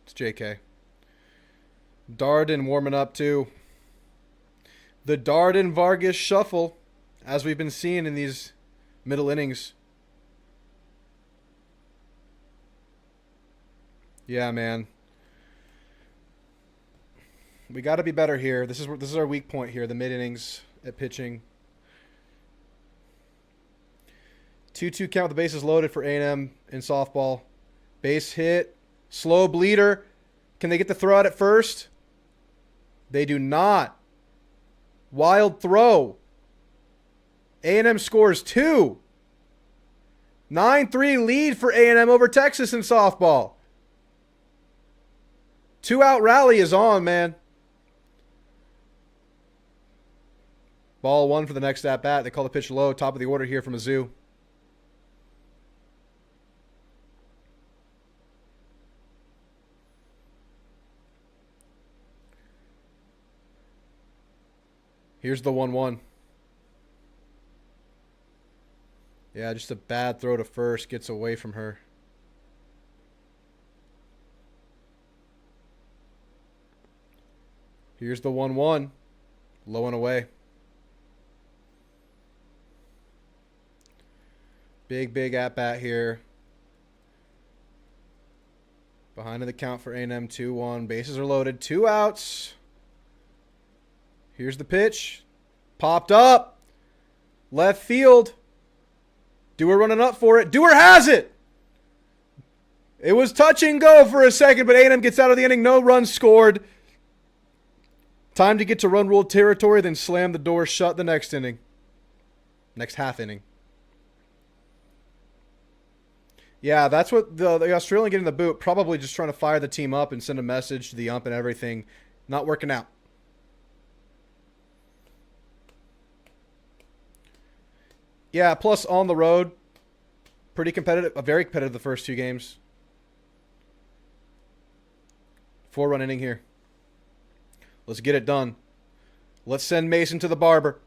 It's JK. Darden warming up too. The Darden Vargas shuffle, as we've been seeing in these middle innings. Yeah, man. We got to be better here. This is our weak point here, the mid-innings at pitching. 2-2 count with the bases loaded for A&M in softball. Base hit. Slow bleeder. Can they get the throw out at first? They do not. Wild throw. A&M scores 2. 9-3 lead for A&M over Texas in softball. 2-out rally is on, man. Ball 1 for the next at-bat. They call the pitch low. Top of the order here from Mizzou. Here's the 1-1. Yeah, just a bad throw to first. Gets away from her. Here's the 1-1. Low and away. Big at-bat here. Behind in the count for A&M, 2-1. Bases are loaded. 2 outs. Here's the pitch. Popped up. Left field. Dewar running up for it. Dewar has it. It was touch and go for a second, but A&M gets out of the inning. No runs scored. Time to get to run rule territory, then slam the door shut the next inning. Next half inning. Yeah, that's what the Australian getting the boot. Probably just trying to fire the team up and send a message to the ump and everything. Not working out. Yeah, plus on the road, pretty competitive. Very competitive the first 2 games. 4-run inning here. Let's get it done. Let's send Mason to the barber.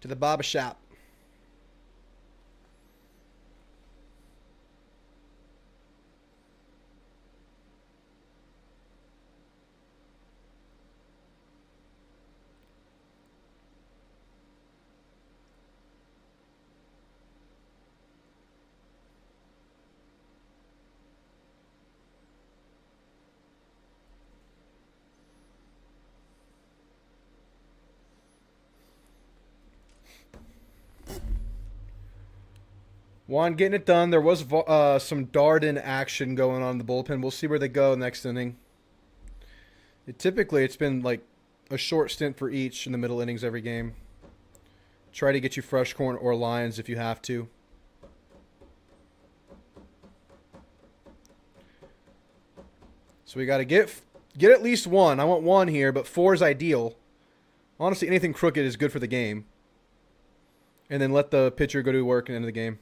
To the barber shop. Juan getting it done. There was some Darden action going on in the bullpen. We'll see where they go next inning. Typically, it's been like a short stint for each in the middle innings every game. Try to get you fresh corn or lines if you have to. So we got to get at least 1. I want 1 here, but 4 is ideal. Honestly, anything crooked is good for the game. And then let the pitcher go do work and end the game.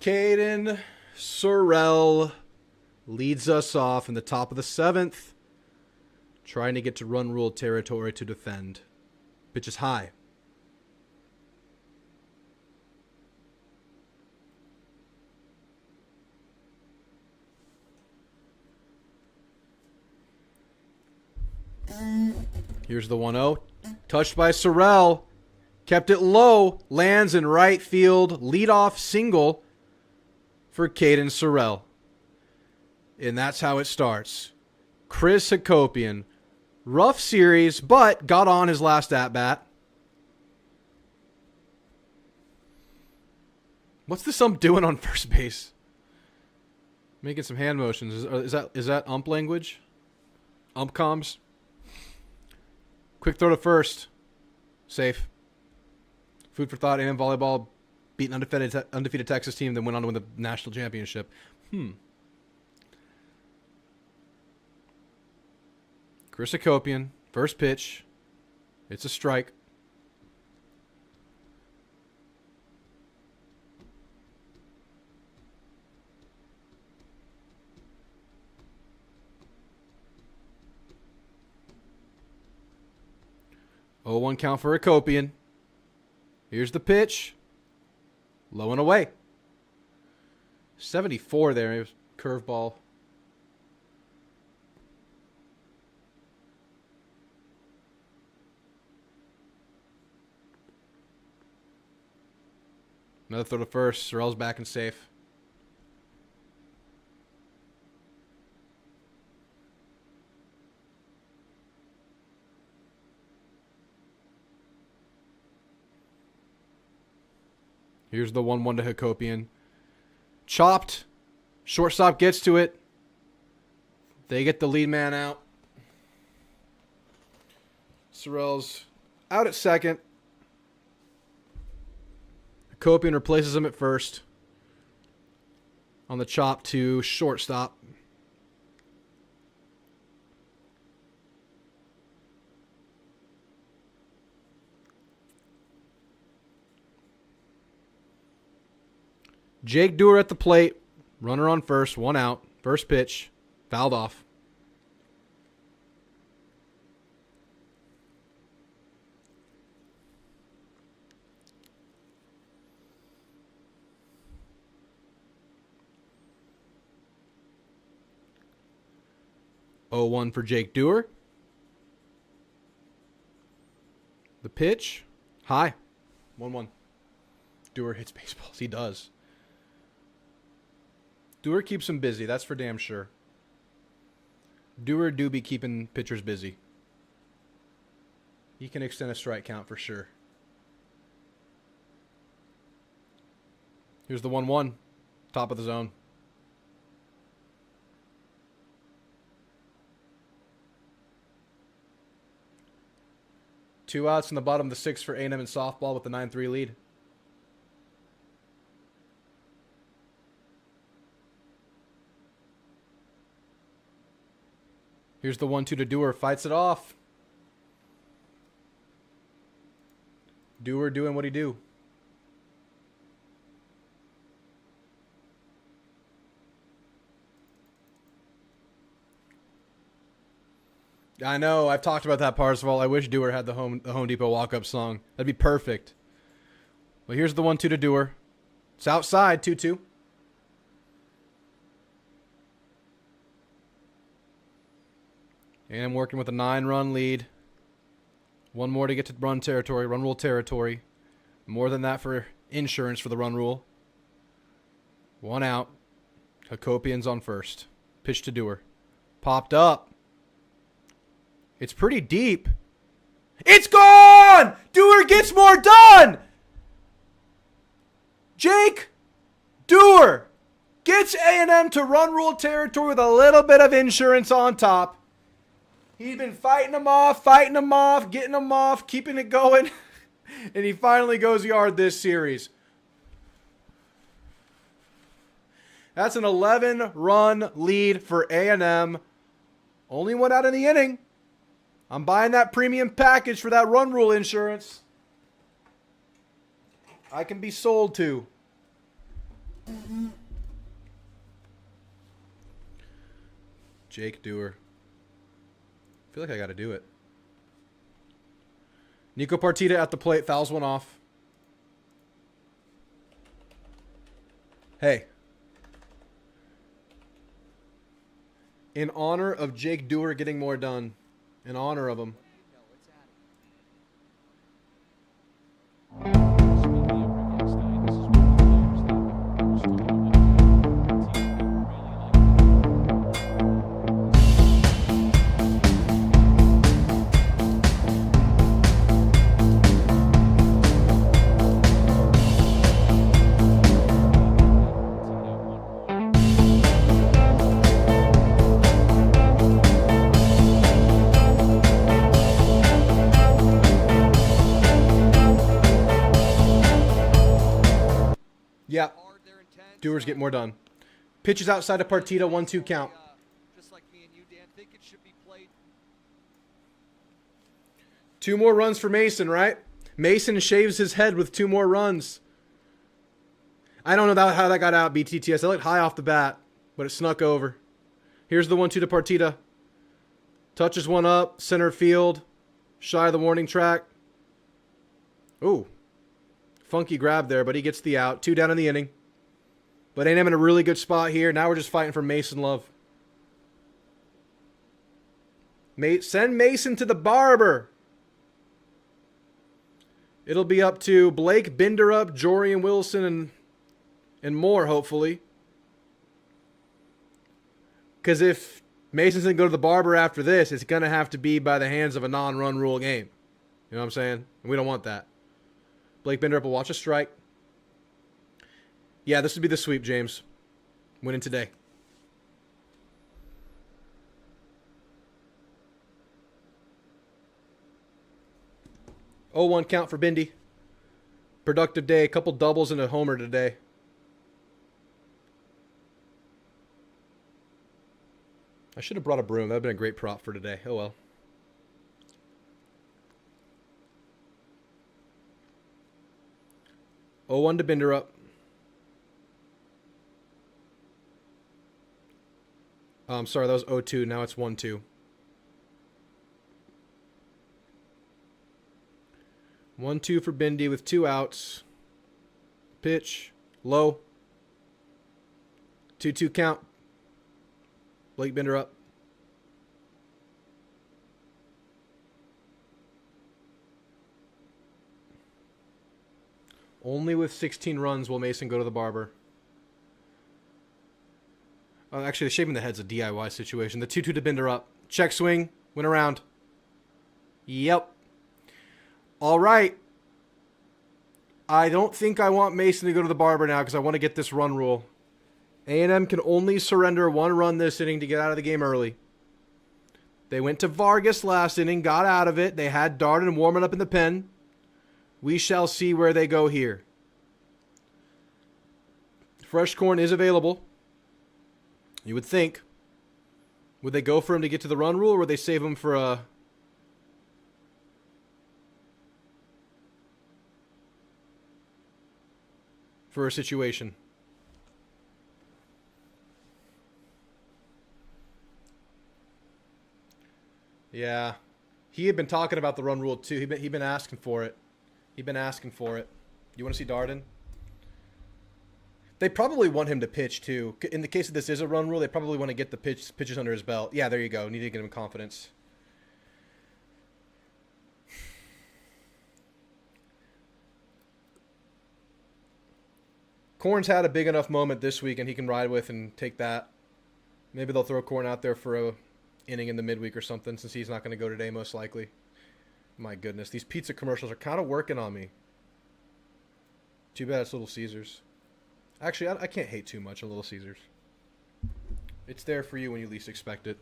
Caden Sorrell leads us off in the top of the 7th. Trying to get to run rule territory to defend. Pitch is high. Here's the 1-0. Touched by Sorrell. Kept it low. Lands in right field. Leadoff single for Caden Sorrell. And that's how it starts. Chris Hakopian. Rough series, but got on his last at-bat. What's this ump doing on first base? Making some hand motions. Is that ump language? Ump comms? Quick throw to first. Safe. Food for thought. A&M volleyball beat an undefeated Texas team, then went on to win the national championship. Chris Hakopian, first pitch. It's a strike. Oh, 1 count for Hakopian. Here's the pitch. Low and away. 74 there. It was curveball. Another throw to first. Sorrell's back and safe. Here's the 1-1 to Hakopian. Chopped. Shortstop gets to it. They get the lead man out. Sorrell's out at second. Hakopian replaces him at first. On the chop to shortstop. Jake Dewar at the plate. Runner on first. 1 out. First pitch. Fouled off. Oh, 1 for Jake Dewar. The pitch. High. 1-1. Dewar hits baseballs. He does. Dewar keeps him busy. That's for damn sure. Dewar do be keeping pitchers busy. He can extend a strike count for sure. Here's the 1-1. Top of the zone. Two outs in the bottom of the 6th for A&M in softball with the 9-3 lead. Here's the 1-2 to Dewar. Fights it off. Dewar doing what he do. I know. I've talked about that, Parsifal. I wish Dewar had the Home Depot walk-up song. That'd be perfect. Well, here's the 1-2 to Dewar. It's outside, 2-2. And I'm working with a 9-run lead. One more to get to run territory, run rule territory. More than that for insurance for the run rule. 1 out. Hakopian's on first. Pitch to Dewar. Popped up. It's pretty deep. It's gone! Dewar gets more done! Jake Dewar gets A&M to run rule territory with a little bit of insurance on top. He's been fighting them off, getting them off, keeping it going. And he finally goes yard this series. That's an 11-run lead for A&M. Only 1 out in the inning. I'm buying that premium package for that run rule insurance. I can be sold to. Jake Dewar. I feel like I got to do it. Nico Partita at the plate. Fouls 1 off. Hey. In honor of Jake Dewar getting more done. In honor of him. Yeah. Dewar's get more done. Pitches outside of Partita, 1-2 count. Just like me and you, Dan, think it should be played. 2 more runs for Mason, right? Mason shaves his head with 2 more runs. I don't know how that got out, BTTS. I looked high off the bat, but it snuck over. Here's the 1-2 to Partita. Touches 1 up, center field, shy of the warning track. Ooh. Funky grab there, but he gets the out. 2 down in the inning. But A&M in a really good spot here. Now we're just fighting for Mason Love. Send Mason to the barber. It'll be up to Blake Binderup, Jorian Wilson, and more, hopefully. Because if Mason doesn't go to the barber after this, it's going to have to be by the hands of a non-run rule game. You know what I'm saying? And we don't want that. Blake Binderup will watch a strike. Yeah, this would be the sweep, James. Winning today. 0-1 count for Bindi. Productive day. A couple doubles and a homer today. I should have brought a broom. That would have been a great prop for today. Oh well. Oh, 1 to Binder up. I'm sorry, that was 0-2. Now it's 1-2. 1-2 for Bindi with 2 outs. Pitch. Low. 2-2 count. Blake Binder up. Only with 16 runs will Mason go to the barber. Actually, the shaving the head's a DIY situation. The 2-2 to Binder up. Check swing. Went around. Yep. All right. I don't think I want Mason to go to the barber now because I want to get this run rule. A&M can only surrender 1 run this inning to get out of the game early. They went to Vargas last inning, got out of it. They had Darden warming up in the pen. We shall see where they go here. Fresh corn is available. You would think. Would they go for him to get to the run rule, or would they save him for a... situation? Yeah. He had been talking about the run rule too. He'd been asking for it. You want to see Darden? They probably want him to pitch too. In the case that this is a run rule, they probably want to get the pitches under his belt. Yeah, there you go. Need to get him confidence. Corn's had a big enough moment this week, and he can ride with and take that. Maybe they'll throw Corn out there for a inning in the midweek or something, since he's not going to go today most likely. My goodness, these pizza commercials are kind of working on me. Too bad it's Little Caesars. Actually, I can't hate too much on Little Caesars. It's there for you when you least expect it.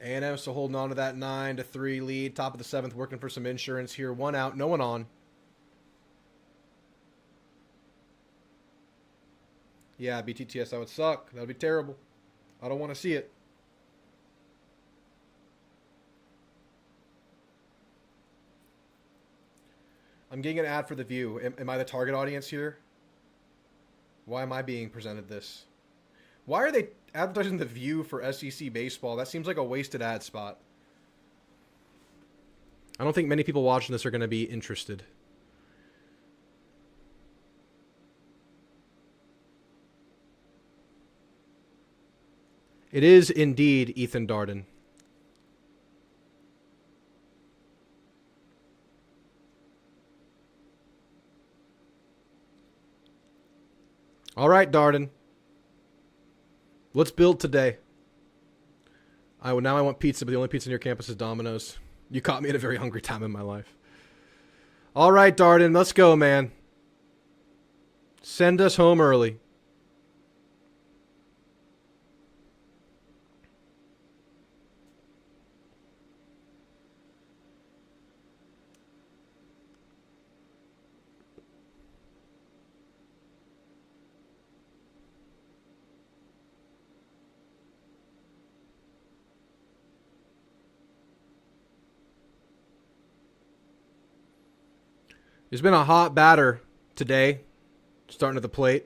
A&M still holding on to that 9-3 lead. Top of the 7th, working for some insurance here. 1 out, no one on. Yeah, BTTS, that would suck. That would be terrible. I don't want to see it. I'm getting an ad for The View. Am I the target audience here? Why am I being presented this? Why are they advertising The View for SEC baseball? That seems like a wasted ad spot. I don't think many people watching this are going to be interested. It is indeed Ethan Darden. All right, Darden. Let's build today. Now I want pizza, but the only pizza near campus is Domino's. You caught me at a very hungry time in my life. All right, Darden, let's go, man. Send us home early. There's been a hot batter today, starting at the plate.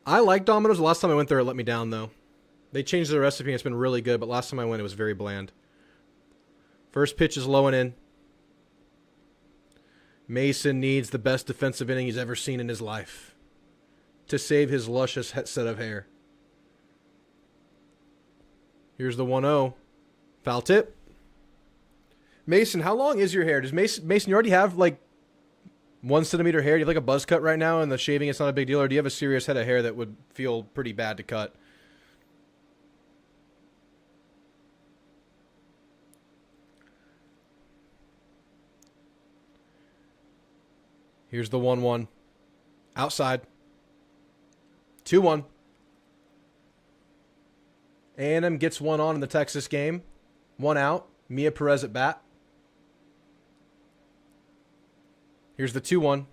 I like Domino's. The last time I went there, it let me down, though. They changed the recipe, and it's been really good, but last time I went, it was very bland. First pitch is low and in. Mason needs the best defensive inning he's ever seen in his life to save his luscious set of hair. Here's the 1-0. Foul tip. Mason, how long is your hair? Does Mason, you already have like 1 centimeter hair? Do you have like a buzz cut right now and the shaving is not a big deal? Or do you have a serious head of hair that would feel pretty bad to cut? Here's the 1-1. Outside. 2-1. A&M gets one on in the Texas game. 1 out. Mia Perez at bat. Here's the 2-1.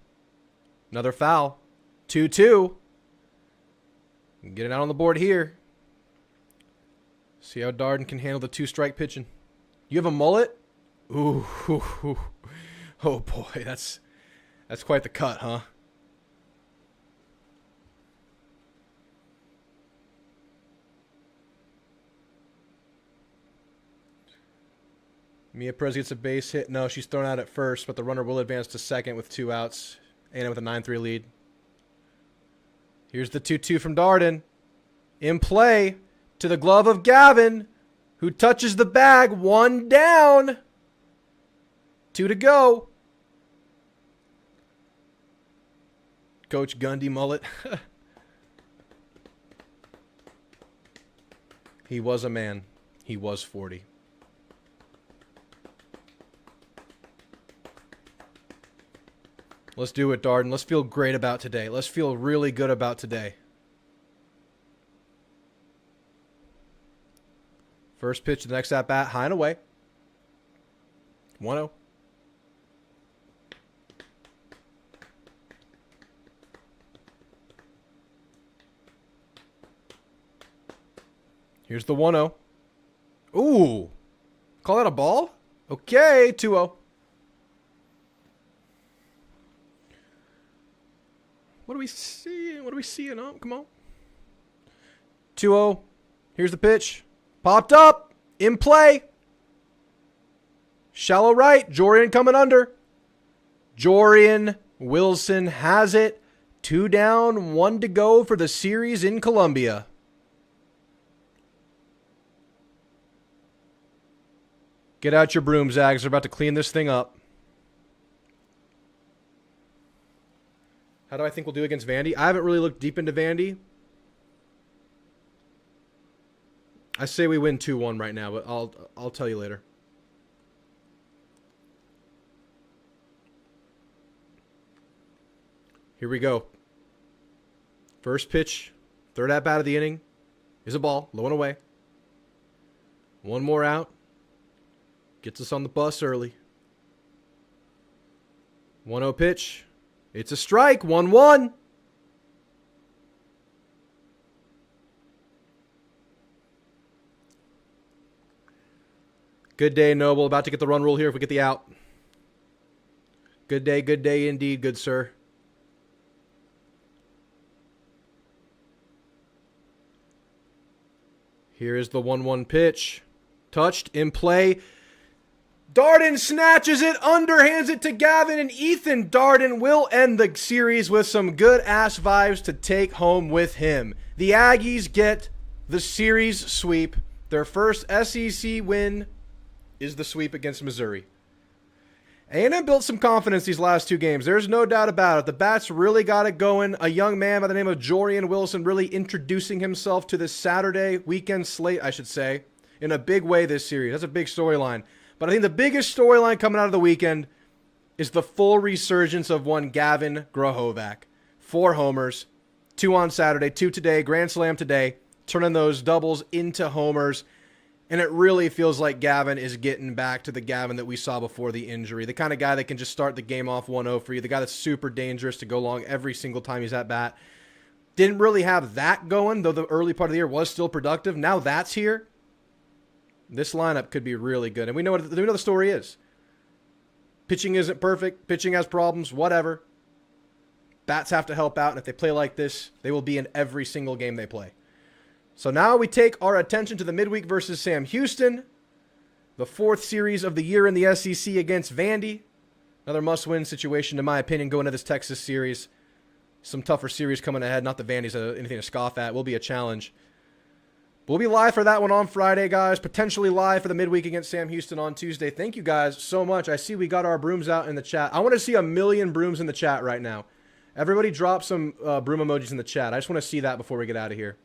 Another foul. 2-2. Get it out on the board here. See how Darden can handle the 2-strike pitching. You have a mullet? Ooh. Oh, boy. That's quite the cut, huh? Mia Perez gets a base hit. No, she's thrown out at first, but the runner will advance to second with 2 outs. A&M with a 9-3 lead. Here's the 2-2 from Darden. In play to the glove of Gavin, who touches the bag. 1 down. 2 to go. Coach Gundy mullet. He was a man. He was 40. Let's do it, Darden. Let's feel great about today. Let's feel really good about today. First pitch to the next at-bat, high and away. 1-0. Here's the 1-0. Ooh. Call that a ball? Okay, 2-0. What do we see? What are we seeing? Oh, come on. 2-0. Here's the pitch. Popped up. In play. Shallow right. Jorian coming under. Jorian Wilson has it. 2 down, 1 to go for the series in Columbia. Get out your broom, Zags. They're about to clean this thing up. How do I think we'll do against Vandy? I haven't really looked deep into Vandy. I say we win 2-1 right now, but I'll tell you later. Here we go. First pitch, third at bat of the inning is a ball, low and away. 1 more out. Gets us on the bus early. 1-0 pitch. It's a strike. 1-1. Good day, Noble. About to get the run rule here if we get the out. Good day indeed, good sir. Here is the 1-1 pitch. Touched, in play. Darden snatches it, underhands it to Gavin, and Ethan Darden will end the series with some good-ass vibes to take home with him. The Aggies get the series sweep. Their first SEC win is the sweep against Missouri. A&M built some confidence these last 2 games. There's no doubt about it. The Bats really got it going. A young man by the name of Jorian Wilson really introducing himself to this Saturday weekend slate, I should say, in a big way this series. That's a big storyline. But I think the biggest storyline coming out of the weekend is the full resurgence of one Gavin Grahovac. 4 homers, 2 on Saturday, 2 today, grand slam today, turning those doubles into homers. And it really feels like Gavin is getting back to the Gavin that we saw before the injury. The kind of guy that can just start the game off 1-0 for you. The guy that's super dangerous to go long every single time he's at bat. Didn't really have that going, though the early part of the year was still productive. Now that's here. This lineup could be really good. And we know what the story is. Pitching isn't perfect. Pitching has problems. Whatever. Bats have to help out. And if they play like this, they will be in every single game they play. So now we take our attention to the midweek versus Sam Houston. The 4th series of the year in the SEC against Vandy. Another must-win situation, in my opinion, going into this Texas series. Some tougher series coming ahead. Not that Vandy's anything to scoff at. Will be a challenge. We'll be live for that one on Friday, guys. Potentially live for the midweek against Sam Houston on Tuesday. Thank you guys so much. I see we got our brooms out in the chat. I want to see 1 million brooms in the chat right now. Everybody drop some broom emojis in the chat. I just want to see that before we get out of here.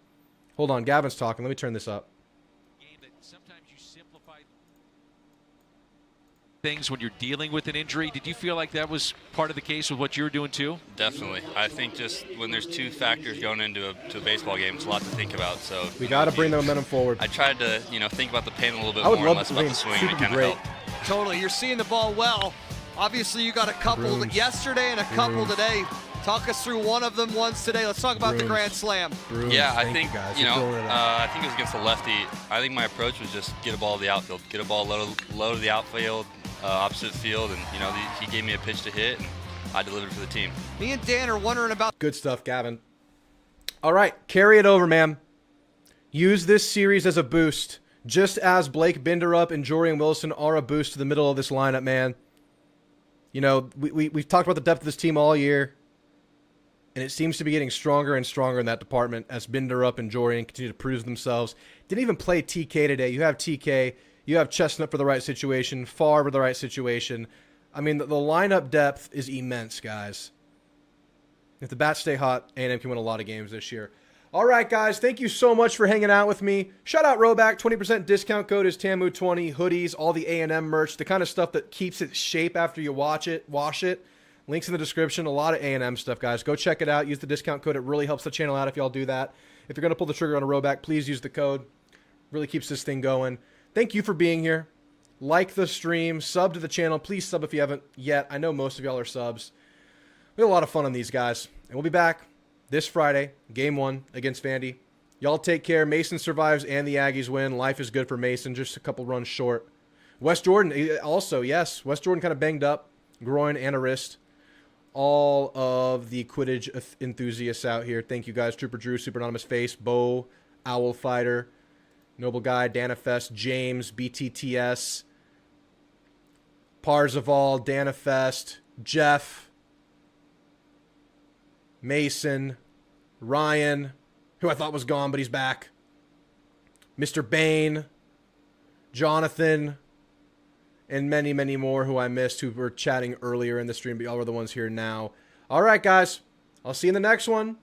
Hold on. Gavin's talking. Let me turn this up. things when you're dealing with an injury. Did you feel like that was part of the case with what you were doing too? Definitely. I think just when there's two factors going into a baseball game, it's a lot to think about. So we got to bring the momentum forward. I tried to, think about the pain a little bit I would more love and less to about the swing. Super And it kind great. of helped. Totally. You're seeing the ball well. Obviously, you got a couple yesterday and a couple today. Talk us through one of them once today. Let's talk about the Grand Slam. Yeah, I think, I think it was against the lefty. I think my approach was just get a ball to the outfield, get a ball low to the outfield, opposite field, and, he gave me a pitch to hit, and I delivered for the team. Me and Dan are wondering about... Good stuff, Gavin. All right, carry it over, man. Use this series as a boost, just as Blake Binderup and Jorian Wilson are a boost to the middle of this lineup, man. We've talked about the depth of this team all year, and it seems to be getting stronger and stronger in that department as Binderup and Jorian continue to prove themselves. Didn't even play TK today. You have TK, you have Chestnut for the right situation, Favre for the right situation. I mean, the lineup depth is immense, guys. If the bats stay hot, A&M can win a lot of games this year. All right, guys, thank you so much for hanging out with me. Shout out Roback, 20% discount code is TAMU20, hoodies, all the A&M merch, the kind of stuff that keeps its shape after you wash it. Links in the description, a lot of A&M stuff, guys. Go check it out. Use the discount code. It really helps the channel out if y'all do that. If you're going to pull the trigger on a Roback, please use the code. Really keeps this thing going. Thank you for being here. Like the stream, sub to the channel. Please sub if you haven't yet. I know most of y'all are subs. We had a lot of fun on these guys, and we'll be back this Friday, Game 1 against Vandy. Y'all take care. Mason survives and the Aggies win. Life is good for Mason, just a couple runs short. West Jordan also, yes. West Jordan kind of banged up, groin and a wrist. All of the Quidditch enthusiasts out here. Thank you guys. Trooper Drew, Super Anonymous Face, Bo, Owl Fighter, Noble Guy, Danifest, James, BTTS, Parzival, Danifest, Jeff, Mason, Ryan, who I thought was gone, but he's back. Mr. Bain, Jonathan, and many, many more who I missed who were chatting earlier in the stream, but y'all were the ones here now. All right, guys. I'll see you in the next one.